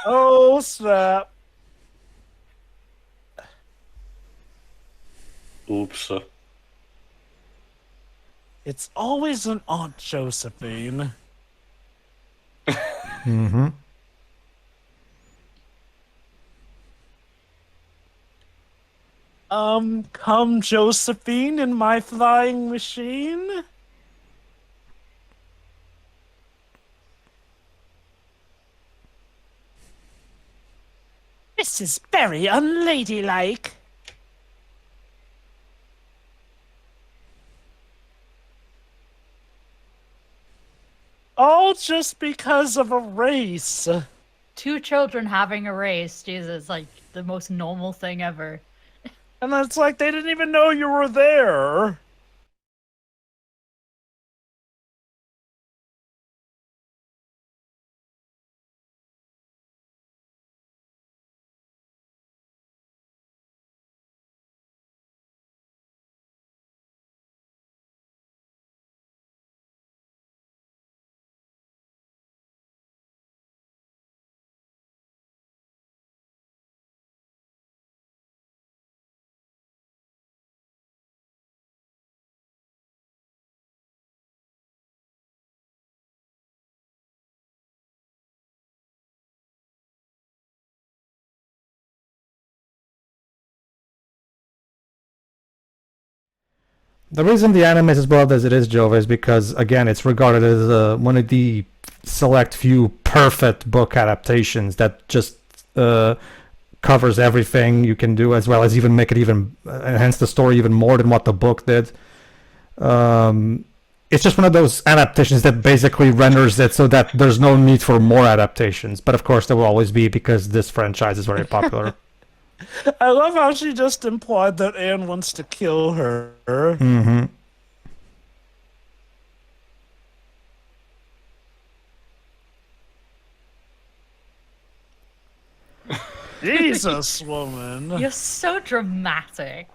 Oh, snap.
Oops.
It's always an Aunt Josephine.
Mm-hmm.
Come Josephine in my flying machine? This is very unladylike. All just because of a race.
Two children having a race, Jesus, like the most normal thing ever.
And it's like they didn't even know you were there.
The reason the anime is as broad as it is, Jova, is because again, it's regarded as one of the select few perfect book adaptations that just covers everything you can do, as well as even make it even enhance the story even more than what the book did. It's just one of those adaptations that basically renders it so that there's no need for more adaptations. But of course, there will always be because this franchise is very popular.
I love how she just implied that Anne wants to kill her.
Mm-hmm.
Jesus, woman.
You're so dramatic.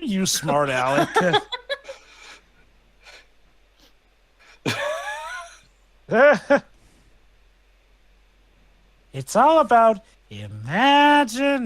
you smart aleck. It's all about imagination.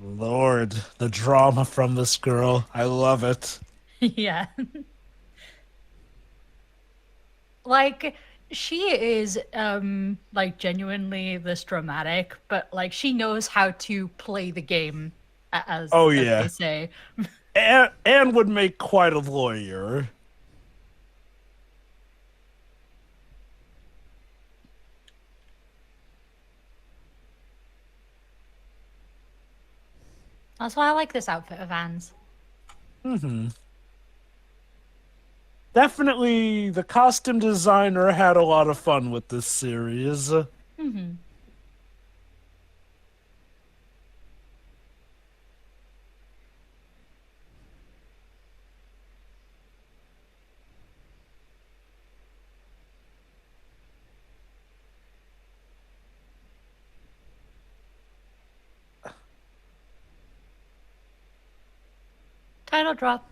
Lord, the drama from this girl. I love it.
Yeah. Like, she is like genuinely this dramatic, but like she knows how to play the game, as
Oh,
as
yeah.
they say.
And would make quite a lawyer.
That's why I like this outfit of Anne's.
Definitely, the costume designer had a lot of fun with this series.
Title drop.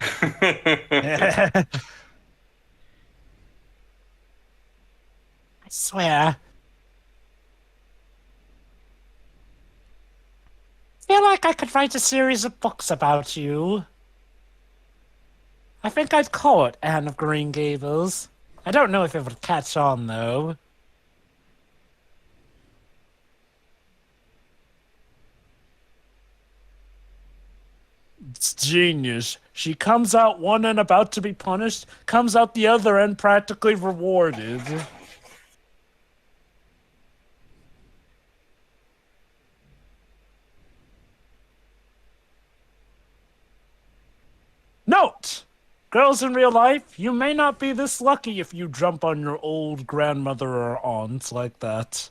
I swear. Feel like I could write a series of books about you. I think I'd call it Anne of Green Gables. I don't know if it would catch on, though. It's genius. She comes out one end about to be punished, comes out the other end practically rewarded. Note! Girls in real life, you may not be this lucky if you jump on your old grandmother or aunt like that.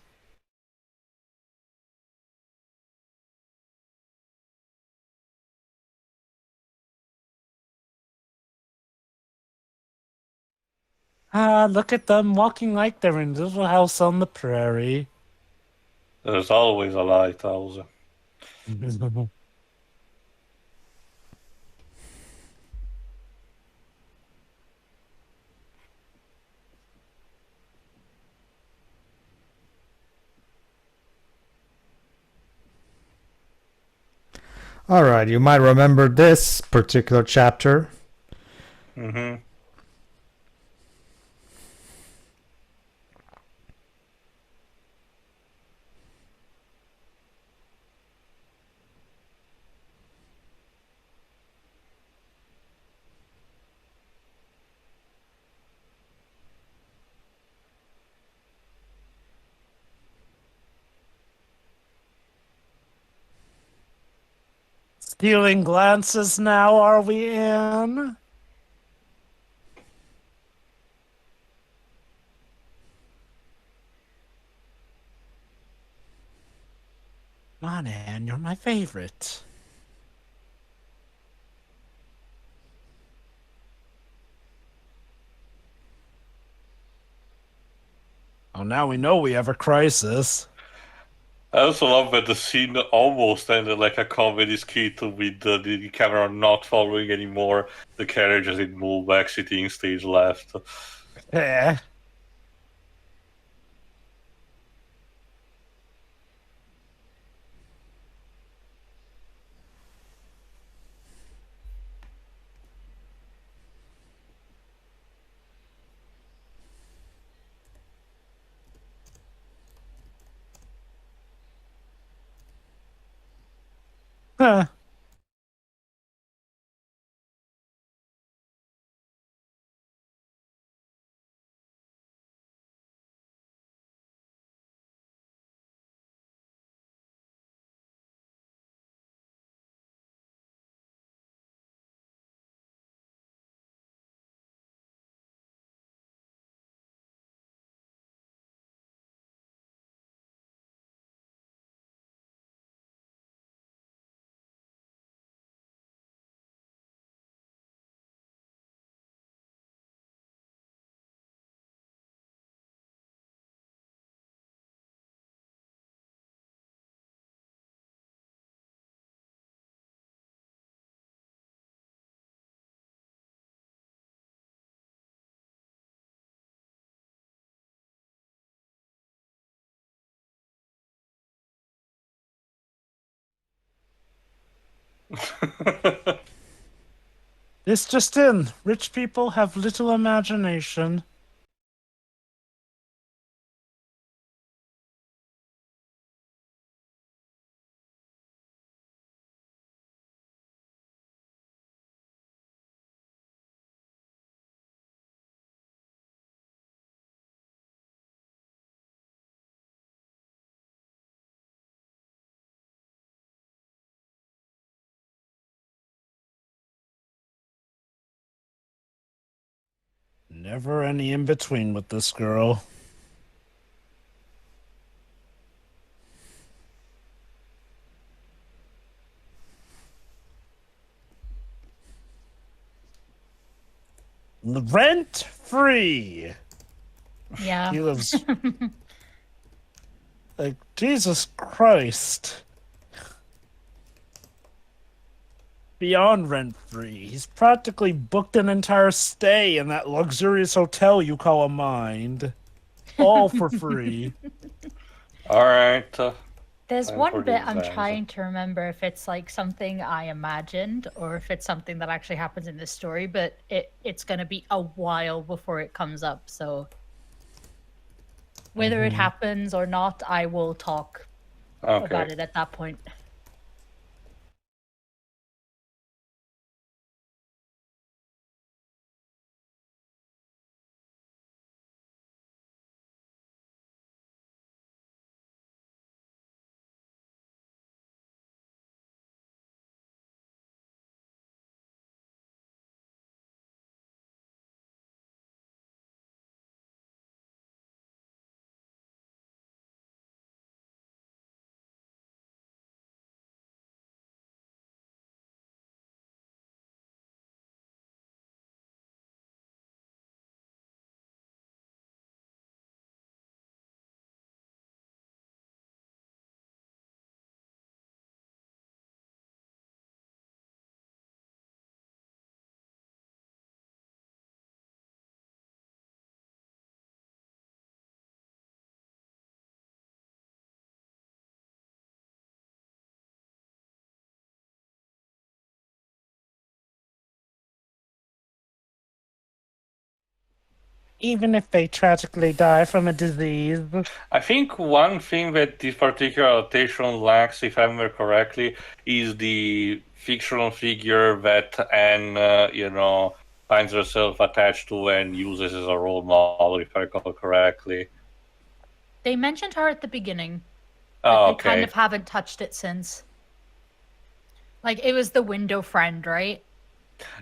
Ah, look at them walking like they're in a little house on the prairie.
There's always a lighthouse.
All right, you might remember this particular chapter.
Mm-hmm.
Stealing glances now, are we in? Come on, Anne, you're my favorite. Oh, now we know we have a crisis.
I also love that the scene almost ended like a comedy skit with the camera not following anymore the carriage as it moved, exiting stage left.
Eh. Huh. This just in. Rich people have little imagination. Never any in between with this girl. Rent free.
Yeah.
He lives like Jesus Christ. Beyond rent free. He's practically booked an entire stay in that luxurious hotel you call a mind. All for free.
All right.
There's
Time
one
for
bit
the
I'm
exams.
trying to remember if it's like something I imagined or if it's something that actually happens in this story, but it's going to be a while before it comes up. So whether it happens or not, I will talk about
Okay.
it at that point.
Even if they tragically die from a disease.
I think one thing that this particular adaptation lacks, if I remember correctly, is the fictional figure that Anne, finds herself attached to and uses as a role model, if I recall correctly.
They mentioned her at the beginning, but
Oh,
they kind
okay.
of haven't touched it since. Like it was the window friend, right?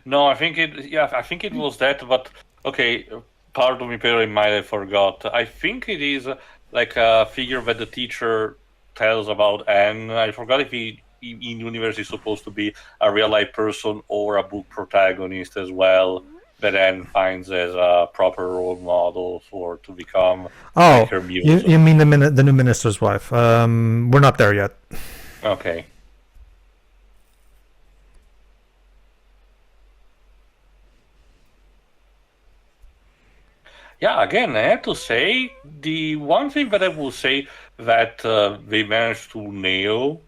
No, I think it was that, but okay, pardon me, Pedro, I might have forgot. I think it is like a figure that the teacher tells about, and I forgot if he in universe is supposed to be a real life person or a book protagonist as well, that Anne finds as a proper role model for to become like
Oh,
her muse.
you mean the new minister's wife? We're not there yet.
Okay. Yeah, again, I have to say, the one thing that I will say that they managed to nail,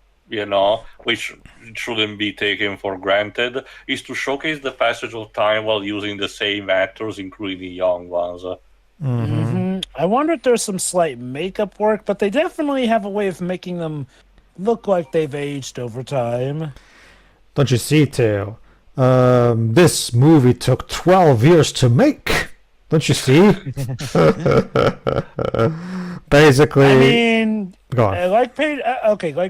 which shouldn't be taken for granted, is to showcase the passage of time while using the same actors, including the young ones.
I wonder if there's some slight makeup work, but they definitely have a way of making them look like they've aged over time.
Don't you see, Teo? This movie took 12 years to make. Don't you see? Basically,
I mean,
go on.
like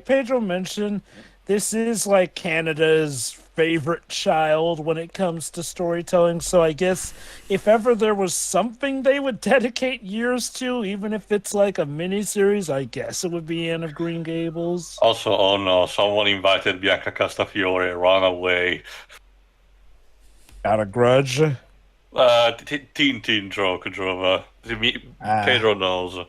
Pedro mentioned, this is like Canada's favorite child when it comes to storytelling. So I guess if ever there was something they would dedicate years to, even if it's like a miniseries, I guess it would be Anne of Green Gables.
Also, oh no, someone invited Bianca Castafiore, run away.
Got a grudge.
Teen joke, Drova.
Ah.
Pedro knows.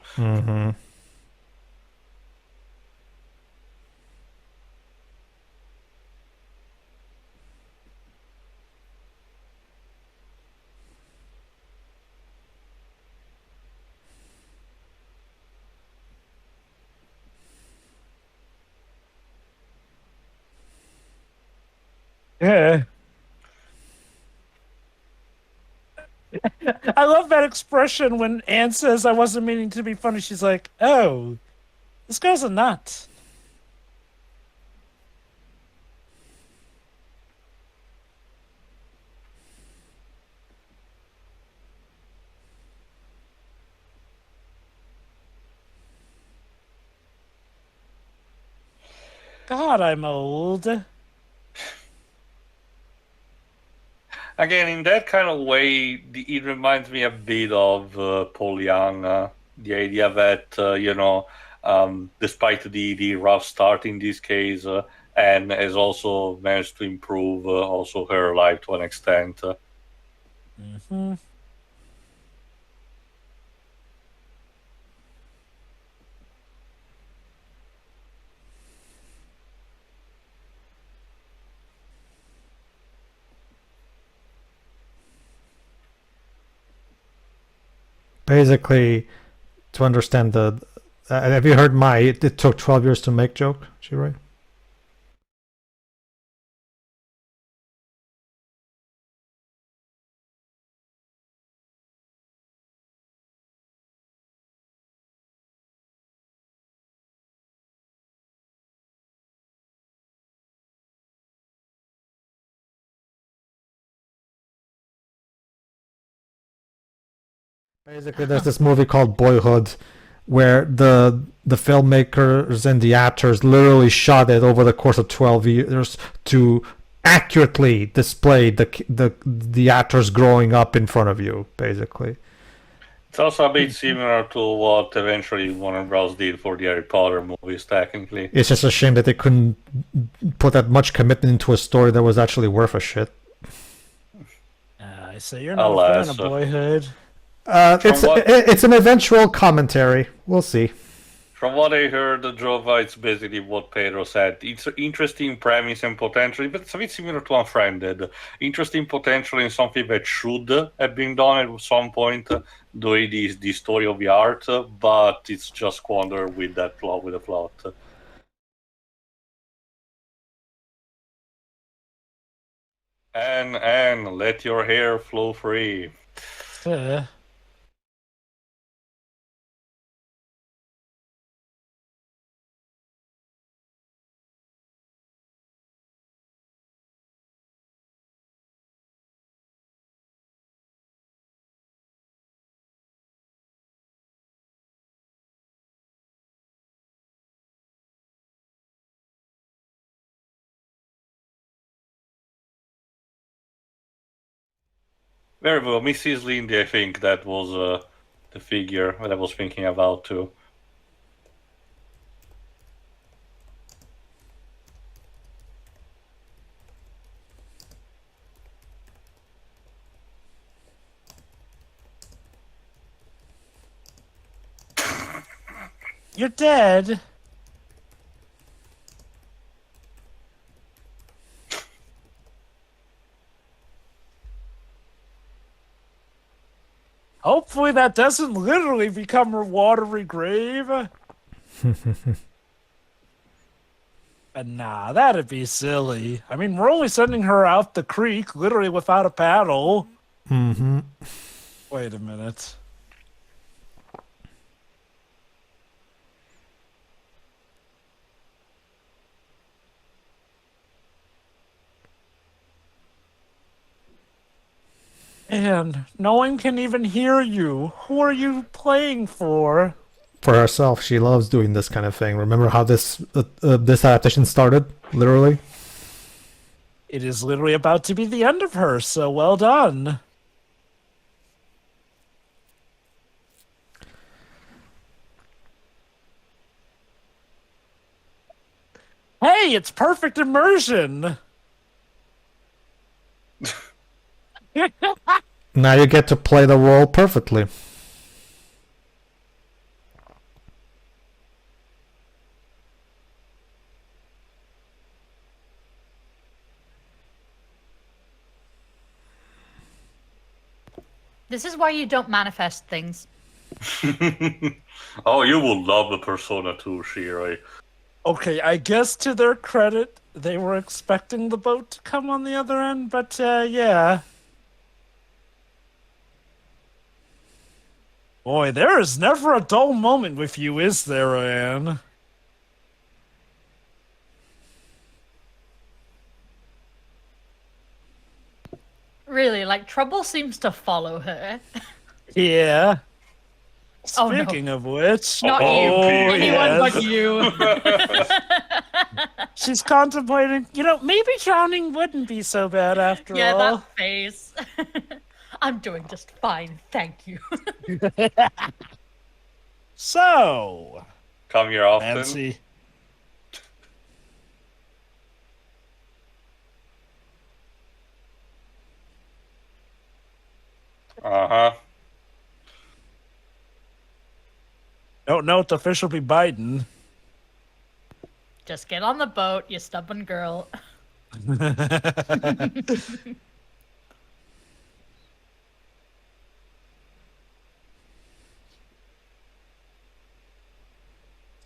Yeah. I love that expression when Anne says, I wasn't meaning to be funny. She's like, oh, this guy's a nut. God, I'm old.
Again, in that kind of way, it reminds me a bit of Pollyanna. The idea that, despite the rough start in this case, Anne has also managed to improve also her life to an extent.
Mm-hmm.
Basically, to understand the. Have you heard my it took 12 years to make joke? She right? Basically, there's this movie called Boyhood, where the filmmakers and the actors literally shot it over the course of 12 years to accurately display the actors growing up in front of you. Basically,
It's also a bit similar to what eventually Warner Bros. Did for the Harry Potter movies, technically.
it's just a shame that they couldn't put that much commitment into a story that was actually worth a shit.
I say you're not a fan of Boyhood.
It's an eventual commentary. We'll see.
From what I heard, Jova, it's basically what Pedro said. It's an interesting premise and potentially, but it's a bit similar to Unfriended. Interesting potential in something that should have been done at some point, doing the story of the art, but it's just squandered with that plot, with the plot. And let your hair flow free. Very well. Mrs. Lindy, I think that was the figure that I was thinking about too.
You're dead. Hopefully that doesn't literally become her watery grave. But nah, that'd be silly. I mean, we're only sending her out the creek, literally without a paddle.
Mm-hmm.
Wait a minute. And no one can even hear you. Who are you playing for?
For herself, she loves doing this kind of thing. Remember how this adaptation started? Literally.
It is literally about to be the end of her, so well done. Hey, it's perfect immersion.
Now you get to play the role perfectly.
This is why you don't manifest things.
Oh, you will love the Persona 2, Shirai.
Okay, I guess to their credit, they were expecting the boat to come on the other end, but yeah. Boy, there is never a dull moment with you, is there, Anne?
Really, like, trouble seems to follow her.
Yeah.
Oh, no.
Speaking of which,
Not you. Anyone
yes.
but you.
She's contemplating, maybe drowning wouldn't be so bad after
Yeah,
all.
that face. I'm doing just fine, thank you.
So,
Come here often.
Nancy.
Uh-huh.
Don't know if the fish will be biting.
Just get on the boat, you stubborn girl.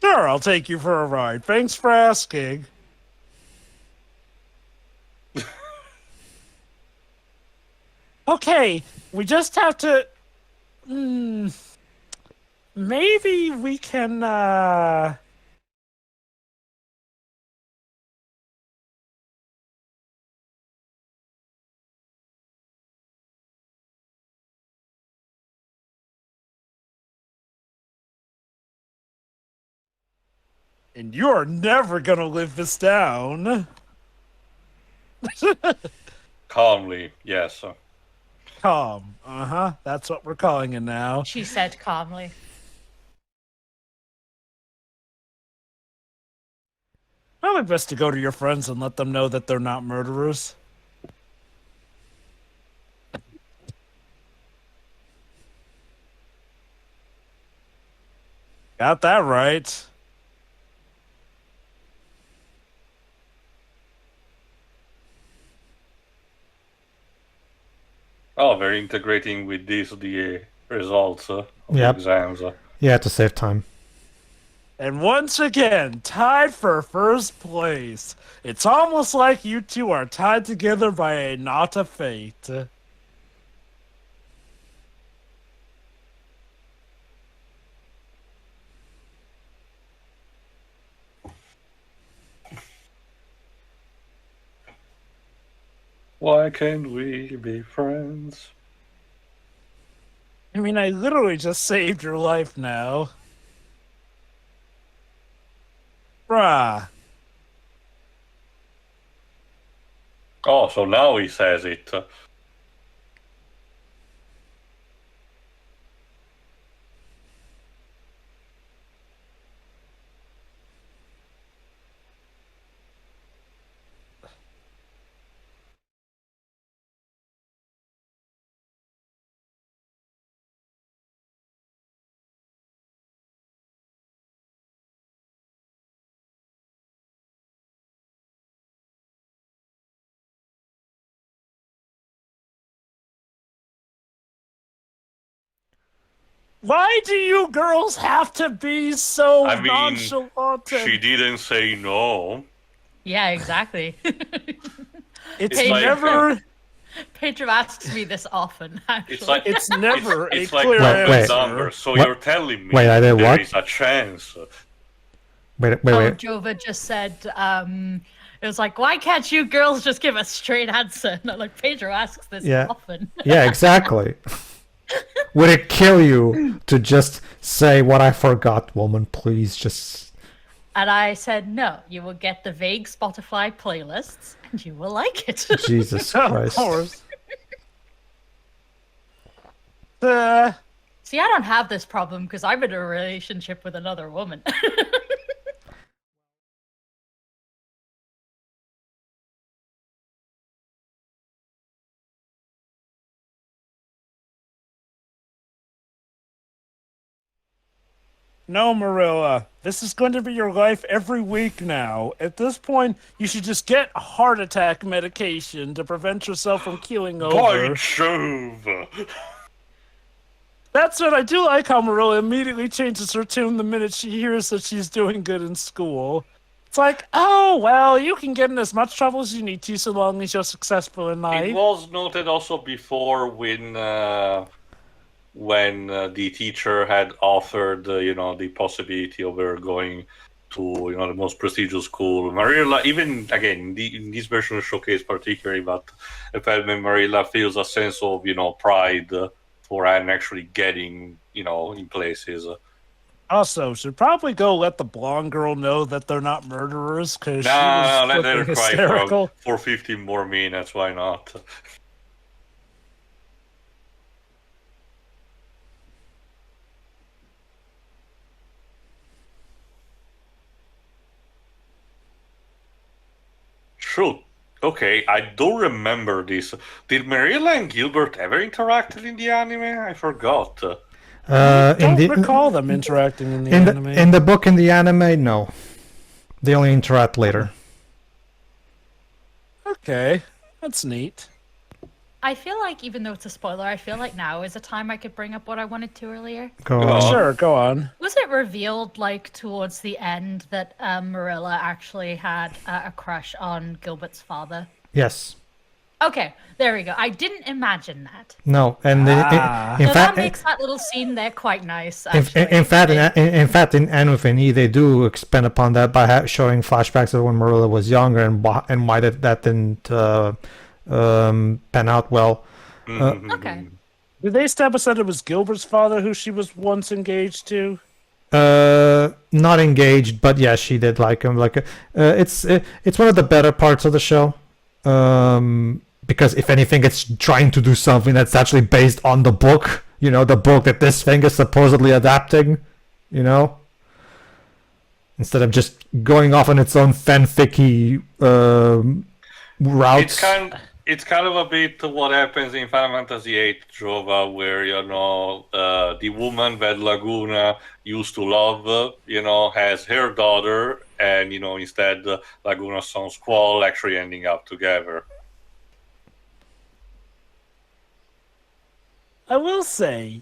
Sure, I'll take you for a ride. Thanks for asking. Okay, we just have to... maybe we can, And you're never gonna live this down.
Calmly, yes.
Calm. Uh-huh. That's what we're calling it now.
She said calmly.
Probably best to go to your friends and let them know that they're not murderers. Got that right.
Oh, they're integrating with the results of
Yep.
the exams.
Yeah, to save time.
And once again, tied for first place. It's almost like you two are tied together by a knot of fate.
Why can't we be friends?
I mean, I literally just saved your life now. Bruh.
Oh, so now he says it.
Why do you girls have to be so
I mean,
nonchalant?
She didn't say no.
Yeah, exactly.
It's
It's like-
never...
Pedro asks me this often, actually.
It's like
It's never
it's
a
like
clear
random
Wait.
answer.
numbers. So
What?
you're telling me
Wait, I did
there
what?
is a chance.
Wait.
Oh, Jova just said, it was like, why can't you girls just give a straight answer? And I'm like, Pedro asks this
Yeah.
often.
Yeah, exactly. Would it kill you to just say what I forgot, woman? Please just...
And I said, no, you will get the vague Spotify playlists, and you will like it.
Jesus
Of
Christ.
course.
See, I don't have this problem because I'm in a relationship with another woman.
No, Marilla. This is going to be your life every week now. At this point, you should just get heart attack medication to prevent yourself from keeling
By
over.
Jove!
That's what I do like how Marilla immediately changes her tune the minute she hears that she's doing good in school. It's like, oh, well, you can get in as much trouble as you need to so long as you're successful in
It
life.
was noted also before when the teacher had offered, the possibility of her going to, the most prestigious school. Marilla, even again in this version of Showcase particularly, but apparently Marilla feels a sense of, pride for Anne actually getting, in places.
Also, should probably go let the blonde girl know that they're not murderers because she
No,
was
let her
flipping
cry
hysterical.
for 15 more minutes. Why not? True. Okay, I don't remember this. Did Marilla and Gilbert ever interacted in the anime? I forgot.
In
Don't
the
recall them interacting in the
in
anime.
the in the book, in the anime, no. They only interact later.
Okay, that's neat.
I feel like, even though it's a spoiler, I feel like now is a time I could bring up what I wanted to earlier.
Go
Go
on.
on.
Sure, go on.
Was it revealed, like, towards the end that Marilla actually had a crush on Gilbert's father?
Yes.
Okay, there we go. I didn't imagine that.
No. And
Ah.
in
So
fact,
that makes that little scene there quite nice,
in
actually.
fact, in Anne with an E, they do expand upon that by showing flashbacks of when Marilla was younger and why that didn't pan out well.
Okay.
Did they establish that it was Gilbert's father who she was once engaged to?
Not engaged, but yeah, she did like him. It's one of the better parts of the show. Because if anything, it's trying to do something that's actually based on the book. The book that this thing is supposedly adapting. Instead of just going off on its own fanficky routes.
It's kind of a bit what happens in Final Fantasy VIII Jova, where the woman that Laguna used to love, has her daughter, and instead Laguna's son Squall actually ending up together.
I will say,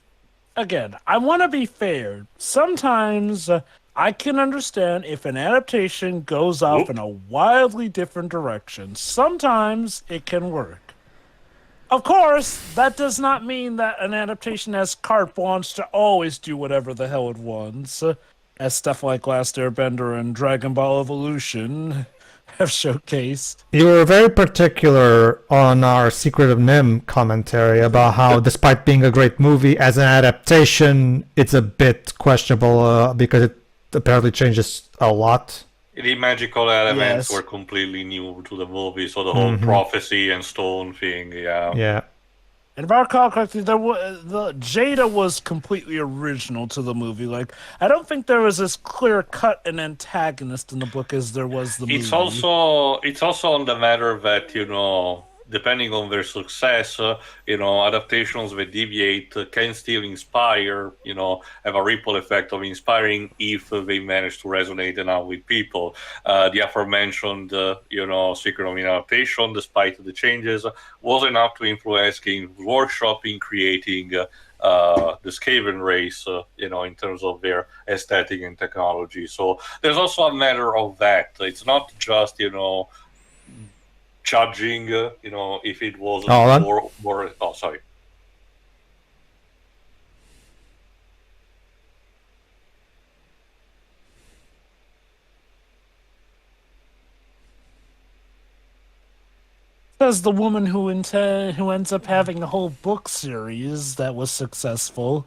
again, I want to be fair. Sometimes I can understand if an adaptation goes off in a wildly different direction. Sometimes it can work. Of course, that does not mean that an adaptation has carte blanche to always do whatever the hell it wants, as stuff like Last Airbender and Dragon Ball Evolution have showcased.
You were very particular on our Secret of Nim commentary about how, despite being a great movie, as an adaptation, it's a bit questionable because it apparently changes a lot.
The magical elements
Yes.
were completely new to the movie, so the whole prophecy and stone thing, yeah.
Yeah.
And if I recall correctly, the Jada was completely original to the movie. Like, I don't think there was as clear cut an antagonist in the book as there was the movie.
It's also on the matter that, depending on their success, adaptations that deviate can still inspire, have a ripple effect of inspiring if they manage to resonate enough with people. The aforementioned, Secret of Nim adaptation, despite the changes, was enough to influence Games Workshop in creating the Skaven race, in terms of their aesthetic and technology. So there's also a matter of that. It's not just, judging, if it was more. Oh, sorry.
Says the woman who ends up having a whole book series that was successful.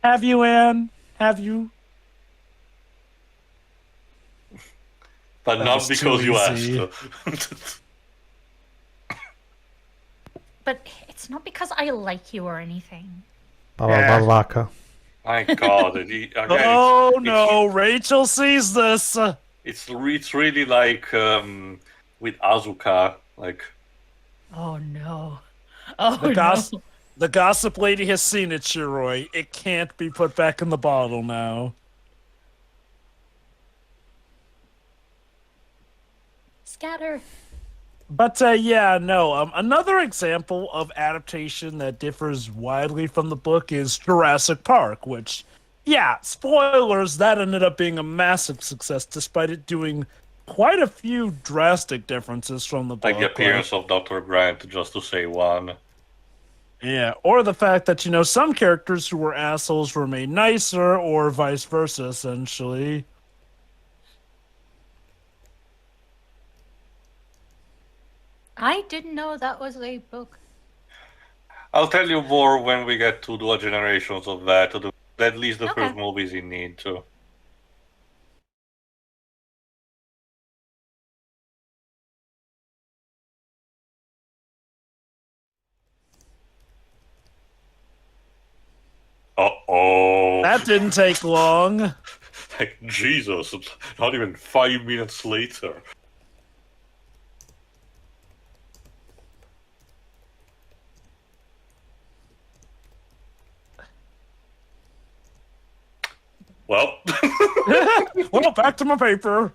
Have you, Anne? Have you?
But
That
not
was too
because you
easy.
asked.
But it's not because I like you or anything.
Vaka.
My God. Again,
Oh no, Rachel sees this.
It's really like with Azuka, like.
Oh no. Oh
The,
no.
the gossip lady has seen it, Shiroi. It can't be put back in the bottle now.
Scatter.
But yeah, no. Another example of adaptation that differs widely from the book is Jurassic Park, which, yeah, spoilers, that ended up being a massive success despite it doing quite a few drastic differences from the
Like the
book.
appearance of Dr. Grant, just to say one.
Yeah, or the fact that, some characters who were assholes were made nicer, or vice versa, essentially.
I didn't know that was a book.
I'll tell you more when we get to the generations of that. At least the
Okay.
first movies in need to. Uh-oh.
That didn't take long.
Like, Jesus, not even 5 minutes later. Well,
Well, back to my paper.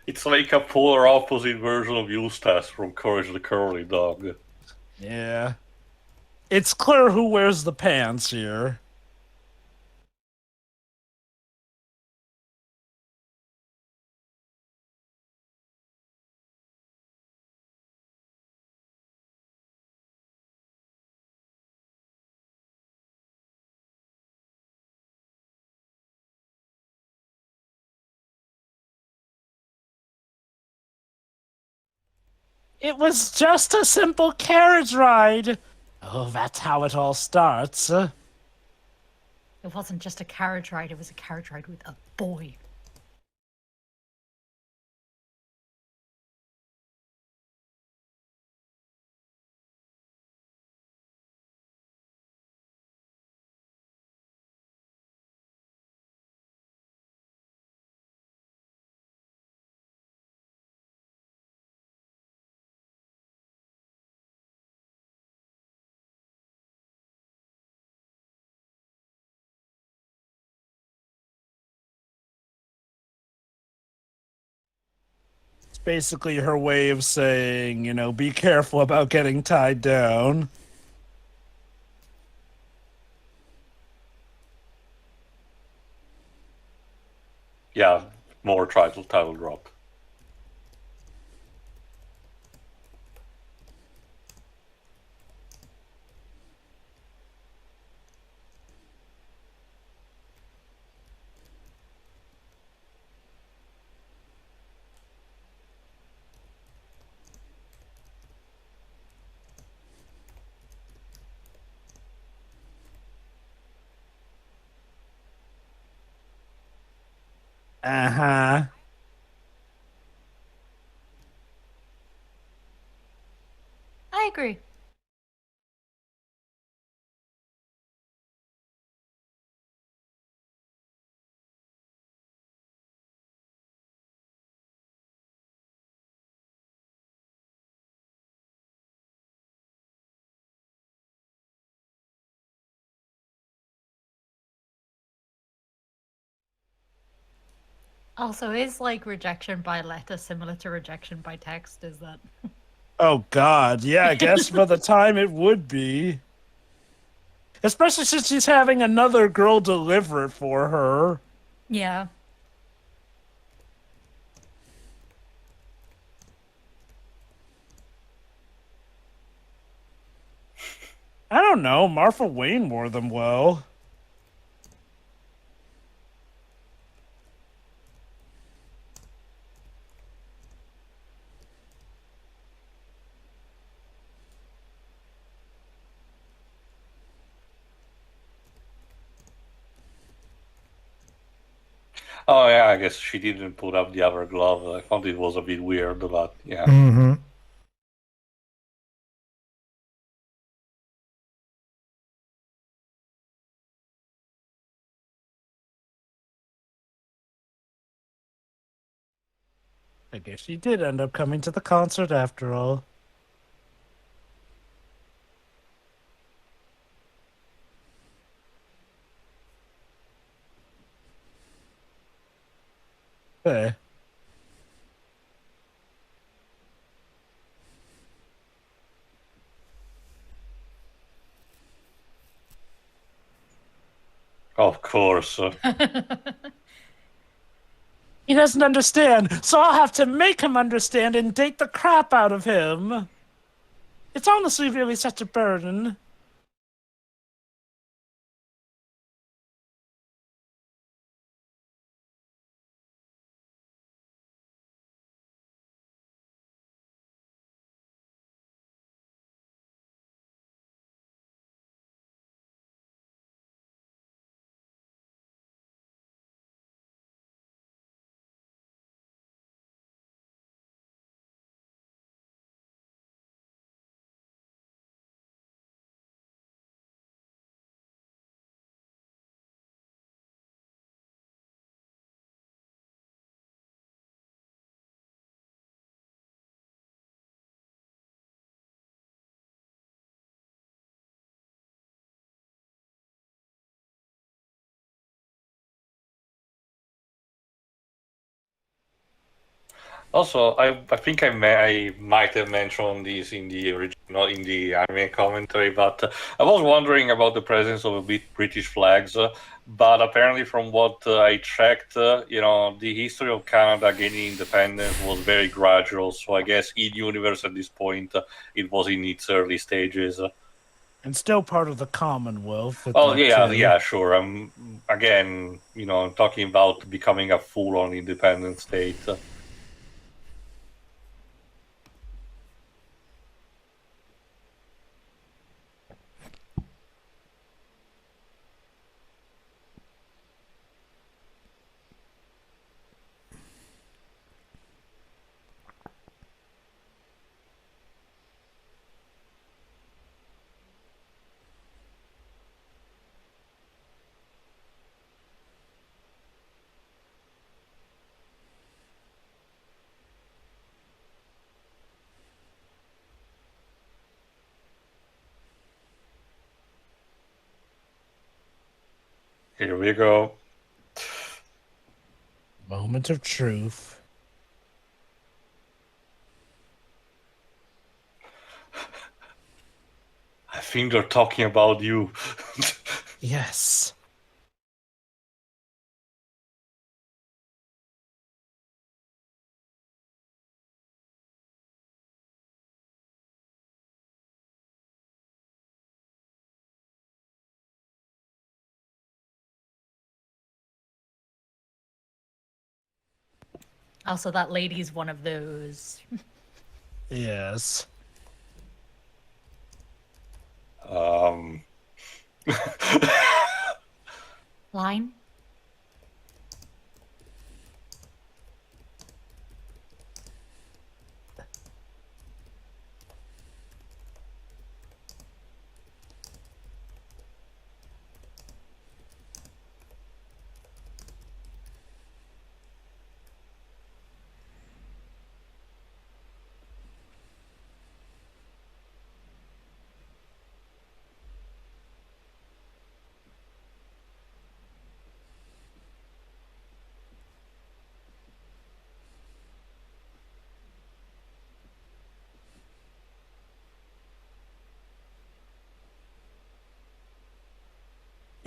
it's like a polar opposite version of Eustace from Courage the Curly Dog.
Yeah. It's clear who wears the pants here. It was just a simple carriage ride. Oh, that's how it all starts.
It wasn't just a carriage ride, it was a carriage ride with a boy.
It's basically her way of saying, be careful about getting tied down.
Yeah, more title drop.
Uh-huh.
I agree. Also, is like rejection by letter similar to rejection by text? Is that?
Oh, God. Yeah, I guess by the time it would be. Especially since she's having another girl deliver it for her.
Yeah.
I don't know. Martha Wayne wore them well.
Oh yeah, I guess she didn't put up the other glove. I found it was a bit weird, but yeah.
Mm-hmm.
I guess she did end up coming to the concert after all. Hey.
Of course.
He doesn't understand, so I'll have to make him understand and date the crap out of him. It's honestly really such a burden.
Also, I think I might have mentioned this in the original, in the anime commentary, but I was wondering about the presence of a bit British flags. But apparently, from what I checked, the history of Canada gaining independence was very gradual. So I guess in universe at this point, it was in its early stages.
And still part of the Commonwealth.
Oh yeah, sure. Again, I'm talking about becoming a full-on independent state. Here we go.
Moment of truth.
I think they're talking about you.
Yes.
Also, that lady's one of those.
Yes.
Line?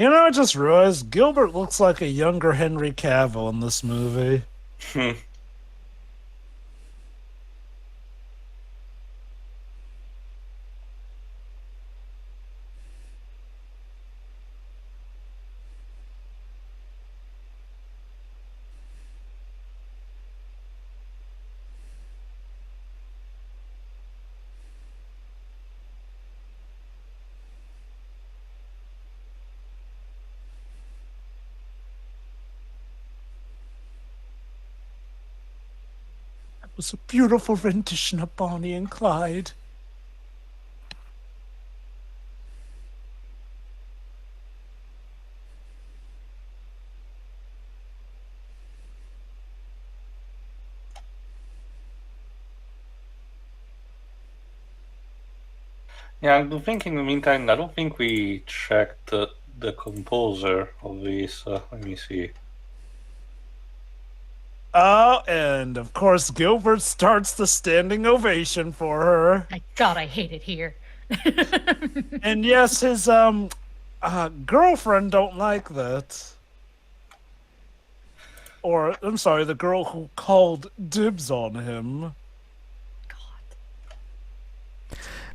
I just realized Gilbert looks like a younger Henry Cavill in this movie. It was a beautiful rendition of Bonnie and Clyde.
Yeah, I'm thinking in the meantime, I don't think we checked the composer of this. Let me see.
Oh, and of course Gilbert starts the standing ovation for her.
My God, I hate it here.
And yes, his Girlfriend don't like that. Or, I'm sorry, the girl who called dibs on him.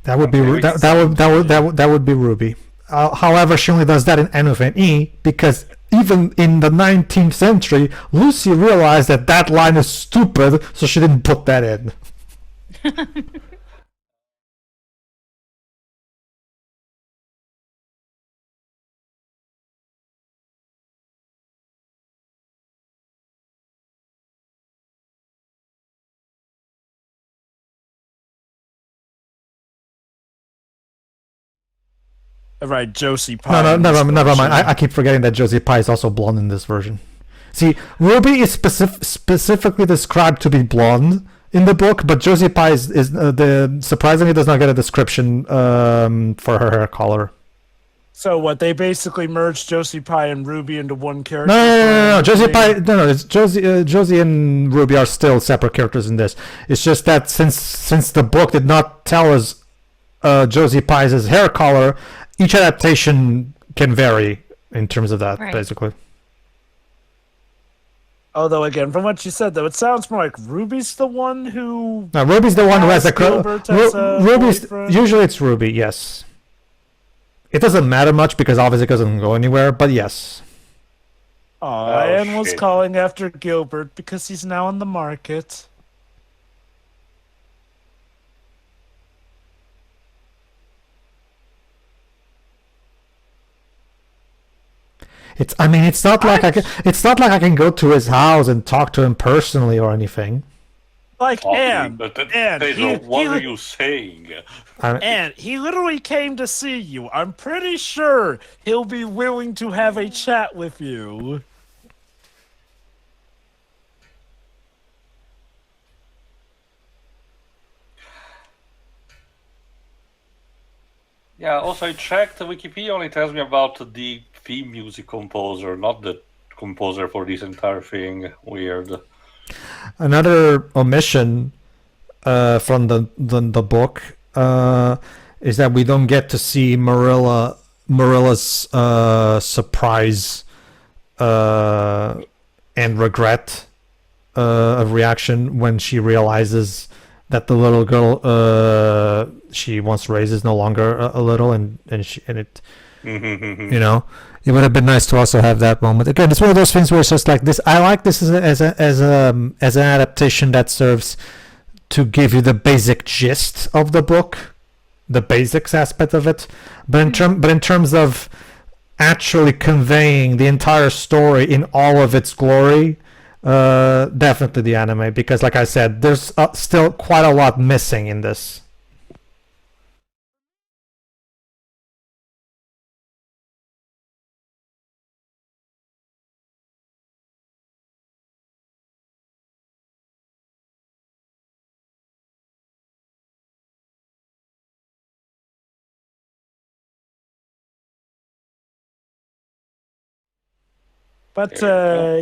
That would be that would be Ruby. However, she only does that in N with an E because even in the 19th century, Lucy realized that that line is stupid, so she didn't put that in.
Right, Josie Pye.
No,
in this
never mind.
version.
I keep forgetting that Josie Pye is also blonde in this version. See, Ruby is specifically described to be blonde in the book, but Josie Pye is surprisingly does not get a description for her hair color.
So what? They basically merged Josie Pye and Ruby into one character.
No. Josie Pye. No. It's Josie and Ruby are still separate characters in this. It's just that since the book did not tell us Josie Pye's hair color, each adaptation can vary in terms of that,
Right.
basically.
Although, again, from what you said, though, it sounds more like Ruby's the one who...
Now, Ruby's the one who has a
Gilbert as a
Ruby's
boyfriend?
usually it's Ruby, yes. It doesn't matter much because obviously it doesn't go anywhere, but yes.
Aw, Anne was
shit.
calling after Gilbert because he's now on the market.
It's not like I can go to his house and talk to him personally or anything.
Like, Anne,
But
Anne,
Pedro, what
he-
are you saying?
Anne, he literally came to see you. I'm pretty sure he'll be willing to have a chat with you.
Yeah, also I checked, Wikipedia only tells me about the theme music composer, not the composer for this entire thing. Weird.
Another omission from the book is that we don't get to see Marilla's surprise and regret of reaction when she realizes that the little girl she once raised is no longer a little, and it you know, it would have been nice to also have that moment. Again, it's one of those things where it's just like this. I like this as an adaptation that serves to give you the basic gist of the book, the basics aspect of it. But in terms of actually conveying the entire story in all of its glory, definitely the anime, because like I said, there's still quite a lot missing in this.
But,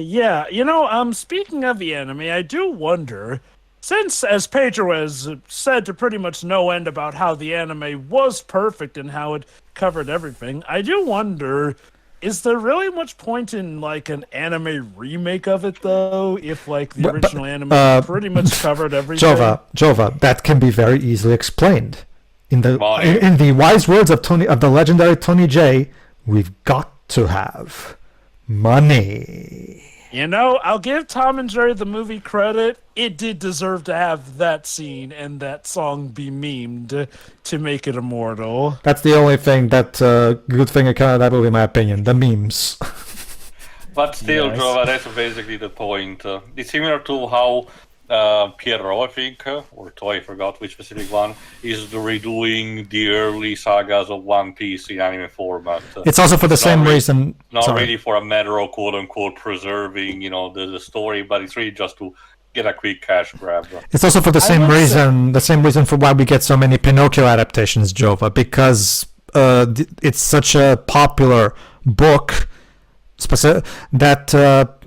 yeah, speaking of the anime, I do wonder, since, as Pedro has said to pretty much no end about how the anime was perfect and how it covered everything, I do wonder, is there really much point in, like, an anime remake of it, though, if, like, the original anime pretty much covered everything?
Jova, that can be very easily explained. In the
Why?
in the wise words of the legendary Tony J, we've got to have money.
I'll give Tom and Jerry the movie credit. It did deserve to have that scene and that song be memed to make it immortal.
That's the only thing that good thing about that movie, in my opinion. The memes.
But still,
Yes.
Jova, that's basically the point. It's similar to how Pedro, I think, or Toy, I forgot which specific one, is redoing the early sagas of One Piece in anime format.
It's also for the same
really-
reason.
Not
sorry.
really for a matter of quote-unquote preserving, the story, but it's really just to get a quick cash grab.
It's also for the same reason. The same reason for why we get so many Pinocchio adaptations, Jova, because it's such a popular book that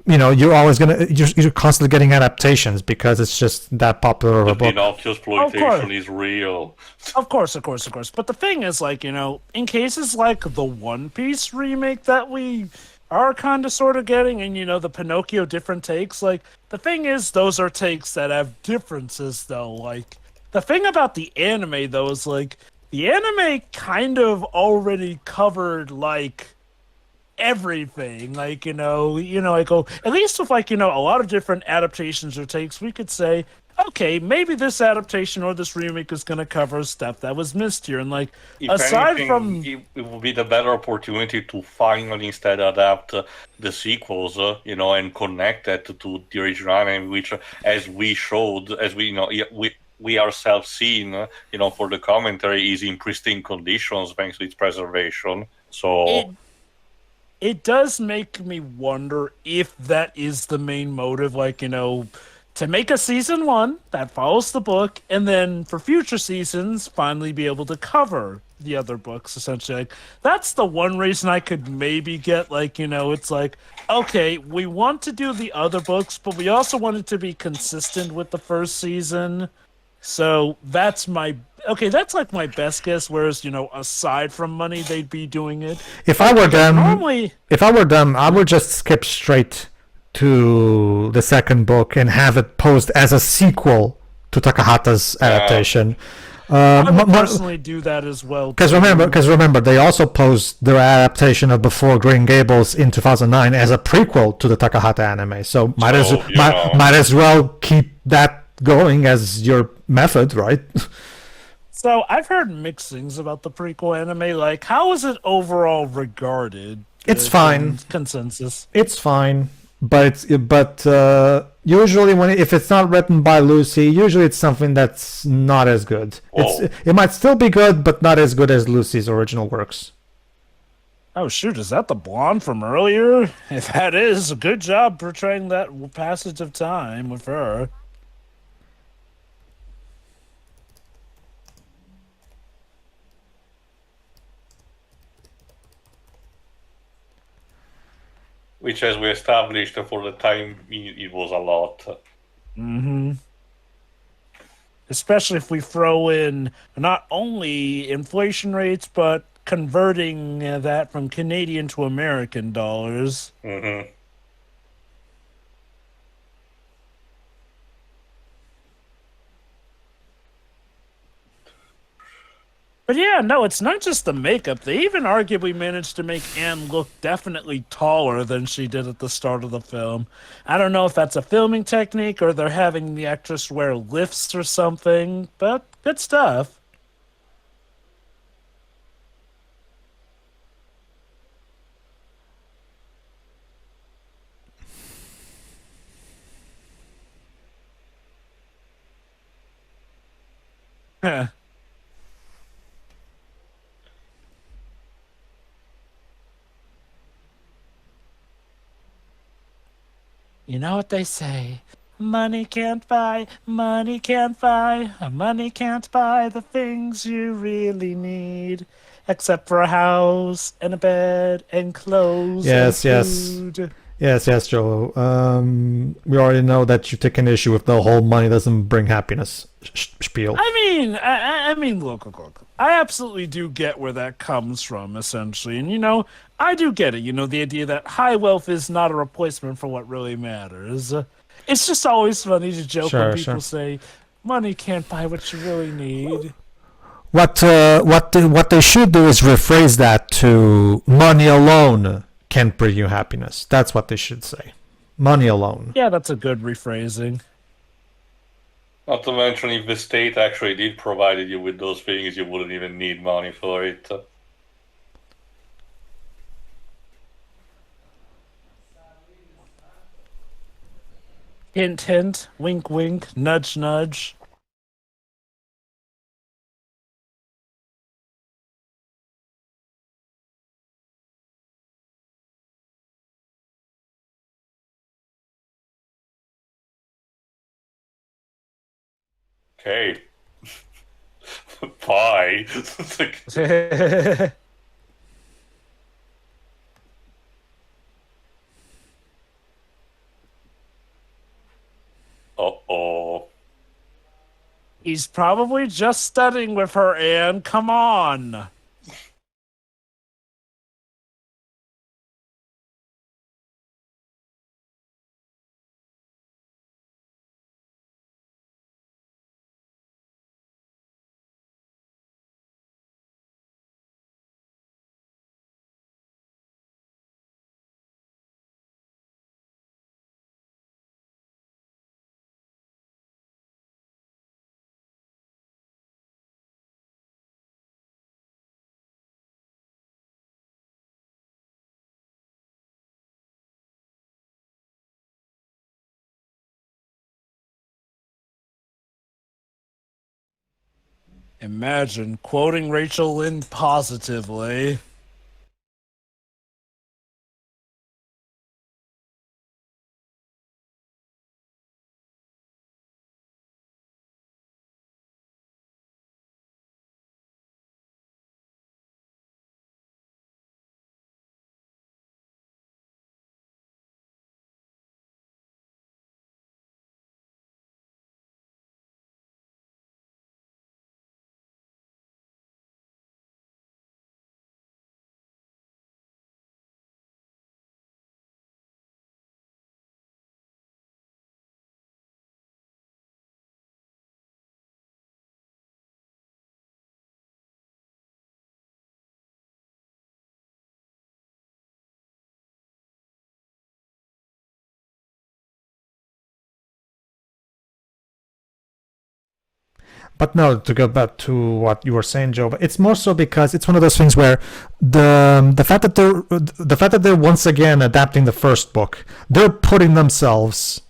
you're constantly getting adaptations because it's just that popular of a
The
book.
Pinocchio exploitation is real.
Of course. But the thing is, like, in cases like the One Piece remake that we are kind of sort of getting, and, the Pinocchio different takes, like, the thing is, those are takes that have differences, though. Like, the thing about the anime, though, is, like, the anime kind of already covered, like, everything. Like, like, at least with, like, a lot of different adaptations or takes, we could say, okay, maybe this adaptation or this remake is going to cover stuff that was missed here. And, like,
If
aside
anything,
from...
it would be the better opportunity to finally instead adapt the sequels, and connect that to the original anime, which, as we showed, as we we ourselves seen, for the commentary, is in pristine conditions thanks to its preservation. So
it does make me wonder if that is the main motive, like, to make a season 1 that follows the book, and then for future seasons, finally be able to cover the other books, essentially. Like, that's the one reason I could maybe get, like, it's like, okay, we want to do the other books, but we also want it to be consistent with the first season. So that's that's like my best guess, whereas, aside from money, they'd be doing it.
If I were them,
normally...
I would just skip straight to the second book and have it posed as a sequel to Takahata's adaptation.
I would personally do that as well.
Because remember, they also posed their adaptation of Before Green Gables in 2009 as a prequel to the Takahata anime. So might as well keep that going as your method, right?
So I've heard mixed things about the prequel anime. Like, how is it overall regarded?
It's fine.
Consensus.
It's fine. But usually if it's not written by Lucy, usually it's something that's not as good. It might still be good, but not as good as Lucy's original works.
Oh shoot, is that the blonde from earlier? If that is, good job portraying that passage of time with her.
Which, as we established for the time, it was a lot.
Mm-hmm. Especially if we throw in not only inflation rates, but converting that from Canadian to American dollars.
Mm-hmm.
But yeah, no, it's not just the makeup. They even arguably managed to make Anne look definitely taller than she did at the start of the film. I don't know if that's a filming technique or they're having the actress wear lifts or something, but good stuff. Huh. You know what they say? Money can't buy the things you really need. Except for a house and a bed and clothes and food.
Yes, Joe. We already know that you take an issue with the whole money doesn't bring happiness spiel.
I mean, look. I absolutely do get where that comes from, essentially. And, I do get it. The idea that high wealth is not a replacement for what really matters. It's just always funny to joke when people say, money can't buy what you really need.
What they should do is rephrase that to money alone can't bring you happiness. That's what they should say. Money alone.
Yeah, that's a good rephrasing.
Not to mention, if the state actually did provide you with those things, you wouldn't even need money for it.
Hint, hint, wink, wink, nudge, nudge.
Okay. Bye.
He's probably just studying with her, Anne. Come on. Imagine quoting Rachel Lynn positively.
But no, to go back to what you were saying, Joe, but it's more so because it's one of those things where the fact that they're once again adapting the first book, they're putting themselves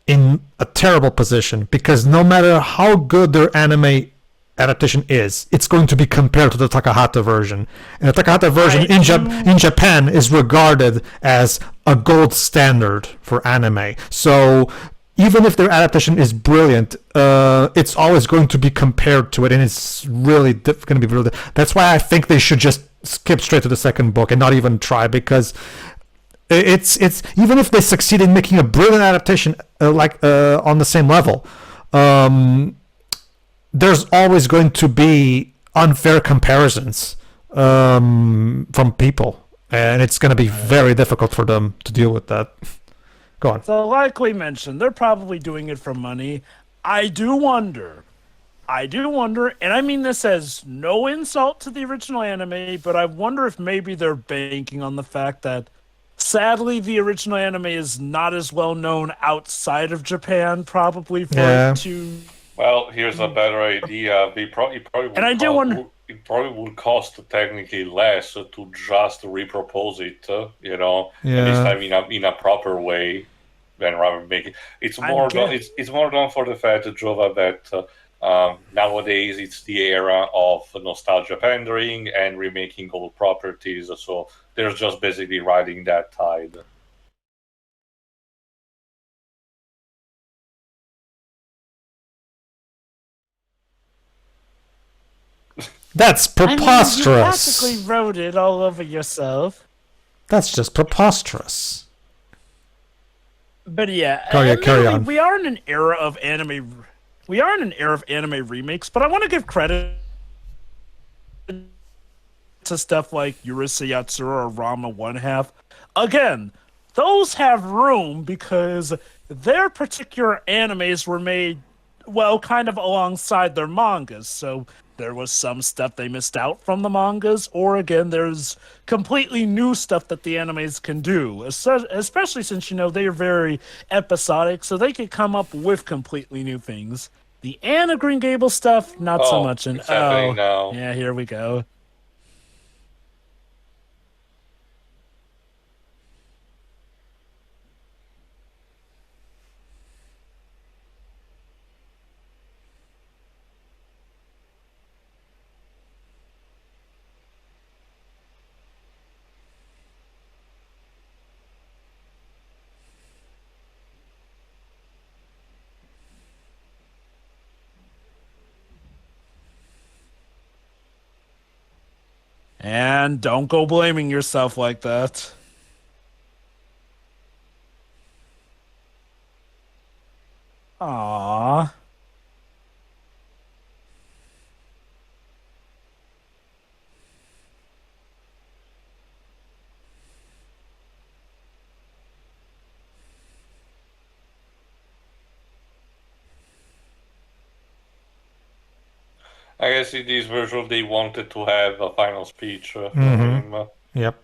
in a terrible position because no matter how good their anime adaptation is, it's going to be compared to the Takahata version. And the Takahata version in Japan is regarded as a gold standard for anime. So even if their adaptation is brilliant, it's always going to be compared to it, and it's really going to be really. That's why I think they should just skip straight to the second book and not even try, because it's even if they succeed in making a brilliant adaptation on the same level, there's always going to be unfair comparisons from people, and it's going to be very difficult for them to deal with that. Go on.
So, like we mentioned, they're probably doing it for money. I do wonder, and I mean this as no insult to the original anime, but I wonder if maybe they're banking on the fact that, sadly, the original anime is not as well known outside of Japan, probably for it to...
Well, here's a better idea. It probably it probably would cost technically less to just repropose it, and this time in a proper way, than rather make it. It's more done for the fact, Jova, that nowadays it's the era of nostalgia pandering and remaking old properties, so they're just basically riding that tide.
That's preposterous.
I mean, you practically wrote it all over yourself.
That's just preposterous.
But yeah,
carry on.
We are in an era of anime. We are in an era of anime remakes, but I want to give credit to stuff like Urusei Yatsura or Rama One Half. Again, those have room because their particular animes were made, well, kind of alongside their mangas. So there was some stuff they missed out from the mangas, or again, there's completely new stuff that the animes can do, especially since, they are very episodic, so they could come up with completely new things. The Anna Green Gables stuff, not so much.
It's happening now.
Yeah, here we go. And don't go blaming yourself like that. Aww.
I guess in this version they wanted to have a final speech from
Mm-hmm.
him.
Yep.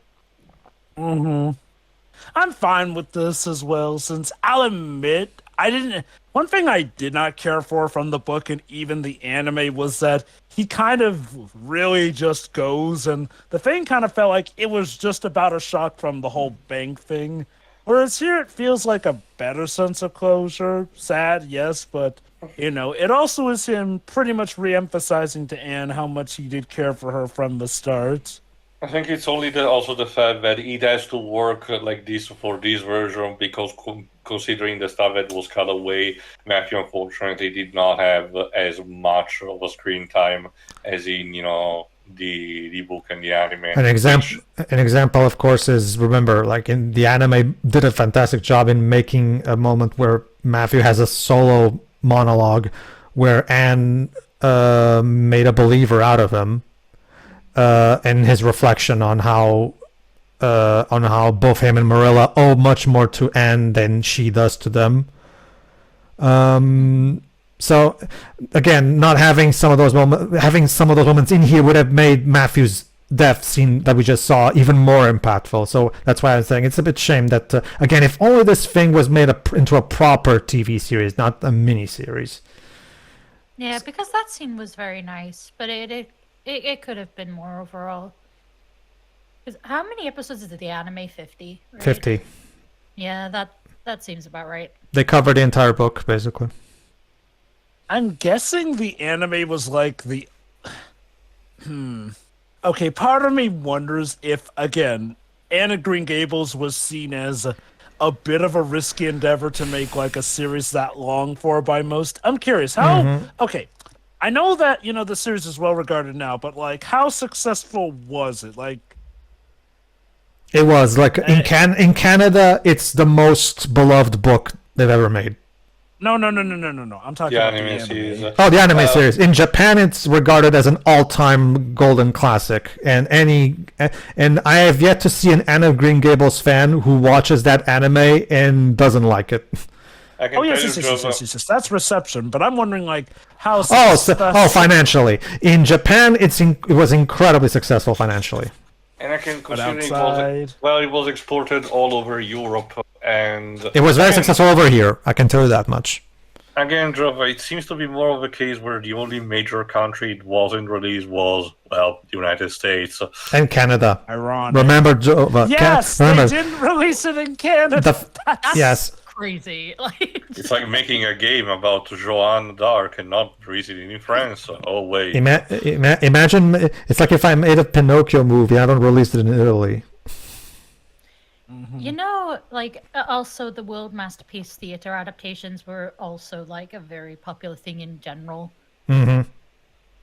I'm fine with this as well, since I'll admit I didn't. One thing I did not care for from the book and even the anime was that he kind of really just goes, and the thing kind of felt like it was just about a shock from the whole bank thing. Whereas here it feels like a better sense of closure. Sad, yes, but it also is him pretty much re-emphasizing to Anne how much he did care for her from the start.
I think it's only also the fact that it has to work like this for this version because considering the stuff that was cut away, Matthew unfortunately did not have as much of a screen time as in the book and the anime.
An example, of course, is remember, like in the anime, did a fantastic job in making a moment where Matthew has a solo monologue where Anne made a believer out of him. And his reflection on how both him and Marilla owe much more to Anne than she does to them. So again, not having some of those moments in here would have made Matthew's death scene that we just saw even more impactful. So that's why I'm saying it's a bit shame that again, if only this thing was made into a proper TV series, not a mini series.
Yeah, because that scene was very nice, but it could have been more overall. 'Cause how many episodes is the anime? 50. Right?
50.
Yeah, that seems about right.
They cover the entire book basically.
I'm guessing the anime was like the. Okay, part of me wonders if, again, Anne of Green Gables was seen as a bit of a risky endeavor to make like a series that long for by most. I'm curious how. Okay, I know that the series is well regarded now, but like, how successful was it? Like,
it was like in Canada, it's the most beloved book they've ever made.
No. I'm talking about the anime
series.
Oh, the anime series. In Japan, it's regarded as an all-time golden classic, and I have yet to see an Anne of Green Gables fan who watches that anime and doesn't like it.
Yes. That's reception, but I'm wondering like how.
Financially, in Japan, it was incredibly successful financially.
And I can consider it was exported all over Europe, and
it was very successful over here. I can tell you that much.
Again, Java, it seems to be more of a case where the only major country it wasn't released was, the United States.
And Canada.
Ironic.
Remember, Jova?
They didn't release it in Canada.
Yes.
Crazy.
It's like making a game about Joanne d'Arc and not releasing it in France. Oh, wait.
Imagine, it's like if I made a Pinocchio movie, I don't release it in Italy.
Also the World Masterpiece Theater adaptations were also like a very popular thing in general.
Mm-hmm.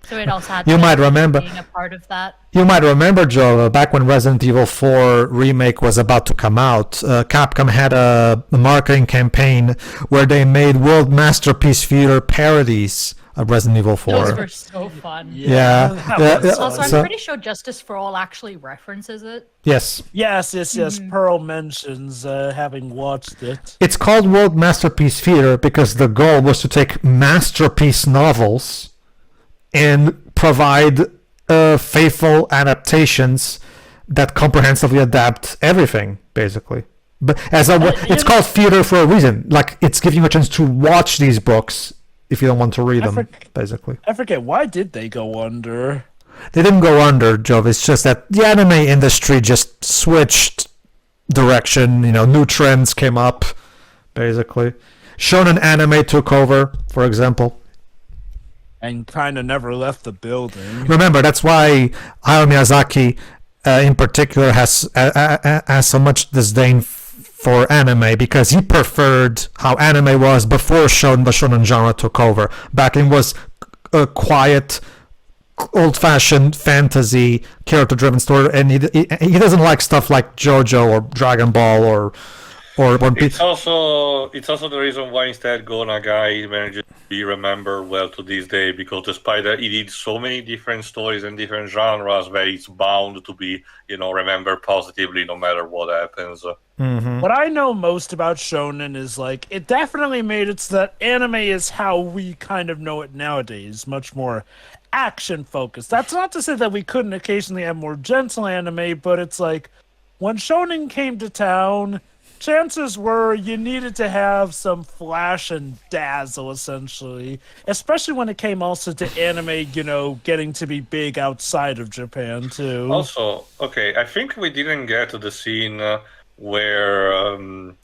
So it also had
being
a part of that.
You might remember, Joe, back when Resident Evil 4 remake was about to come out, Capcom had a marketing campaign where they made World Masterpiece Theater parodies of Resident Evil 4.
Those were so fun.
Yeah.
Also, I'm pretty sure Justice for All actually references it.
Yes.
Yes. Pearl mentions having watched it.
It's called World Masterpiece Theater because the goal was to take masterpiece novels and provide faithful adaptations that comprehensively adapt everything, basically. But it's called theater for a reason. Like, it's giving you a chance to watch these books if you don't want to read them, basically.
I forget, why did they go under?
They didn't go under, Joe. It's just that the anime industry just switched direction. New trends came up, basically. Shonen anime took over, for example.
And kind of never left the building.
Remember, that's why Hayao Miyazaki, in particular, has so much disdain for anime, because he preferred how anime was before the shonen genre took over. Back then was a quiet, old-fashioned fantasy, character-driven story, and he doesn't like stuff like JoJo or Dragon Ball or One Piece.
It's also the reason why instead Go Nagai manages to be remembered well to this day, because despite that he did so many different stories and different genres that it's bound to be remembered positively no matter what happens.
What I know most about shonen is like it definitely made it so that anime is how we kind of know it nowadays, much more action focused. That's not to say that we couldn't occasionally have more gentle anime, but it's like when shonen came to town, chances were you needed to have some flash and dazzle, essentially. Especially when it came also to anime, getting to be big outside of Japan, too.
Also, okay, I think we didn't get to the scene where when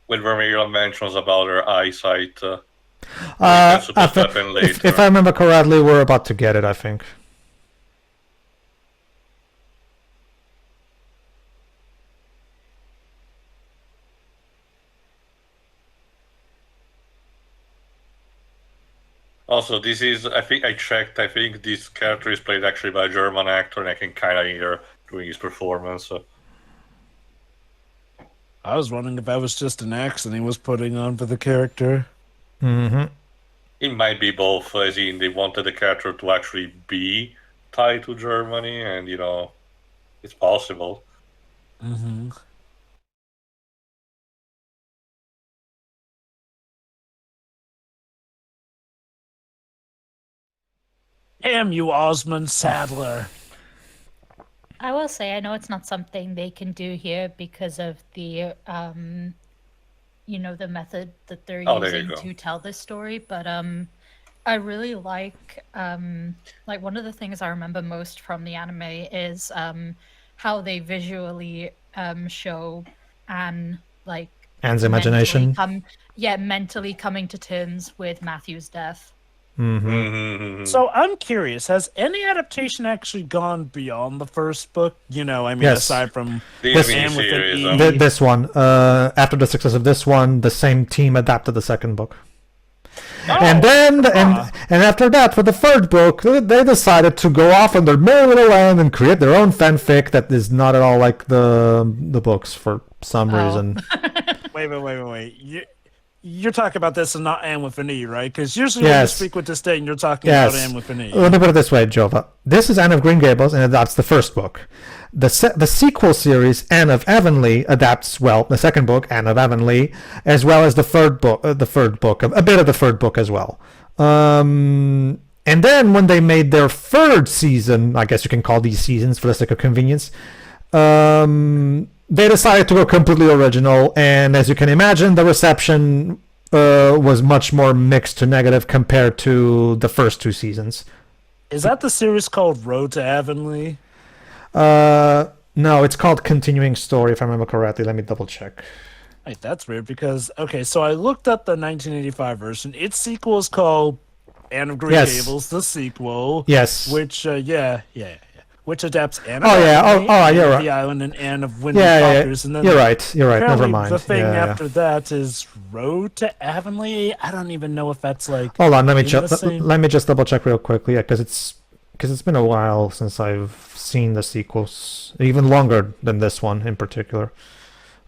Ramiro mentions about her eyesight. That's supposed to happen later.
If I remember correctly, we're about to get it, I think.
Also, this is, I think I checked, I think this character is played actually by a German actor, and I can kind of hear doing his performance.
I was wondering if that was just an accent he was putting on for the character.
Mm-hmm.
It might be both, as in they wanted the character to actually be tied to Germany, and, it's possible.
Mm-hmm. Damn you, Osmond Sadler.
I will say, I know it's not something they can do here because of the, the method that they're using to tell this story. But I really like one of the things I remember most from the anime is how they visually show Anne's
imagination.
Mentally coming to terms with Matthew's death.
Mm-hmm.
So I'm curious, has any adaptation actually gone beyond the first book?
Yes.
Aside from
this
miniseries,
this one. After the success of this one, the same team adapted the second book. And then, and after that, for the third book, they decided to go off on their merry little land and create their own fanfic that is not at all like the books for some reason.
Wait. You're talking about this and not Anne with an E, right? Because usually when you speak with this thing, you're talking about Anne with an E.
Let me put it this way, Jova. This is Anne of Green Gables, and that's the first book. The sequel series, Anne of Avonlea, adapts, the second book, Anne of Avonlea, as well as the third book, a bit of the third book as well. And then when they made their third season, I guess you can call these seasons for the sake of convenience, they decided to go completely original, and as you can imagine, the reception was much more mixed to negative compared to the first two seasons.
Is that the series called Road to Avonlea?
No, it's called Continuing Story, if I remember correctly. Let me double check.
Wait, that's weird because, so I looked up the 1985 version. Its sequel is called Anne of Green Gables, the sequel.
Yes.
Which, which adapts Anne of
you're right.
the Island and Anne of Windy Potters. And then
you're right. Never mind.
The thing after that is Road to Avonlea. I don't even know if that's like.
Hold on, let me just double check real quickly because it's been a while since I've seen the sequels, even longer than this one in particular.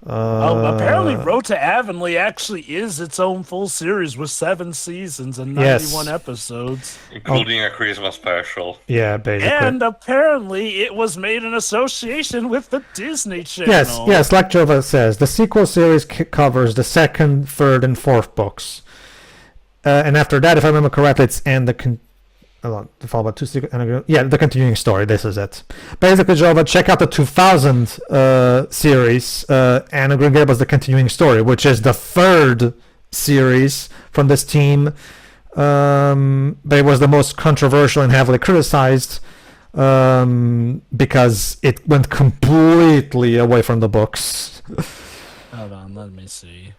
Apparently Road to Avonlea actually is its own full series with 7 seasons and 91 episodes.
Including a Christmas special.
Yeah, basically.
And apparently it was made in association with the Disney Channel.
Yes, like Jova says, the sequel series covers the second, third, and fourth books. And after that, if I remember correctly, it's the continuing story. This is it. Basically, Jova, check out the 2000 series, Anne of Green Gables, the continuing story, which is the third series from this team. But it was the most controversial and heavily criticized because it went completely away from the books.
Hold on, let me see.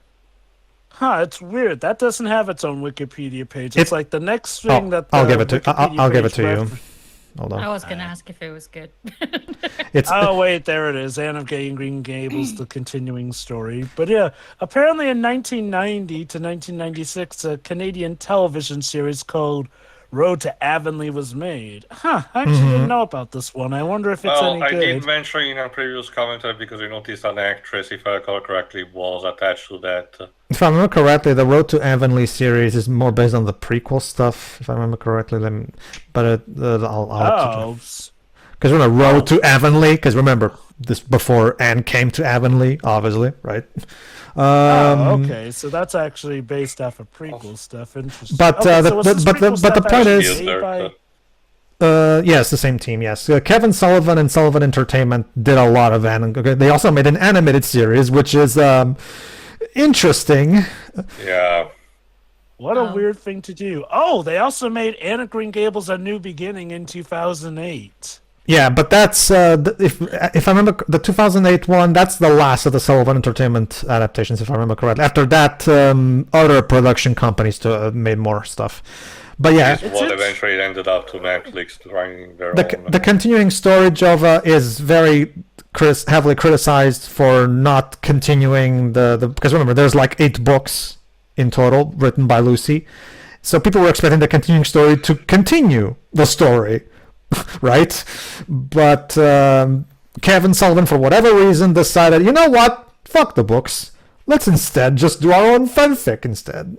It's weird. That doesn't have its own Wikipedia page. It's like the next thing that.
I'll give it to you. Hold on.
I was going to ask if it was good.
Wait, there it is. Anne of Green Gables, the continuing story. But yeah, apparently in 1990 to 1996, a Canadian television series called Road to Avonlea was made. I actually didn't know about this one. I wonder if it's any good.
I did mention in a previous commentary because I noticed an actress, if I recall correctly, was attached to that.
If I remember correctly, the Road to Avonlea series is more based on the prequel stuff, if I remember correctly. I'll because we're on a Road to Avonlea, because remember, this before Anne came to Avonlea, obviously, right?
Okay, so that's actually based off of prequel stuff. Interesting.
But,
okay,
the-
so was
but-
this
but the-
prequel
but the
stuff
point
actually
is-
made by-
Yes, the same team. Yes, Kevin Sullivan and Sullivan Entertainment did a lot of okay, they also made an animated series, which is interesting.
Yeah.
What a weird thing to do. Oh, they also made Anne of Green Gables: A New Beginning in 2008.
Yeah, but that's if I remember the 2008 one, that's the last of the Sullivan Entertainment adaptations, if I remember correctly. After that, other production companies made more stuff. But yeah,
This is what eventually ended up to Netflix trying their own.
the continuing story Jova is very heavily criticized for not continuing the because remember there's like 8 books in total written by Lucy, so people were expecting the continuing story to continue the story, right? But Kevin Sullivan, for whatever reason, decided, you know what, fuck the books, let's instead just do our own fanfic instead.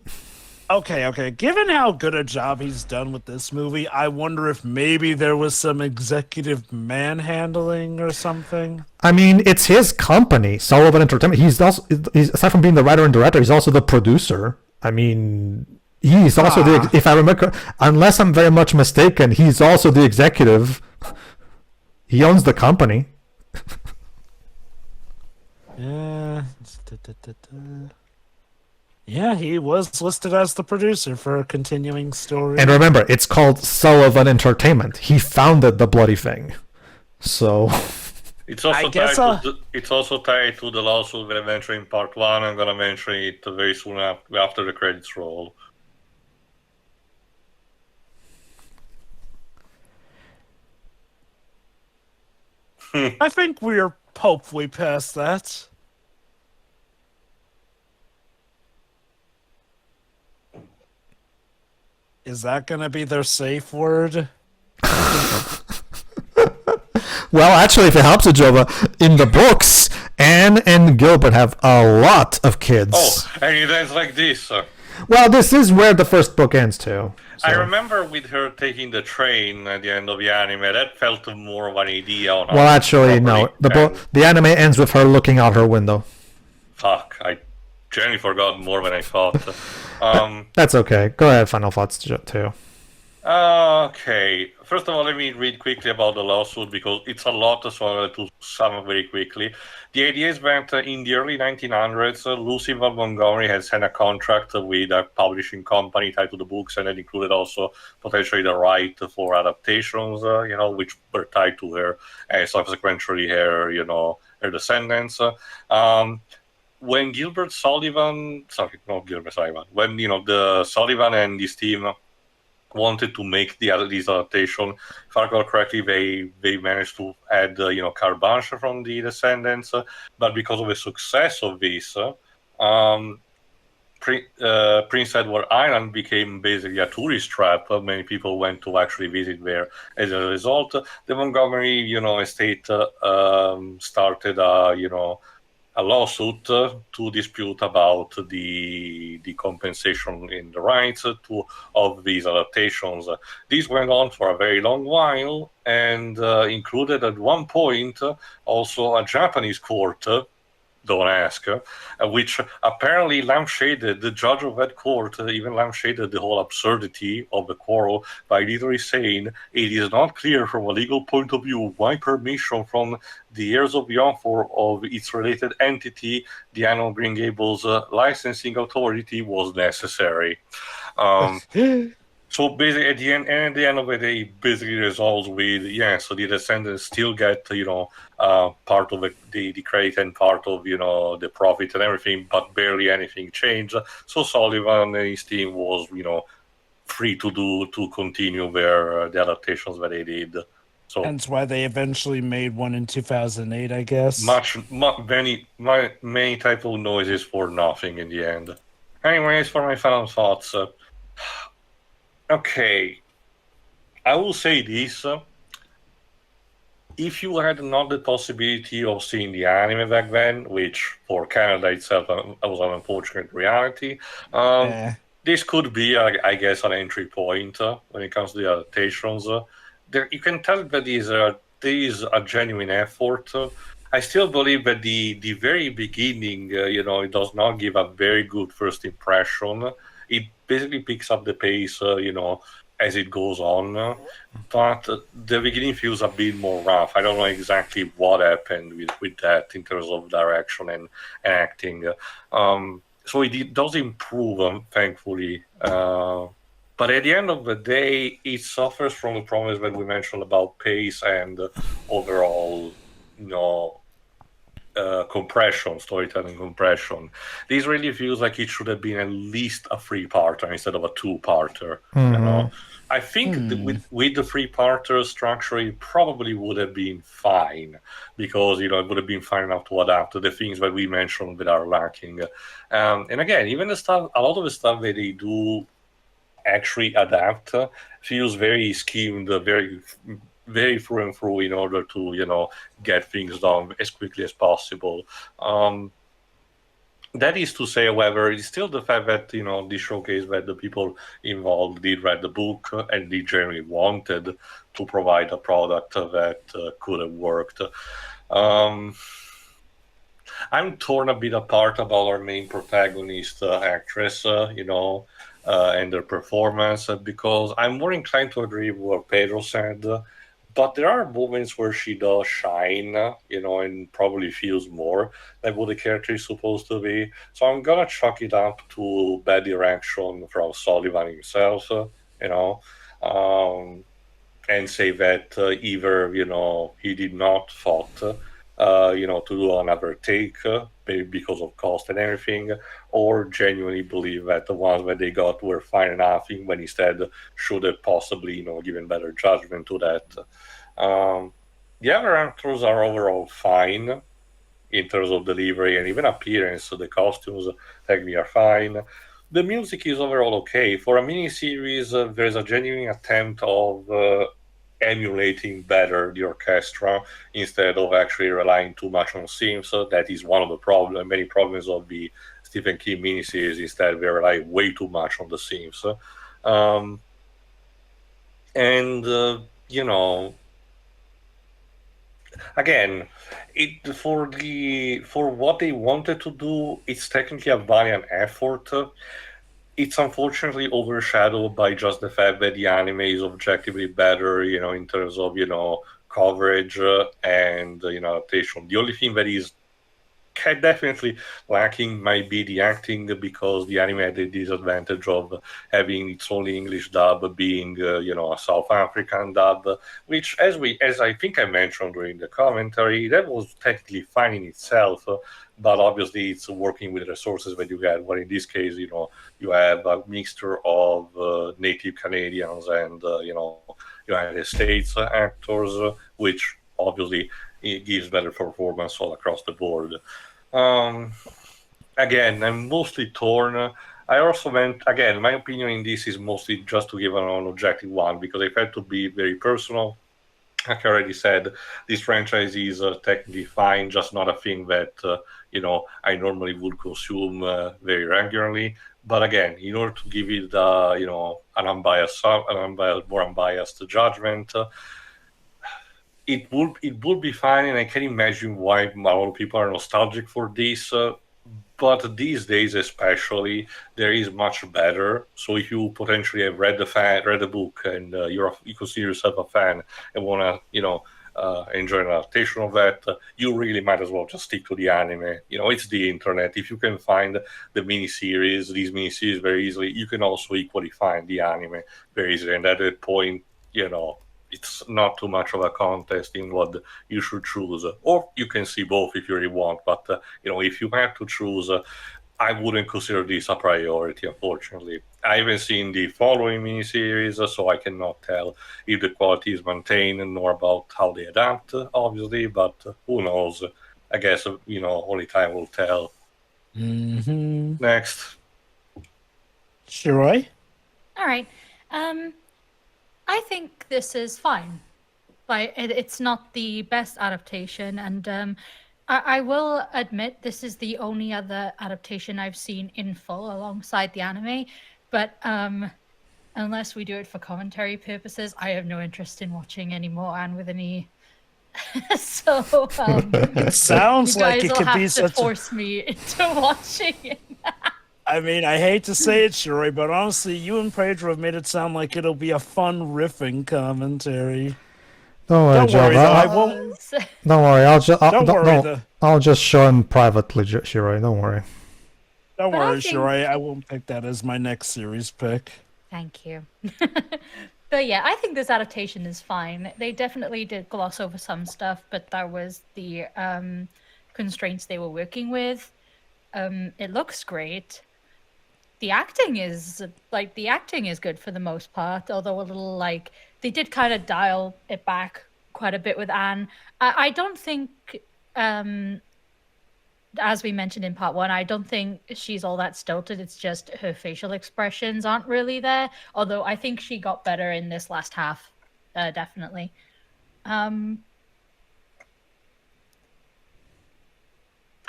Okay. Given how good a job he's done with this movie, I wonder if maybe there was some executive manhandling or something.
I mean, it's his company, Sullivan Entertainment. He's aside from being the writer and director, he's also the producer. I mean, he's also if I remember, unless I'm very much mistaken, he's also the executive. He owns the company.
Yeah. Yeah, he was listed as the producer for a continuing story.
And remember, it's called Sullivan Entertainment. He founded the bloody thing. So
It's also tied to the lawsuit we're mentioning in part 1. I'm gonna mention it very soon after the credits roll.
I think we're hopefully past that. Is that going to be their safe word?
well, actually, if it helps you, Jova, in the books, Anne and Gilbert have a lot of kids.
Oh, and it ends like this.
Well, this is where the first book ends too. So.
I remember with her taking the train at the end of the anime. That felt more of an idea on.
Well, actually, no. The anime ends with her looking out her window.
Fuck! I generally forgot more than I thought.
That's okay. Go ahead. Final thoughts too.
Okay. First of all, let me read quickly about the lawsuit because it's a lot, so I'm going to sum up very quickly. The idea is that in the early 1900s, Lucy Maude Montgomery had signed a contract with a publishing company tied to the books, and that included also potentially the right for adaptations, which were tied to her, and subsequently her descendants. When Gilbert Sullivan, when the Sullivan and his team wanted to make these adaptation, if I recall correctly, they managed to add carte blanche from the descendants, but because of the success of this, Prince Edward Island became basically a tourist trap. Many people went to actually visit there. As a result, the Montgomery estate started a lawsuit to dispute about the compensation in the rights of these adaptations. This went on for a very long while and included at one point also a Japanese court, don't ask, which apparently lampshaded, the judge of that court even lampshaded the whole absurdity of the quarrel by literally saying it is not clear from a legal point of view why permission from the heirs of the author of its related entity, the Anne of Green Gables licensing authority, was necessary. So basically, at the end of the day, it basically resolves with, so the descendants still get, part of the credit and part of, the profit and everything, but barely anything changed. So Sullivan and his team was, free to continue the adaptations that they did. So
hence why they eventually made one in 2008, I guess.
Many type of noises for nothing in the end. Anyways, for my final thoughts. Okay, I will say this. If you had not the possibility of seeing the anime back then, which for Canada itself was an unfortunate reality, this could be, I guess, an entry point when it comes to the adaptations. You can tell that there is a genuine effort. I still believe that the very beginning, it does not give a very good first impression. It basically picks up the pace, as it goes on. But the beginning feels a bit more rough. I don't know exactly what happened with that in terms of direction and acting. So it does improve, thankfully. But at the end of the day, it suffers from the problems that we mentioned about pace and overall, compression, storytelling compression. This really feels like it should have been at least a 3-parter instead of a 2-parter. I think with the 3-parter structure, it probably would have been fine because it would have been fine enough to adapt to the things that we mentioned that are lacking. And again, even a lot of the stuff that they do actually adapt feels very schemed, very through and through in order to get things done as quickly as possible. That is to say, however, it's still the fact that this showcase that the people involved did read the book and they generally wanted to provide a product that could have worked. I'm torn a bit apart about our main protagonist, actress, and their performance, because I'm more inclined to agree with what Pedro said. But there are moments where she does shine, and probably feels more like what the character is supposed to be. So I'm gonna chalk it up to bad direction from Sullivan himself, and say that either he did not thought to do another take maybe because of cost and everything, or genuinely believe that the ones that they got were fine enough when instead should have possibly given better judgment to that. The other actors are overall fine in terms of delivery and even appearance. So the costumes technically are fine. The music is overall okay. For a miniseries, there's a genuine attempt of emulating better the orchestra instead of actually relying too much on synths. So that is one of the many problems of the Stephen King miniseries. Instead, they rely way too much on the synths. Again, for what they wanted to do, it's technically a valiant effort. It's unfortunately overshadowed by just the fact that the anime is objectively better, in terms of coverage and adaptation. The only thing that is definitely lacking might be the acting, because the anime had the disadvantage of having its only English dub being a South African dub, which as I think I mentioned during the commentary, that was technically fine in itself, but obviously it's working with resources that you get, where in this case you have a mixture of native Canadians and United States actors, which obviously it gives better performance all across the board. Again, I'm mostly torn. I also again, my opinion in this is mostly just to give an objective one, because if I had to be very personal, like I already said, this franchise is technically fine, just not a thing that I normally would consume very regularly. But again, in order to give it more unbiased judgment, it would be fine, and I can imagine why a lot of people are nostalgic for this. But these days, especially, there is much better. So if you potentially have read the book, and you consider yourself a fan and want to enjoy an adaptation of that, you really might as well just stick to the anime. It's the internet. If you can find these miniseries very easily, you can also equally find the anime very easily. And at that point, it's not too much of a contest in what you should choose, or you can see both if you really want. But if you have to choose, I wouldn't consider this a priority. Unfortunately, I haven't seen the following miniseries, so I cannot tell if the quality is maintained, nor about how they adapt. Obviously, but who knows? I guess only time will tell.
Mm-hmm.
Next,
Shiroi?
All right. I think this is fine. Like, it's not the best adaptation, and I will admit this is the only other adaptation I've seen in full alongside the anime. But unless we do it for commentary purposes, I have no interest in watching any more and with any So
It sounds
you
like
guys
it
will
could be
have to
such a...
force me into watching it.
I mean, I hate to say it, Shuri, but honestly, you and Pedro have made it sound like it'll be a fun riffing commentary.
Don't worry,
Don't worry,
Java.
though. I won't.
Don't worry.
Don't worry, though.
I'll just show him privately, Shiroi. Don't worry.
Don't
But I
worry,
think-
Shuri. I won't pick that as my next series pick.
Thank you. But yeah, I think this adaptation is fine. They definitely did gloss over some stuff, but that was the constraints they were working with. It looks great. The acting is good for the most part, although a little like they did kind of dial it back quite a bit with Anne. I don't think, as we mentioned in part one, I don't think she's all that stilted. It's just her facial expressions aren't really there. Although I think she got better in this last half, definitely.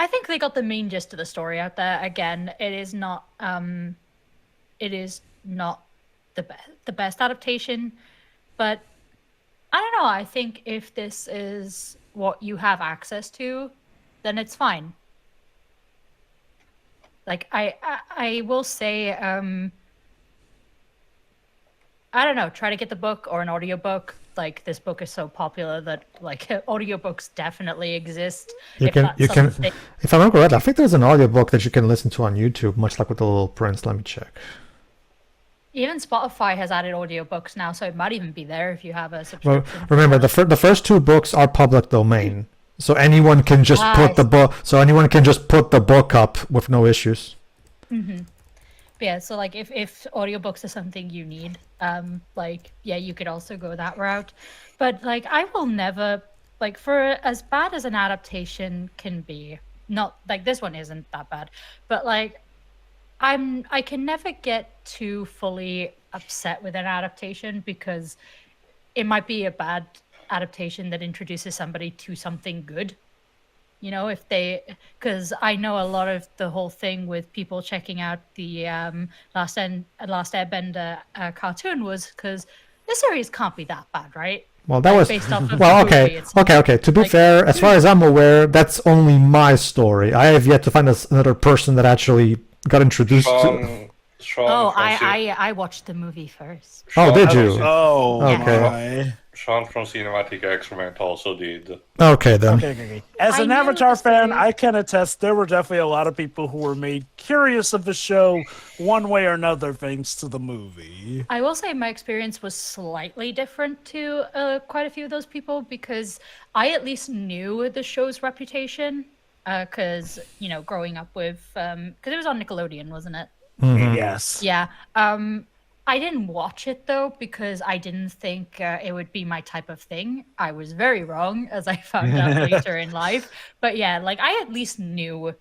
I think they got the main gist of the story out there. Again, it is not the best adaptation, but I don't know. I think if this is what you have access to, then it's fine. Like I will say, I don't know. Try to get the book or an audiobook. Like this book is so popular that like audiobooks definitely exist.
You can. If I remember right, I think there's an audiobook that you can listen to on YouTube, much like with the Little Prince. Let me check.
Even Spotify has added audiobooks now, so it might even be there if you have a
Well,
subscription.
remember the first two books are public domain, so anyone can just put the book. So anyone can just put the book up with no issues.
Mm-hmm. Yeah, so like if audiobooks are something you need, like yeah, you could also go that route. But like I will never like for as bad as an adaptation can be, not like this one isn't that bad, but like I can never get too fully upset with an adaptation because it might be a bad adaptation that introduces somebody to something good. You know, if they, because I know a lot of the whole thing with people checking out the Last Airbender cartoon was because the series can't be that bad, right?
Well, that
Like,
was
based off of
well.
the movie,
Okay,
it's
okay. To be
like-
fair, as far as I'm aware, that's only my story. I have yet to find another person that actually got introduced to.
Oh, I watched the movie first.
Oh, did you?
Oh,
Okay.
my.
Sean from Cinematic Excrement also did.
Okay then.
Okay. As
I
an
knew
Avatar
the
fan,
story.
I can attest there were definitely a lot of people who were made curious of the show one way or another thanks to the movie.
I will say my experience was slightly different to quite a few of those people because I at least knew the show's reputation because, you know, growing up with, because it was on Nickelodeon, wasn't it?
Yes.
Yeah. I didn't watch it though because I didn't think it would be my type of thing. I was very wrong, as I found out later in life. But yeah, like I at least knew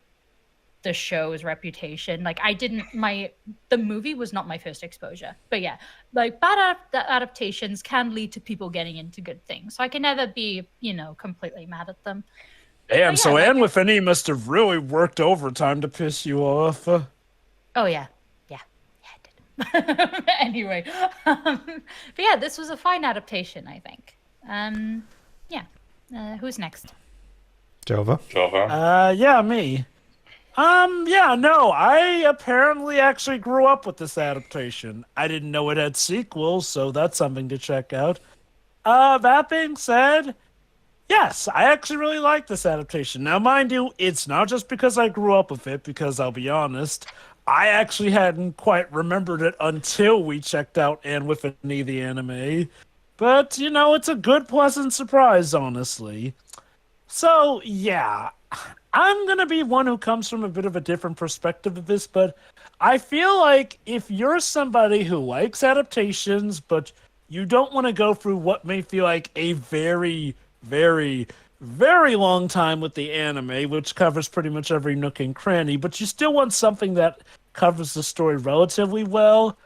the show's reputation. Like the movie was not my first exposure. But yeah, like bad adaptations can lead to people getting into good things. So I can never be, you know, completely mad at them.
Damn,
yeah,
so
like-
Anne with Annie must have really worked overtime to piss you off.
Oh yeah, I did. Anyway, but yeah, this was a fine adaptation, I think. Who's next?
Jova.
Java.
Yeah, me. Yeah, no, I apparently actually grew up with this adaptation. I didn't know it had sequels, so that's something to check out. That being said, yes, I actually really like this adaptation. Now, mind you, it's not just because I grew up with it, because I'll be honest, I actually hadn't quite remembered it until we checked out Anne with Annie the anime. But, you know, it's a good, pleasant surprise, honestly. So, yeah, I'm going to be one who comes from a bit of a different perspective of this, but I feel like if you're somebody who likes adaptations, but you don't want to go through what may feel like a very, very, very long time with the anime, which covers pretty much every nook and cranny, but you still want something that covers the story relatively well.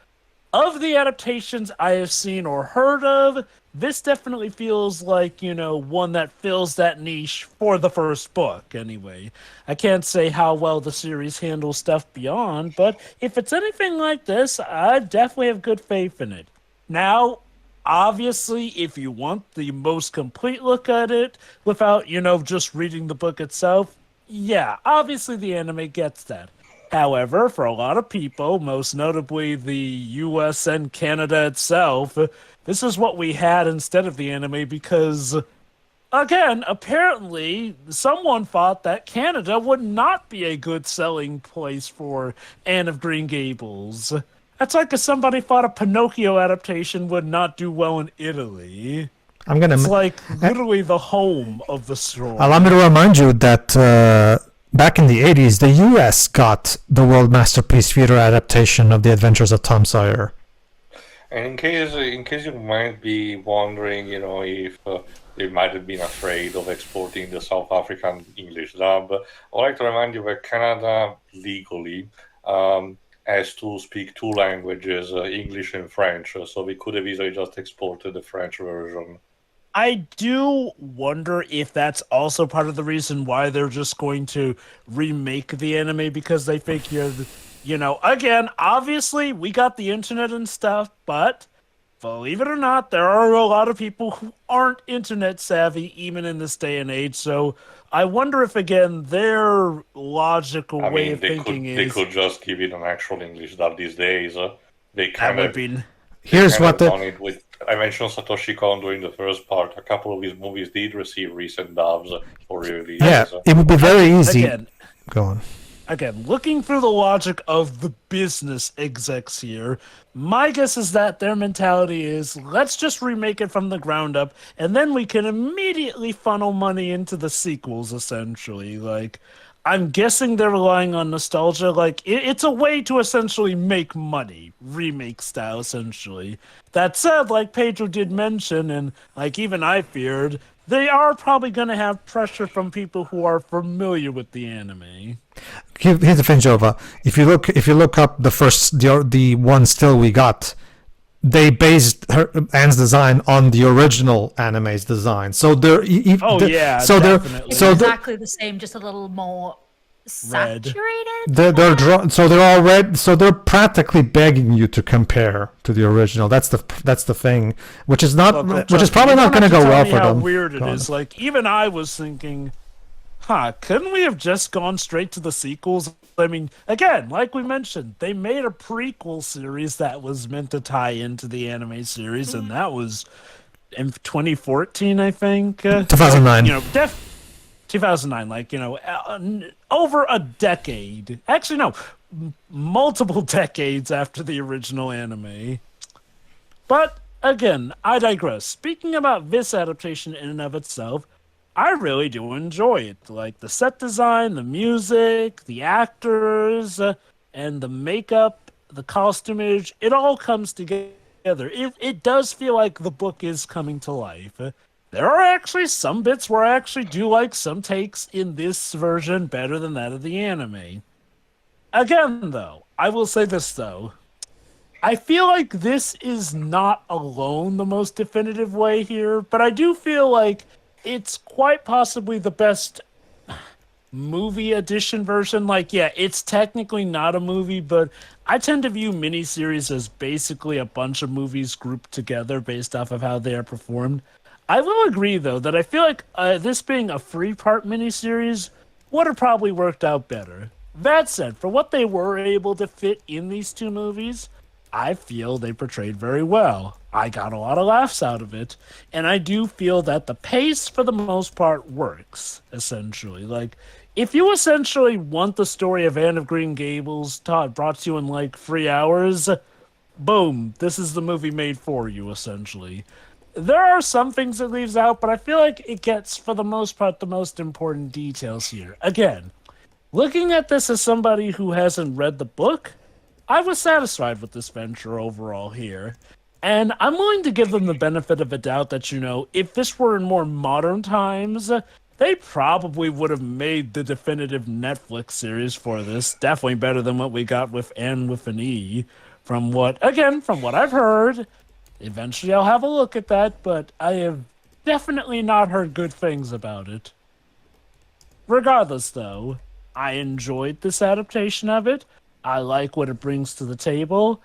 Of the adaptations I have seen or heard of, this definitely feels like, you know, one that fills that niche for the first book, anyway. I can't say how well the series handles stuff beyond, but if it's anything like this, I definitely have good faith in it. Now, obviously, if you want the most complete look at it without, just reading the book itself, yeah, obviously the anime gets that. However, for a lot of people, most notably the US and Canada itself, this is what we had instead of the anime because, again, apparently someone thought that Canada would not be a good selling place for Anne of Green Gables. That's like if somebody thought a Pinocchio adaptation would not do well in Italy. It's like literally the home of the story.
Allow me to remind you that back in the 80s, the US got the World Masterpiece Theater adaptation of The Adventures of Tom Sawyer.
And in case you might be wondering, if they might have been afraid of exporting the South African English dub, I'd like to remind you that Canada legally has to speak two languages, English and French, so we could have easily just exported the French version.
I do wonder if that's also part of the reason why they're just going to remake the anime, because they figured, again, obviously we got the internet and stuff, but believe it or not, there are a lot of people who aren't internet savvy even in this day and age, so I wonder if, again, their logical way of thinking is...
They could just give it an actual English dub these days. They kind
that
of...
would be...
Here's what
done it with... I mentioned Satoshi Kon during the first part. A couple of his movies did receive recent dubs for release.
Yeah, it would be very easy. Go on.
Again, looking through the logic of the business execs here, my guess is that their mentality is, let's just remake it from the ground up, and then we can immediately funnel money into the sequels, essentially. Like, I'm guessing they're relying on nostalgia. Like, it's a way to essentially make money, remake style, essentially. That said, like Pedro did mention, and like even I feared, they are probably going to have pressure from people who are familiar with the anime.
Here's the thing, Jova. If you look up the one still we got, they based Anne's design on the original anime's design. So they're
exactly the same, just a little more saturated.
They're drawn, so they're all red. So they're practically begging you to compare to the original. That's the thing, which is not, which is probably not going to go well for them.
How weird it is! Like even I was thinking, couldn't we have just gone straight to the sequels? I mean, again, like we mentioned, they made a prequel series that was meant to tie into the anime series, and that was in 2014, I think.
2009.
2009, over a decade. Actually, no, multiple decades after the original anime. But, again, I digress. Speaking about this adaptation in and of itself, I really do enjoy it. Like, the set design, the music, the actors, and the makeup, the costumage, it all comes together. It does feel like the book is coming to life. There are actually some bits where I actually do like some takes in this version better than that of the anime. Again, though, I will say this, though. I feel like this is not alone the most definitive way here, but I do feel like it's quite possibly the best movie edition version. Like, yeah, it's technically not a movie, but I tend to view miniseries as basically a bunch of movies grouped together based off of how they are performed. I will agree, though, that I feel like this being a 3-part miniseries would have probably worked out better. That said, for what they were able to fit in these two movies, I feel they portrayed very well. I got a lot of laughs out of it, and I do feel that the pace, for the most part, works, essentially. Like, if you essentially want the story of Anne of Green Gables brought to you in, 3 hours, boom, this is the movie made for you, essentially. There are some things it leaves out, but I feel like it gets, for the most part, the most important details here. Again, looking at this as somebody who hasn't read the book, I was satisfied with this venture overall here. And I'm willing to give them the benefit of a doubt that, if this were in more modern times, they probably would have made the definitive Netflix series for this. Definitely better than what we got with Anne with an E. From what I've heard. Eventually I'll have a look at that, but I have definitely not heard good things about it. Regardless, though, I enjoyed this adaptation of it. I like what it brings to the table.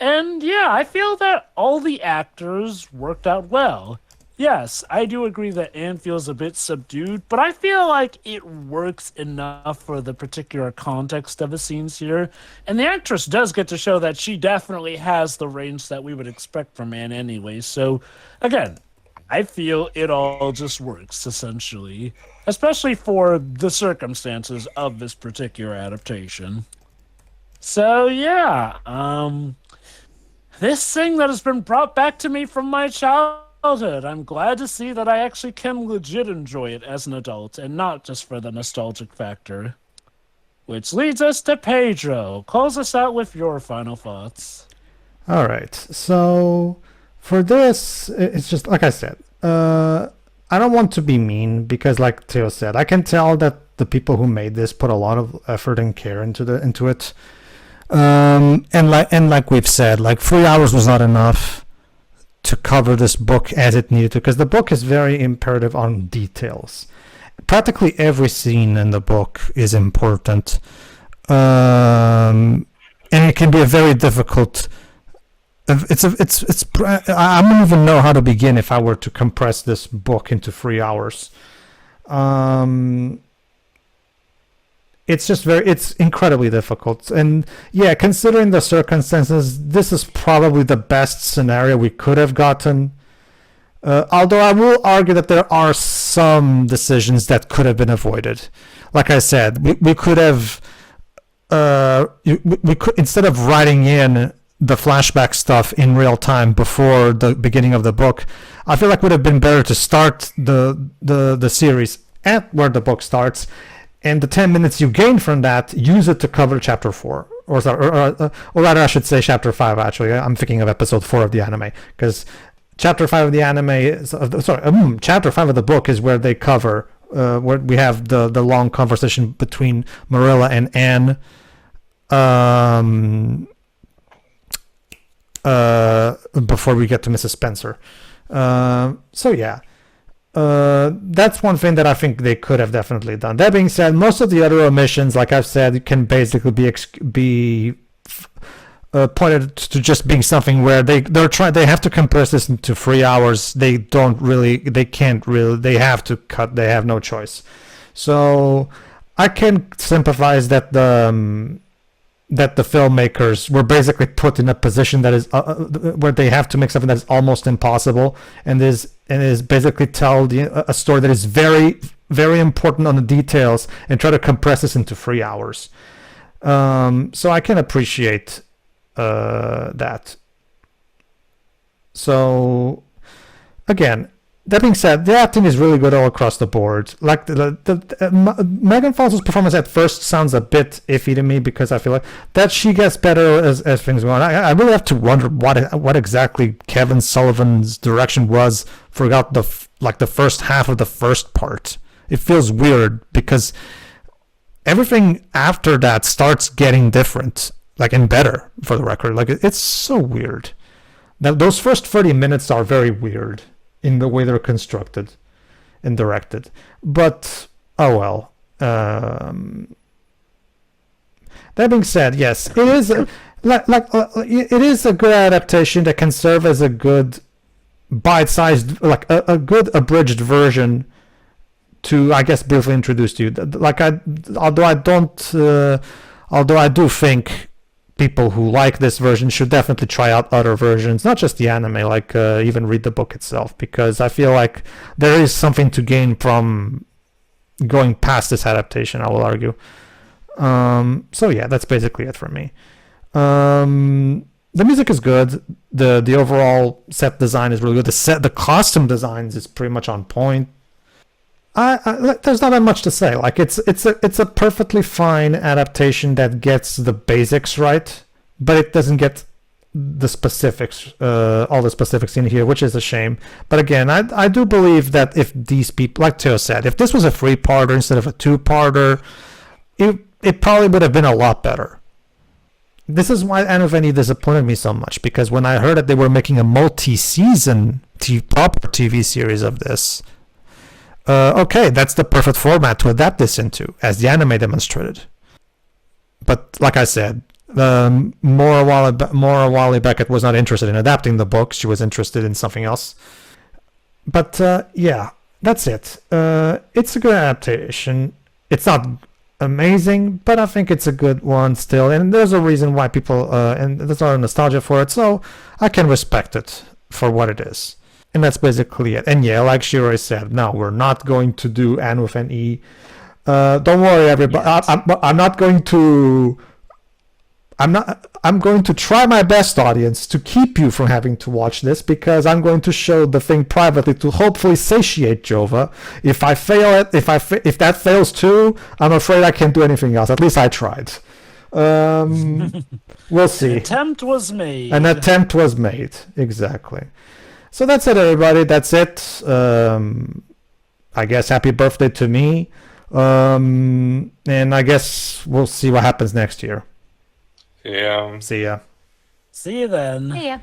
And yeah, I feel that all the actors worked out well. Yes, I do agree that Anne feels a bit subdued, but I feel like it works enough for the particular context of the scenes here. And the actress does get to show that she definitely has the range that we would expect from Anne anyway. So, again, I feel it all just works, essentially, especially for the circumstances of this particular adaptation. So, yeah, this thing that has been brought back to me from my childhood, I'm glad to see that I actually can legit enjoy it as an adult and not just for the nostalgic factor. Which leads us to Pedro. Close us out with your final thoughts.
All right. So for this, it's just like I said. I don't want to be mean because, like Theo said, I can tell that the people who made this put a lot of effort and care into it. And like we've said, like 3 hours was not enough to cover this book as it needed to, because the book is very imperative on details. Practically every scene in the book is important, and it can be a very difficult. I don't even know how to begin if I were to compress this book into 3 hours. It's just it's incredibly difficult. And yeah, considering the circumstances, this is probably the best scenario we could have gotten. Although I will argue that there are some decisions that could have been avoided. Like I said, we could have, we could, instead of writing in the flashback stuff in real time before the beginning of the book, I feel like it would have been better to start the series at where the book starts, and the 10 minutes you gain from that, use it to cover chapter 4. Or rather, I should say chapter 5, actually. I'm thinking of episode 4 of the anime. Because chapter 5 of the anime, chapter 5 of the book is where they cover, where we have the long conversation between Marilla and Anne. Before we get to Mrs. Spencer. So yeah. That's one thing that I think they could have definitely done. That being said, most of the other omissions, like I've said, can basically be pointed to just being something where they have to compress this into 3 hours. They have to cut. They have no choice. So I can sympathize that the filmmakers were basically put in a position that is where they have to make something that is almost impossible, and is basically tell a story that is very, very important on the details and try to compress this into 3 hours. So I can appreciate that. So again, that being said, the acting is really good all across the board. Like Megan Fox's performance at first sounds a bit iffy to me, because I feel like that she gets better as things go on. I really have to wonder what exactly Kevin Sullivan's direction was throughout the first half of the first part. It feels weird because everything after that starts getting different, like, and better, for the record. Like, it's so weird. Now, those first 30 minutes are very weird in the way they're constructed and directed, but oh well. That being said, yes, it is it is a good adaptation that can serve as a good bite-sized, like a good abridged version to, I guess, briefly introduce to you. Like, although I do think people who like this version should definitely try out other versions, not just the anime, like even read the book itself, because I feel like there is something to gain from going past this adaptation, I will argue. So yeah, that's basically it for me. The music is good. The overall set design is really good. The costume designs is pretty much on point. There's not that much to say. Like, it's a perfectly fine adaptation that gets the basics right, but it doesn't get the specifics, all the specifics in here, which is a shame. But again, I do believe that if these people, like Theo said, if this was a 3-parter instead of a 2-parter, it probably would have been a lot better. This is why Anne of Any disappointed me so much, because when I heard that they were making a multi-season proper TV series of this, okay, that's the perfect format to adapt this into, as the anime demonstrated. But like I said, Maura Wally Beckett was not interested in adapting the book. She was interested in something else. But yeah, that's it. It's a good adaptation. It's not amazing, but I think it's a good one still. And there's a reason why people, and there's a lot of nostalgia for it, so I can respect it for what it is. And that's basically it. And yeah, like Shiro said, no, we're not going to do Anne with an E. Don't worry, everybody. I'm not going to. I'm going to try my best, audience, to keep you from having to watch this, because I'm going to show the thing privately to hopefully satiate Jova. If I fail it, if that fails too, I'm afraid I can't do anything else. At least I tried. We'll see.
An attempt was made.
An attempt was made, exactly. So that's it, everybody. That's it. I guess happy birthday to me. And I guess we'll see what happens next year.
Yeah.
See ya.
See you then.
Yeah.